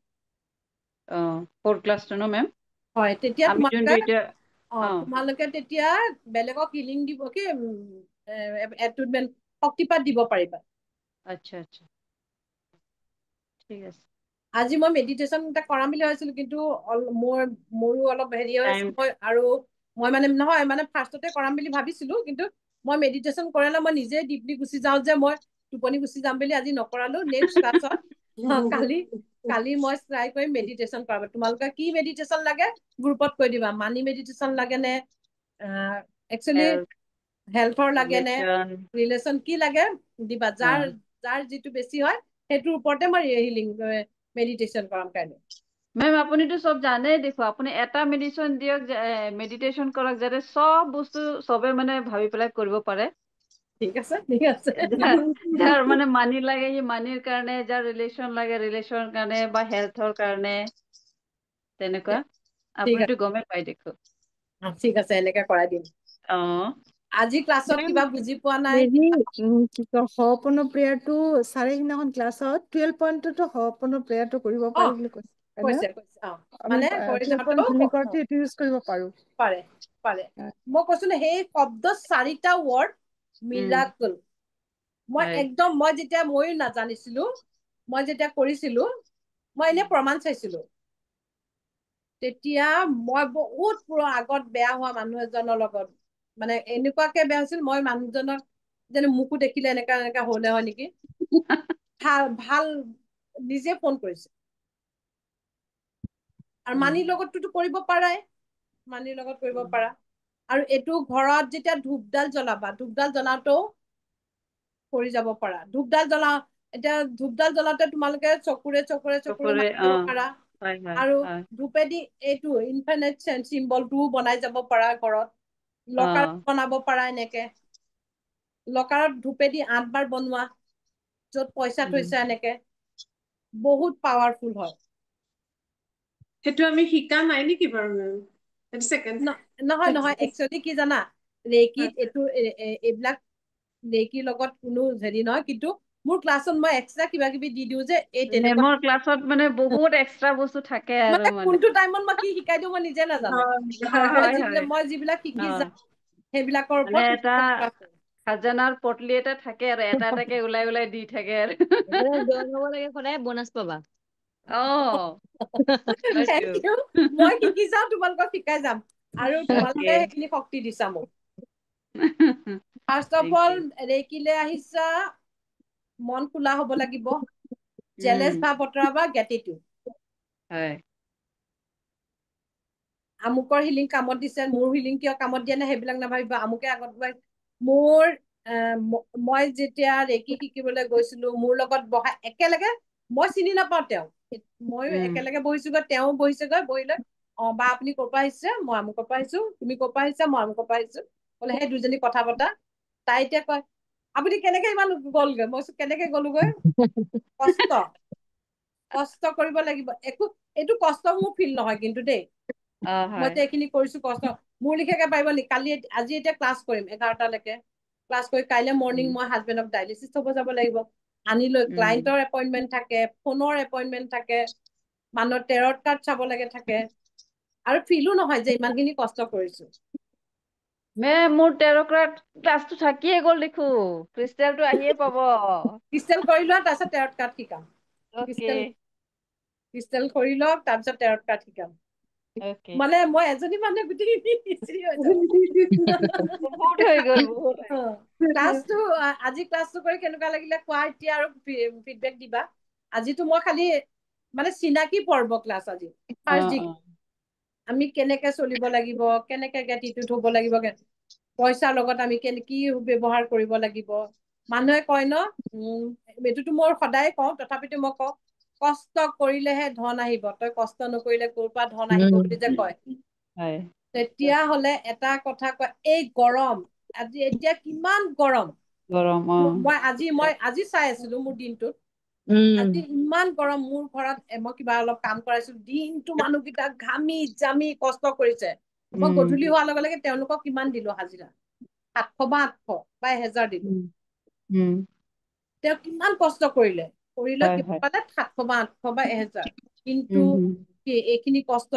Speaker 14: 4 ক্লাছটো ন মেম
Speaker 2: হয় তেতিয়া
Speaker 14: আমি যোনটো এতিয়া
Speaker 2: তোমালোকে তেতিয়া বেলেগক হিলিং দিব কি এটুটমেন্ট শক্তিপাত দিব পাৰিবা
Speaker 14: আচ্ছা আচ্ছা ঠিক আছে
Speaker 2: আজি মই মেডিটেশ্যন এটা কৰাম বুলি ভাবিছিলো কিন্তু মোৰো অলপ হেৰি হৈছে মই আৰু মই মানে নহয় মানে ফাৰ্ষ্টতে কৰাম বুলি ভাবিছিলো কিন্তু মই মেডিটেশ্যন কৰালে মই নিজে ডিপলি গুচি যাওঁ যে মই টোপনি গুচি যাম বুলি আজি নকৰালো নেক্সট ক্লাছত কালি মই ট্ৰাই কৰিম মেডিটেশ্যন কৰাব তোমালোকে কি মেডিটেশ্যন লাগে গ্ৰুপত কৈ দিবা মানি মেডিটেশ্যন লাগে নে একচুৱেলি হেল্থৰ লাগে নে ৰিলেশ্যন কি লাগে দিবা যাৰ যিটো বেছি হয় সেইটোৰ ওপৰতে মই হিলিং মেডিটেশ্যন কৰাম কাৰণে
Speaker 14: মেম আপুনিতো সব জানেই দেখো আপুনি এটা মেডিটেশ্যন দিয়ক মেডিটেশ্যন কৰক যাতে সব বস্তু সবে মানে ভাবি পেলাই কৰিব পাৰে
Speaker 2: ঠিক আছে
Speaker 14: যাৰ মানে মানি লাগে সি মানিৰ কাৰণে যাৰ ৰিলেশ্যন লাগে ৰিলেশ্যনৰ কাৰণে বা হেল্থৰ কাৰণে তেনেকুৱা আপুনিতো গমেই পাই দেখো
Speaker 2: ঠিক আছে এনেকে কৰাই দিম আজি ক্লাছত কিবা বুজি পোৱা নাই
Speaker 13: কি কয় সপূৰ্ণ প্ৰেয়াৰটো ছাৰে সিদিনাখন ক্লাছত 12 পইণ্টতো সপূৰ্ণ প্ৰেয়াৰটো কৰিব পাৰি বুলি কৈছে
Speaker 2: মানে পাৰে মই কৈছো সেই শব্দ 4টা ৱৰ্ড মিৰাকল মই একদম মই যেতিয়া ময়ো নাজানিছিলো মই যেতিয়া কৰিছিলো মই এনে প্ৰমাণ চাইছিলো তেতিয়া মই বহুত আগত বেয়া হোৱা মানুহ এজনৰ লগত মানে এনেকুৱাকে বেয়া হৈছিল মই মানুহজনক যেন মোকো দেখিলে এনেকা হলে হয় নেকি ভাল নিজে ফোন কৰিছে আৰু মানিৰ লগততো কৰিব পাৰাই মানিৰ লগত কৰিব পাৰা আৰু এইটো ঘৰত যেতিয়া ধূপডাল জ্বলাবা ধূপডাল জ্বলাওতেও কৰি যাব পাৰা ধূপডাল জ্বলাও এতিয়া ধূপডাল জ্বলাওতে তোমালোকে চকুৰে মাৰিব পাৰা আৰু ধূপেদি এইটো ইনফিনিট চিম্বলটোও বনাই যাব পাৰা ঘৰত লকাৰ বনাব পাৰা এনেকে লকাৰত ধূপেদি 8 বাৰ বনোৱা য'ত পইচা থৈছা এনেকে বহুত পাৱাৰফুল হয়
Speaker 10: সেইটো আমি শিকা নাই নেকি বাৰু
Speaker 2: নহয় একচুৱেলি কি জানা ৰেকিত এইটো এইবিলাক ৰেকিৰ লগত কোনো হেৰি নহয় কিন্তু মোৰ ক্লাছত মই এক্সট্ৰা কিবা কিবি দি দিওঁ যে এই তেনেকুৱা
Speaker 14: মেমৰ ক্লাছত মানে বহুত এক্সট্ৰা বস্তু থাকে আৰু
Speaker 2: মানে
Speaker 14: মানে
Speaker 2: কোনটো টাইমত মই কি শিকাই দিওঁ মই নিজে নাজানো মই যিবিলাক শিকি যাওঁ সেইবিলাকৰ
Speaker 14: মানে
Speaker 2: ওপৰত
Speaker 14: এটা খাজানাৰ পটলি এটা থাকে আৰু এটা এটাকে ওলাই ওলাই দি থাকে আৰু
Speaker 1: জইন হ'ব লাগে সদায় বোনাছ পাবা
Speaker 2: Thank you. মই শিকি যাওঁ তোমালোকক শিকাই যাম আৰু তোমালোকে সেইখিনি শক্তি দিছা মোক ফাৰ্ষ্ট অফ অল ৰেকিলে আহিছা মন খোলা হ'ব লাগিব জেলেছ ভাৱ অতৰাবা গ্ৰেটিটিউড আমুকৰ হিলিং কামত দিছে মোৰ হিলিং কিয় কামত দিয়া নাই সেইবিলাক নাভাবিবা আমুকে আগত মোৰ মই যেতিয়া ৰেকি শিকিবলৈ গৈছিলো মোৰ লগত বহা একেলগে মই চিনি নাপাওঁ তেওঁ ময়ো একেলগে বহিছোগৈ তেওঁ বহিছেগৈ বহিলৈ বা আপুনি ক'ৰ পৰা আহিছে মই আমুকৰ পৰা আহিছো তুমি ক'ৰ পৰা আহিছা মই আমুকৰ পৰা আহিছো বোলে সেই দুজনী কথা পতা তাই এতিয়া কয় আপুনি কেনেকে ইমান গ'লগৈ মই কেনেকে গ'লোগৈ কষ্ট কৰিব লাগিব এইটো কষ্ট মোৰ ফিল নহয় কিন্তু দেই মই এইখিনি কৰিছো কষ্ট মোৰ লিখাকে পাৰিব নেকি কালি আজি এতিয়া ক্লাছ কৰিম 11টালৈকে ক্লাছ কৰি কাইলৈ মৰ্ণিং মই হাজবেণ্ডক ডায়েলিচিছ হ'ব যাব লাগিব আনি লৈ ক্লায়েণ্টৰ এপইণ্টমেণ্ট থাকে ফোনৰ এপইণ্টমেণ্ট থাকে মানুহৰ টেৰট কাৰ্ড চাব লাগে থাকে আৰু ফিলো নহয় যে ইমানখিনি কষ্ট কৰিছো
Speaker 14: মোৰ টেৰ কাৰ্ড ক্লাছটো থাকিয়ে গ'ল দেখো ক্ৰিষ্টেলটো আহিয়ে পাব
Speaker 2: ক্ৰিষ্টেল কৰি লোৱা তাৰপিছত টেৰট কাৰ্ড শিকাম ক্ৰিষ্টেল কৰি লওক তাৰপিছত টেৰট কাৰ্ড শিকাম মানে মই এজনী মানুহে গোটেইখিনি ক্লাছটো আজি ক্লাছটো কৰি কেনেকুৱা লাগিলে কোৱা এতিয়া আৰু ফিডবেক দিবা আজিতো মই খালি মানে চিনাকি পৰ্ব ক্লাছ আজি আমি কেনেকে চলিব লাগিব কেনেকে গ্ৰেটিটিউড হ'ব লাগিব পইচাৰ লগত আমি কি ব্যৱহাৰ কৰিব লাগিব মানুহে কয় ন এইটোতো মই সদায় কওঁ তথাপিতো মই কওঁ কষ্ট কৰিলেহে ধন আহিব তই কষ্ট নকৰিলে ক'ৰ পৰা ধন আহিব বুলি যে কয় তেতিয়া হলে এটা কথা কয় এই গৰম আজি এতিয়া কিমান গৰম মই আজি চাই আছিলো মোৰ দিনটোত আজি ইমান গৰম মোৰ ঘৰত মই কিবা অলপ কাম কৰাইছো দিনটো মানুহকেইটা ঘামি জামি কষ্ট কৰিছে মই গধূলি হোৱাৰ লগে লগে তেওঁলোকক কিমান দিলো হাজিৰা 700 বা 800 বা 1000 দিলো তেওঁ কিমান কষ্ট কৰিলে কিমান পালে 700 বা 800 বা 1000 কিন্তু এইখিনি কষ্ট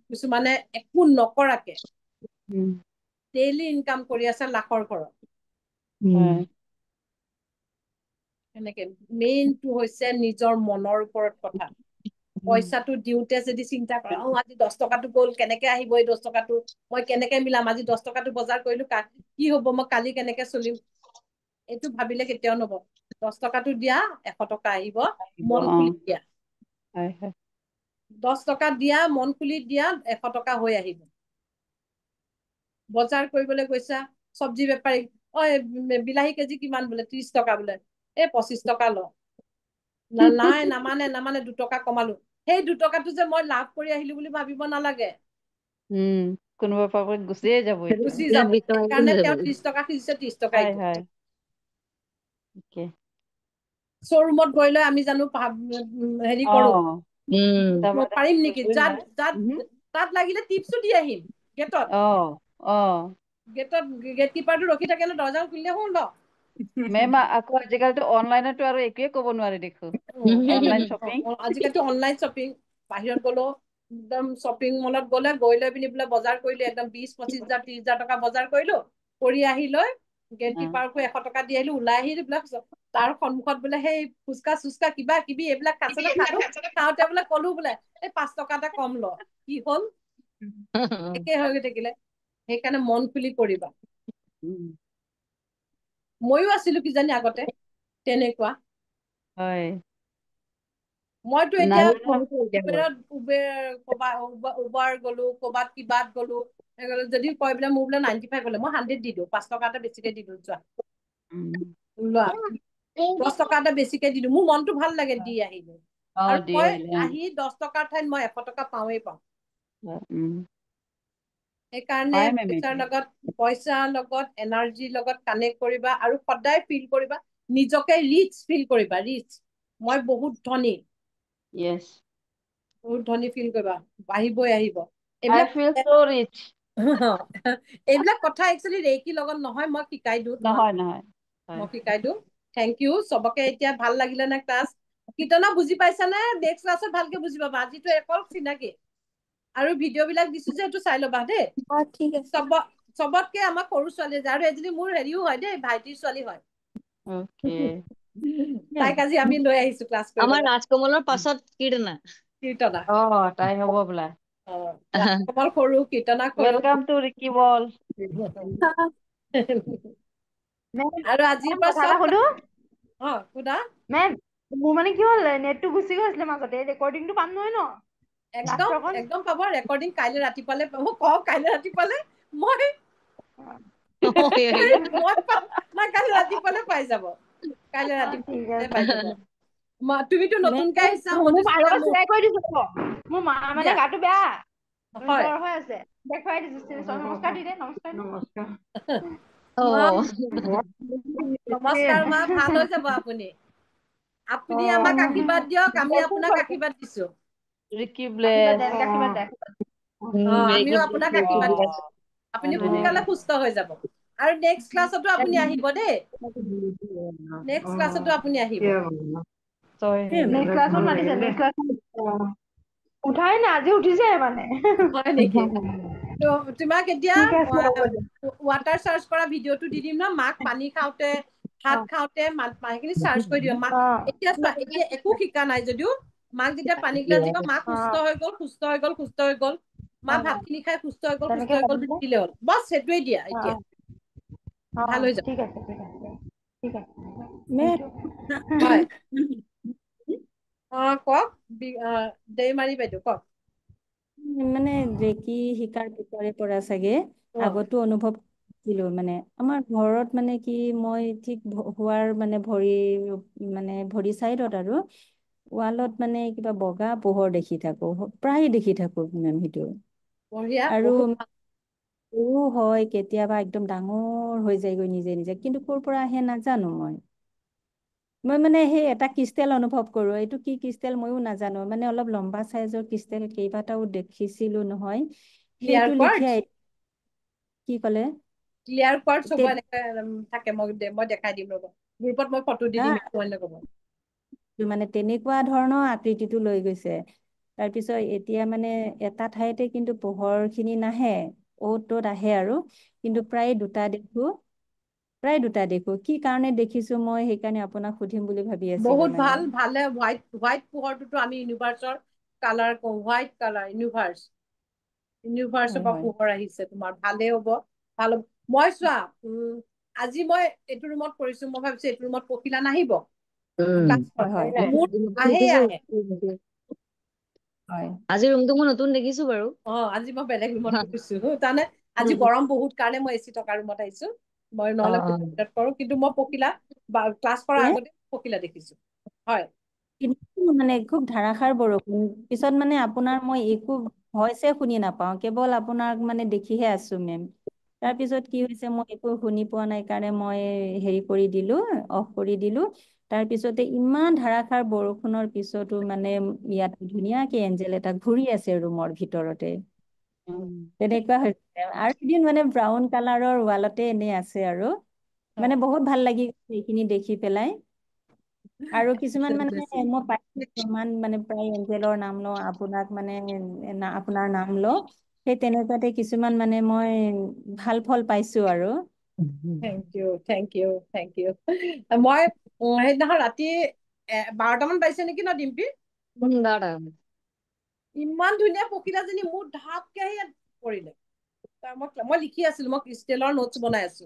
Speaker 2: কিছুমানে একো নকৰাকে ডেইলি ইনকাম কৰি আছে লাখৰ ঘৰত এনেকে মেইনটো হৈছে নিজৰ মনৰ ওপৰত কথা পইচাটো দিওঁতে যদি চিন্তা কৰা আজি 10 টকাটো গ'ল কেনেকে আহিব এই 10 টকাটো মই কেনেকে মিলাম আজি 10 টকাটো বজাৰ কৰিলো কি হ'ব মই কালি কেনেকে চলিম এইটো ভাবিলে কেতিয়াও নহব 10 টকাটো দিয়া 100 টকা আহিব মন খুলি দিয়া 10 টকা দিয়া মন খুলি দিয়া 100 টকা হৈ আহিব বজাৰ কৰিবলৈ গৈছা চব্জি বেপাৰী বিলাহী কেজি কিমান বোলে 30 টকা বোলে 25 টকা ল নাই নামানে 2 টকা কমালো সেই 2 টকাটো যে মই লাভ কৰি আহিলো বুলি ভাবিব নালাগে
Speaker 14: কোনোবা পাকত গুচিয়ে যাব
Speaker 2: গুচি যাব কাৰণে তেওঁ 30 টকা খুজিছে 30 টকা শ্বৰুমত গৈ লৈ আমি জানো হেৰি কৰো পাৰিম নেকি তাত লাগিলে টিপছো দি আহিম গেটত গেট কিপাৰটো ৰখি থাকে ন দৰ্জা খুলিলে শুন ল
Speaker 14: মেম আকৌ আজিকালিতো অনলাইনতো আৰু একোৱে ক'ব নোৱাৰি দেখো অনলাইন শ্বপিং
Speaker 2: আজিকালিতো অনলাইন শ্বপিং বাহিৰত গলো একদম শ্বপিং মলত গ'লে গৈ লৈ পিনি বোলে বজাৰ কৰিলো একদম 20-25 হাজাৰ 30 হাজাৰ টকা বজাৰ কৰিলো কৰি আহি লৈ গেট কিপাৰকো 100 টকা দি আহিলো ওলাই আহি বোলে তাৰ সন্মুখত বোলে সেই ফুচকা চুচকা কিবা কিবি এইবিলাক খাইছে খালো খাওঁতে বোলে কলো বোলে এই 5 টকা এটা কম ল কি হ'ল একে হৈ থাকিলে সেইকাৰণে মন খুলি কৰিবা ময়ো আছিলো কিজানি আগতে তেনেকুৱা মইতো এতিয়া উবাৰ গলো ক'বাত কিবাত গলো যদি কয় বোলে মোৰ বোলে 95 হলে মই 100 দি দিওঁ 5 টকা এটা বেছিকে দি দিওঁ যোৱা লোৱা 10 টকা এটা বেছিকে দি দিওঁ মোৰ মনটো ভাল লাগে দি আহিলো আৰু মই আহি 10 টকাৰ ঠাইত মই 100 টকা পাওঁৱেই পাওঁ সেইকাৰণে পইচাৰ লগত এনাৰ্জিৰ লগত কানেক্ট কৰিবা আৰু সদায় ফিল কৰিবা নিজকে ৰিচ ফিল কৰিবা ৰিচ মই বহুত ধনী বহুত ধনী ফিল কৰিবা বাঢ়িবই আহিব এইবিলাক এইবিলাক কথা একচুৱেলি ৰেকিৰ লগত নহয় মই শিকাই দিওঁ তোমাক মই শিকাই দিওঁ থেংক ইউ চবকে এতিয়া ভাল লাগিলে নে ক্লাছ কীৰ্তনা বুজি পাইছা নে নেক্সট ক্লাছত ভালকে বুজি পাবা আজিতো অকল চিনাকি আৰু ভিডিঅ' বিলাক দিছো যে এইটো চাই ল'বা দেই
Speaker 9: ঠিক আছে
Speaker 2: চবতকে আমাৰ সৰু ছোৱালী যে আৰু এজনী মোৰ হেৰিও হয় দেই ভাইটিৰ ছোৱালী হয় তাইক আজি আমি লৈ আহিছো ক্লাছ
Speaker 1: আমাৰ
Speaker 2: কৰিবলৈ
Speaker 1: ৰাজকমলৰ পাছত কীৰ্তনা
Speaker 2: কীৰ্তনা
Speaker 14: তাই হ'ব বোলা
Speaker 2: ৰাজকমল সৰু কীৰ্তনা সৰু
Speaker 14: ৱেলকাম টু ৰিকি বল
Speaker 2: আৰু আজিৰ পৰা
Speaker 15: কথা
Speaker 2: চব
Speaker 15: এটা সুধো
Speaker 2: সুধা
Speaker 15: মেম মোৰ মানে কি হ'ল নেটটো গুচি গৈছিলে মাজতে ৰেকৰ্ডিংটো পাম নহয় ন
Speaker 2: একদম একদম পাব ৰেকৰ্ডিং কাইলৈ ৰাতিপুৱালে পাব কাইলৈ ৰাতিপুৱালে মই কাইলৈ ৰাতিপুৱালে পাই যাব কাইলৈ ৰাতিপুৱালে পাই যাব তুমিতো নতুনকে আহিছা
Speaker 15: মোৰ মাৰ চিলাই কৰি দিছো মোৰ মা মানে গাটো বেয়া জ্বৰ হৈ আছে দেখুৱাই দিছো নমস্কাৰ দি দে নমস্কাৰ
Speaker 2: নমস্কাৰ মা ভাল হৈ যাব আপুনি আপুনি আমাক আশীৰ্বাদ দিয়ক আমি আপোনাক আশীৰ্বাদ দিছো আমিও আপোনাক আশীৰ্বাদ দিছো আপুনি সোনকালে সুস্থ হৈ যাব আৰু নেক্সট ক্লাছতো আপুনি আহিব দেই নেক্সট ক্লাছতো আপুনি আহিব
Speaker 15: নেক্সট ক্লাছত মাতিছে নেক্সট ক্লাছত উঠাই নাই আজি উঠিছে মানে
Speaker 2: হয় নেকি তোমাক এতিয়া ৱাটাৰ চাৰ্জ কৰা ভিডিঅ'টো দি দিম ন মাক পানী খাওঁতে ভাত খাওঁতে সেইখিনি চাৰ্জ কৰি দিবা মাক এতিয়া একো শিকা নাই যদিও মাক যেতিয়া পানী গিলাচ দিব মাক সুস্থ হৈ গ'ল সুস্থ হৈ গ'ল সুস্থ হৈ গ'ল মা ভাতখিনি খাই সুস্থ হৈ গ'ল দিলে হ'ল বছ সেইটোৱে দিয়া এতিয়া ভাল হৈ যাব
Speaker 15: ঠিক আছে ঠিক আছে ঠিক আছে
Speaker 2: হয় কওক দেইমাৰি বাইদেউ কওক
Speaker 9: মানে ৰেকি শিকাৰ পিছৰে পৰা চাগে আগতো অনুভৱ কৰিছিলো মানে আমাৰ ঘৰত মানে কি মই ঠিক হোৱাৰ মানে ভৰি চাইডত আৰু ৱালত মানে কিবা বগা পোহৰ দেখি থাকো প্ৰায় দেখি থাকো সেইটো আৰু হয় কেতিয়াবা একদম ডাঙৰ হৈ যায়গৈ নিজে নিজে কিন্তু ক'ৰ পৰা আহে নাজানো মই মানে সেই এটা ক্ৰিষ্টেল অনুভৱ কৰো এইটো কি ক্ৰিষ্টেল ময়ো নাজানো মানে অলপ লম্বা চাইজৰ ক্ৰিষ্টেল কেইবাটাও দেখিছিলো নহয় সেইটো লিখিয়াই কি ক'লে
Speaker 2: ক্লিয়াৰ কোৱাৰ্টছ হ'ব এনেকে থাকে মই দেখাই দিম ৰ'ব গ্ৰুপত মই ফটো দি দিম ক'ব
Speaker 9: মানে তেনেকুৱা ধৰণৰ আকৃতিটো লৈ গৈছে তাৰপিছত এতিয়া মানে এটা ঠাইতে কিন্তু পোহৰ খিনি নাহে অ'ত ত'ত আহে আৰু কিন্তু প্ৰায় দুটা দেখো কি কাৰণে দেখিছো মই সেইকাৰণে আপোনাক সুধিম বুলি ভাবি আছিলো
Speaker 2: বহুত
Speaker 9: মানে
Speaker 2: ভালে হোৱাইট পোহৰটোতো আমি ইউনিভাৰ্চৰ কালাৰ কওঁ হোৱাইট কালাৰ ইউনিভাৰ্চৰ পৰা পোহৰ আহিছে তোমাৰ ভালেই হ'ব ভাল হ'ব মই চোৱা আজি মই এইটো ৰুমত কৰিছো মই ভাবিছো এইটো ৰুমত পখিলা নাহিব
Speaker 1: আজি ৰুমটো মই নতুন দেখিছো বাৰু
Speaker 2: আজি মই বেলেগ ৰুমত কৰিছো তাৰমানে আজি গৰম বহুত কাৰণে মই এচি থকা ৰুমত আহিছো মই নহলে কৰো কিন্তু মই পখিলা ক্লাছ কৰাৰ আগতে পখিলা দেখিছো হয়
Speaker 9: মানে খুব ধাৰাসাৰ বৰষুণ পিছত মানে আপোনাৰ মই একো ভইচে শুনি নাপাওঁ কেৱল আপোনাক মানে দেখিহে আছো মেম তাৰপিছত কি হৈছে মই একো শুনি পোৱা নাই কাৰণে মই হেৰি কৰি দিলো অফ কৰি দিলো তাৰপিছতে ইমান ধাৰাসাৰ বৰষুণৰ পিছতো মানে ইয়াত ধুনীয়াকে এঞ্জেল এটা ঘূৰি আছে ৰুমৰ ভিতৰতে তেনেকুৱা হৈছে আৰু এদিন মানে ব্ৰাউন কালাৰৰ ৱালতে এনেই আছে আৰু মানে বহুত ভাল লাগি সেইখিনি দেখি পেলাই আৰু কিছুমান মানে মই পাইমান মানে প্ৰায় এঞ্জেলৰ নাম লওঁ আপোনাক মানে আপোনাৰ নাম লওঁ সেই তেনেকুৱাতে কিছুমান মানে মই ভাল ফল পাইছো আৰু
Speaker 2: থেংক ইউ মই সেইদিনাখন ৰাতি 12টামান পাইছে নেকি ন ডিম্পী ইমান ধুনীয়া পখিলাজনী মোৰ ঢাপকে আহি পৰিলে মই লিখি আছিলো মই ক্ৰিষ্টেলৰ নোটছ বনাই আছো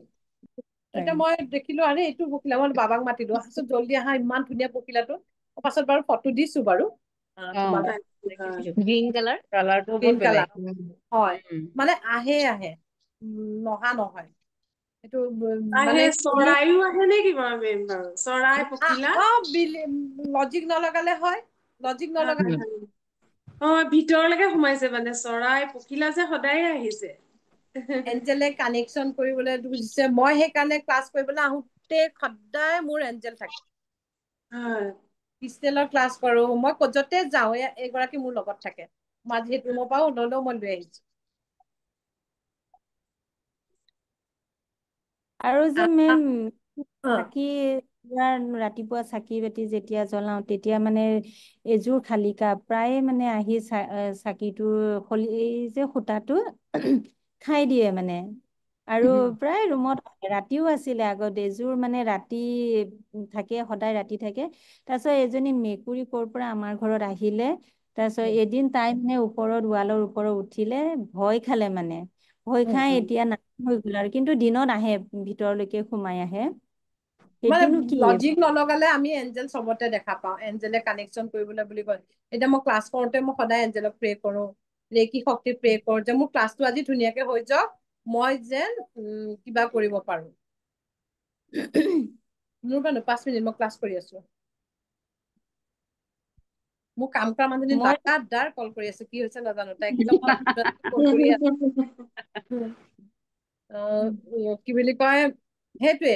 Speaker 2: তেতিয়া মই দেখিলো আৰে এইটো পখিলা মই বাবাক মাতিলো আছো জল্দি আহা ইমান ধুনীয়া পখিলাটো পাছত বাৰু ফটো দিছো বাৰু
Speaker 1: গ্ৰীণ কালাৰ
Speaker 2: হয় মানে আহে নহা নহয় এইটো
Speaker 10: মানে চৰাইও আহে নে কিবা মেম বাৰু চৰাই পখিলা
Speaker 2: লজিক নলগালে হয় লজিক নলগালে
Speaker 10: ভিতৰলৈকে সোমাইছে মানে চৰাই পখিলা যে সদায়ে আহিছে
Speaker 2: এঞ্জেলে কানেকশ্যন কৰিবলৈ বুজিছে মই সেইকাৰণে ক্লাছ কৰিবলৈ আহোঁতে সদায় মোৰ এঞ্জেল থাকে ক্ৰিষ্টেলৰ ক্লাছ কৰো মই যতে যাওঁ এগৰাকী মোৰ লগত থাকে মই আজি সেইটো ৰুমৰ পৰাও নলেও মই লৈ আহিছো
Speaker 9: আৰু যে মেম থাকি ৰাতিপুৱা চাকি বাতি যেতিয়া জ্বলাও তেতিয়া মানে এযোৰ শালিকা প্ৰায়ে মানে আহি চাকিটো এই যে সূতাটো খাই দিয়ে মানে। আৰু প্ৰায় ৰুমত ৰাতিও আছিলে আগত এযোৰ মানে ৰাতি থাকে, সদায় ৰাতি থাকে। তাৰপিছত এজনী মেকুৰী ক'ৰ পৰা আমাৰ ঘৰত আহিলে, তাৰপিছত এদিন তাই মানে ওপৰত ৱালৰ ওপৰত উঠিলে, ভয় খালে মানে। ভয় খাই এতিয়া নাহা হৈ গ'ল আৰু, কিন্তু দিনত আহে, ভিতৰলৈকে সোমাই আহে।
Speaker 2: মানে
Speaker 9: সেইটোনো কি?
Speaker 2: লজিক নলগালে আমি এঞ্জেল চবতে দেখা পাওঁ, এঞ্জেলে কানেকশ্যন কৰিবলৈ বুলি কয়। এতিয়া মই ক্লাছ কৰোঁতে মই সদায় এঞ্জেলক প্ৰে কৰো, ৰেকি শক্তি প্ৰে কৰো যে মোৰ ক্লাছটো আজি ধুনীয়াকে হৈ যাওক, মই যেন কিবা কৰিব পাৰো। মোৰ বাৰু 5 মিনিট, মই ক্লাছ কৰি আছো। মোৰ কাম কৰা মানুহজনী
Speaker 9: মই
Speaker 2: দাৰ কল কৰি আছে, কি হৈছে নাজানো, তাই একদম কল কৰি আছে। কি বুলি কয়, সেইটোৱে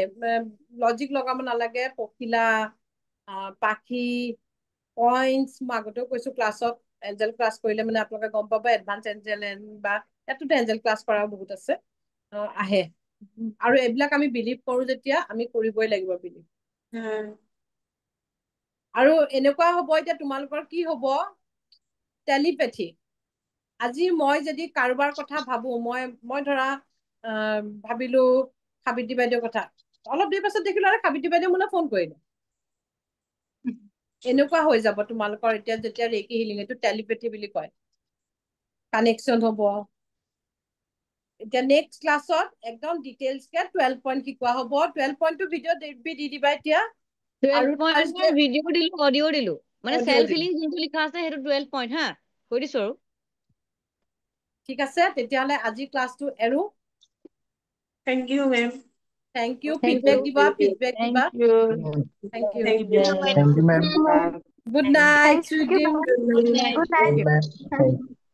Speaker 2: লজিক লগাব নালাগে। পখিলা, পাখি, পইণ্টছ, মই আগতেও কৈছো ক্লাছত এঞ্জেল ক্লাছ কৰিলে মানে আপোনালোকে গম পাব, এডভান্স এঞ্জেল বা ইয়াতোতো এঞ্জেল ক্লাছ কৰাও বহুত আছে, আহে। আৰু এইবিলাক আমি বিলিভ কৰো যেতিয়া আমি কৰিবই লাগিব বিলিভ। আৰু এনেকুৱা হ'ব, এতিয়া তোমালোকৰ কি হ'ব, টেলিপেথি। আজি মই যদি কাৰোবাৰ কথা ভাবো, মই ধৰা ভাবিলো সাবিত্ৰী বাইদেউৰ কথা, অলপ দেৰি পাছত দেখিলো আৰু সাবিত্ৰী বাইদেউ মোলৈ ফোন কৰিলে। এনেকুৱা হৈ যাব তোমালোকৰ এতিয়া যেতিয়া ৰেকি হিলিং, এইটো টেলিপেথি বুলি কয়, কানেকশ্যন হ'ব। এতিয়া নেক্সট ক্লাছত একদম ডিটেইলছকে 12 পইণ্ট শিকোৱা হ'ব। 12 পইণ্টটো ভিডিঅ' দি দিবা এতিয়া।
Speaker 1: 12
Speaker 2: আৰু
Speaker 1: পইণ্টৰ ভিডিঅ' দিলো, অডিঅ' দিলো, মানে
Speaker 2: Audio
Speaker 1: চেল্ফ
Speaker 2: দিলো।
Speaker 1: হিলিং যোনটো লিখা আছে সেইটো 12 পইণ্ট, হা, কৈ দিছো আৰু।
Speaker 2: ঠিক আছে, তেতিয়াহ'লে আজি ক্লাছটো এৰো।
Speaker 10: Thank you ma'am.
Speaker 2: Thank you,
Speaker 1: Thank
Speaker 2: feedback
Speaker 1: you.
Speaker 2: দিবা, ফিডবেক দিবা।
Speaker 14: Thank you.
Speaker 2: Thank you.
Speaker 10: Thank you.
Speaker 16: Thank you, ma'am.
Speaker 2: Good night,
Speaker 15: Thank you,
Speaker 2: sweet
Speaker 15: ma'am.
Speaker 2: Dream.
Speaker 15: Good night.
Speaker 16: Good night. Thank you.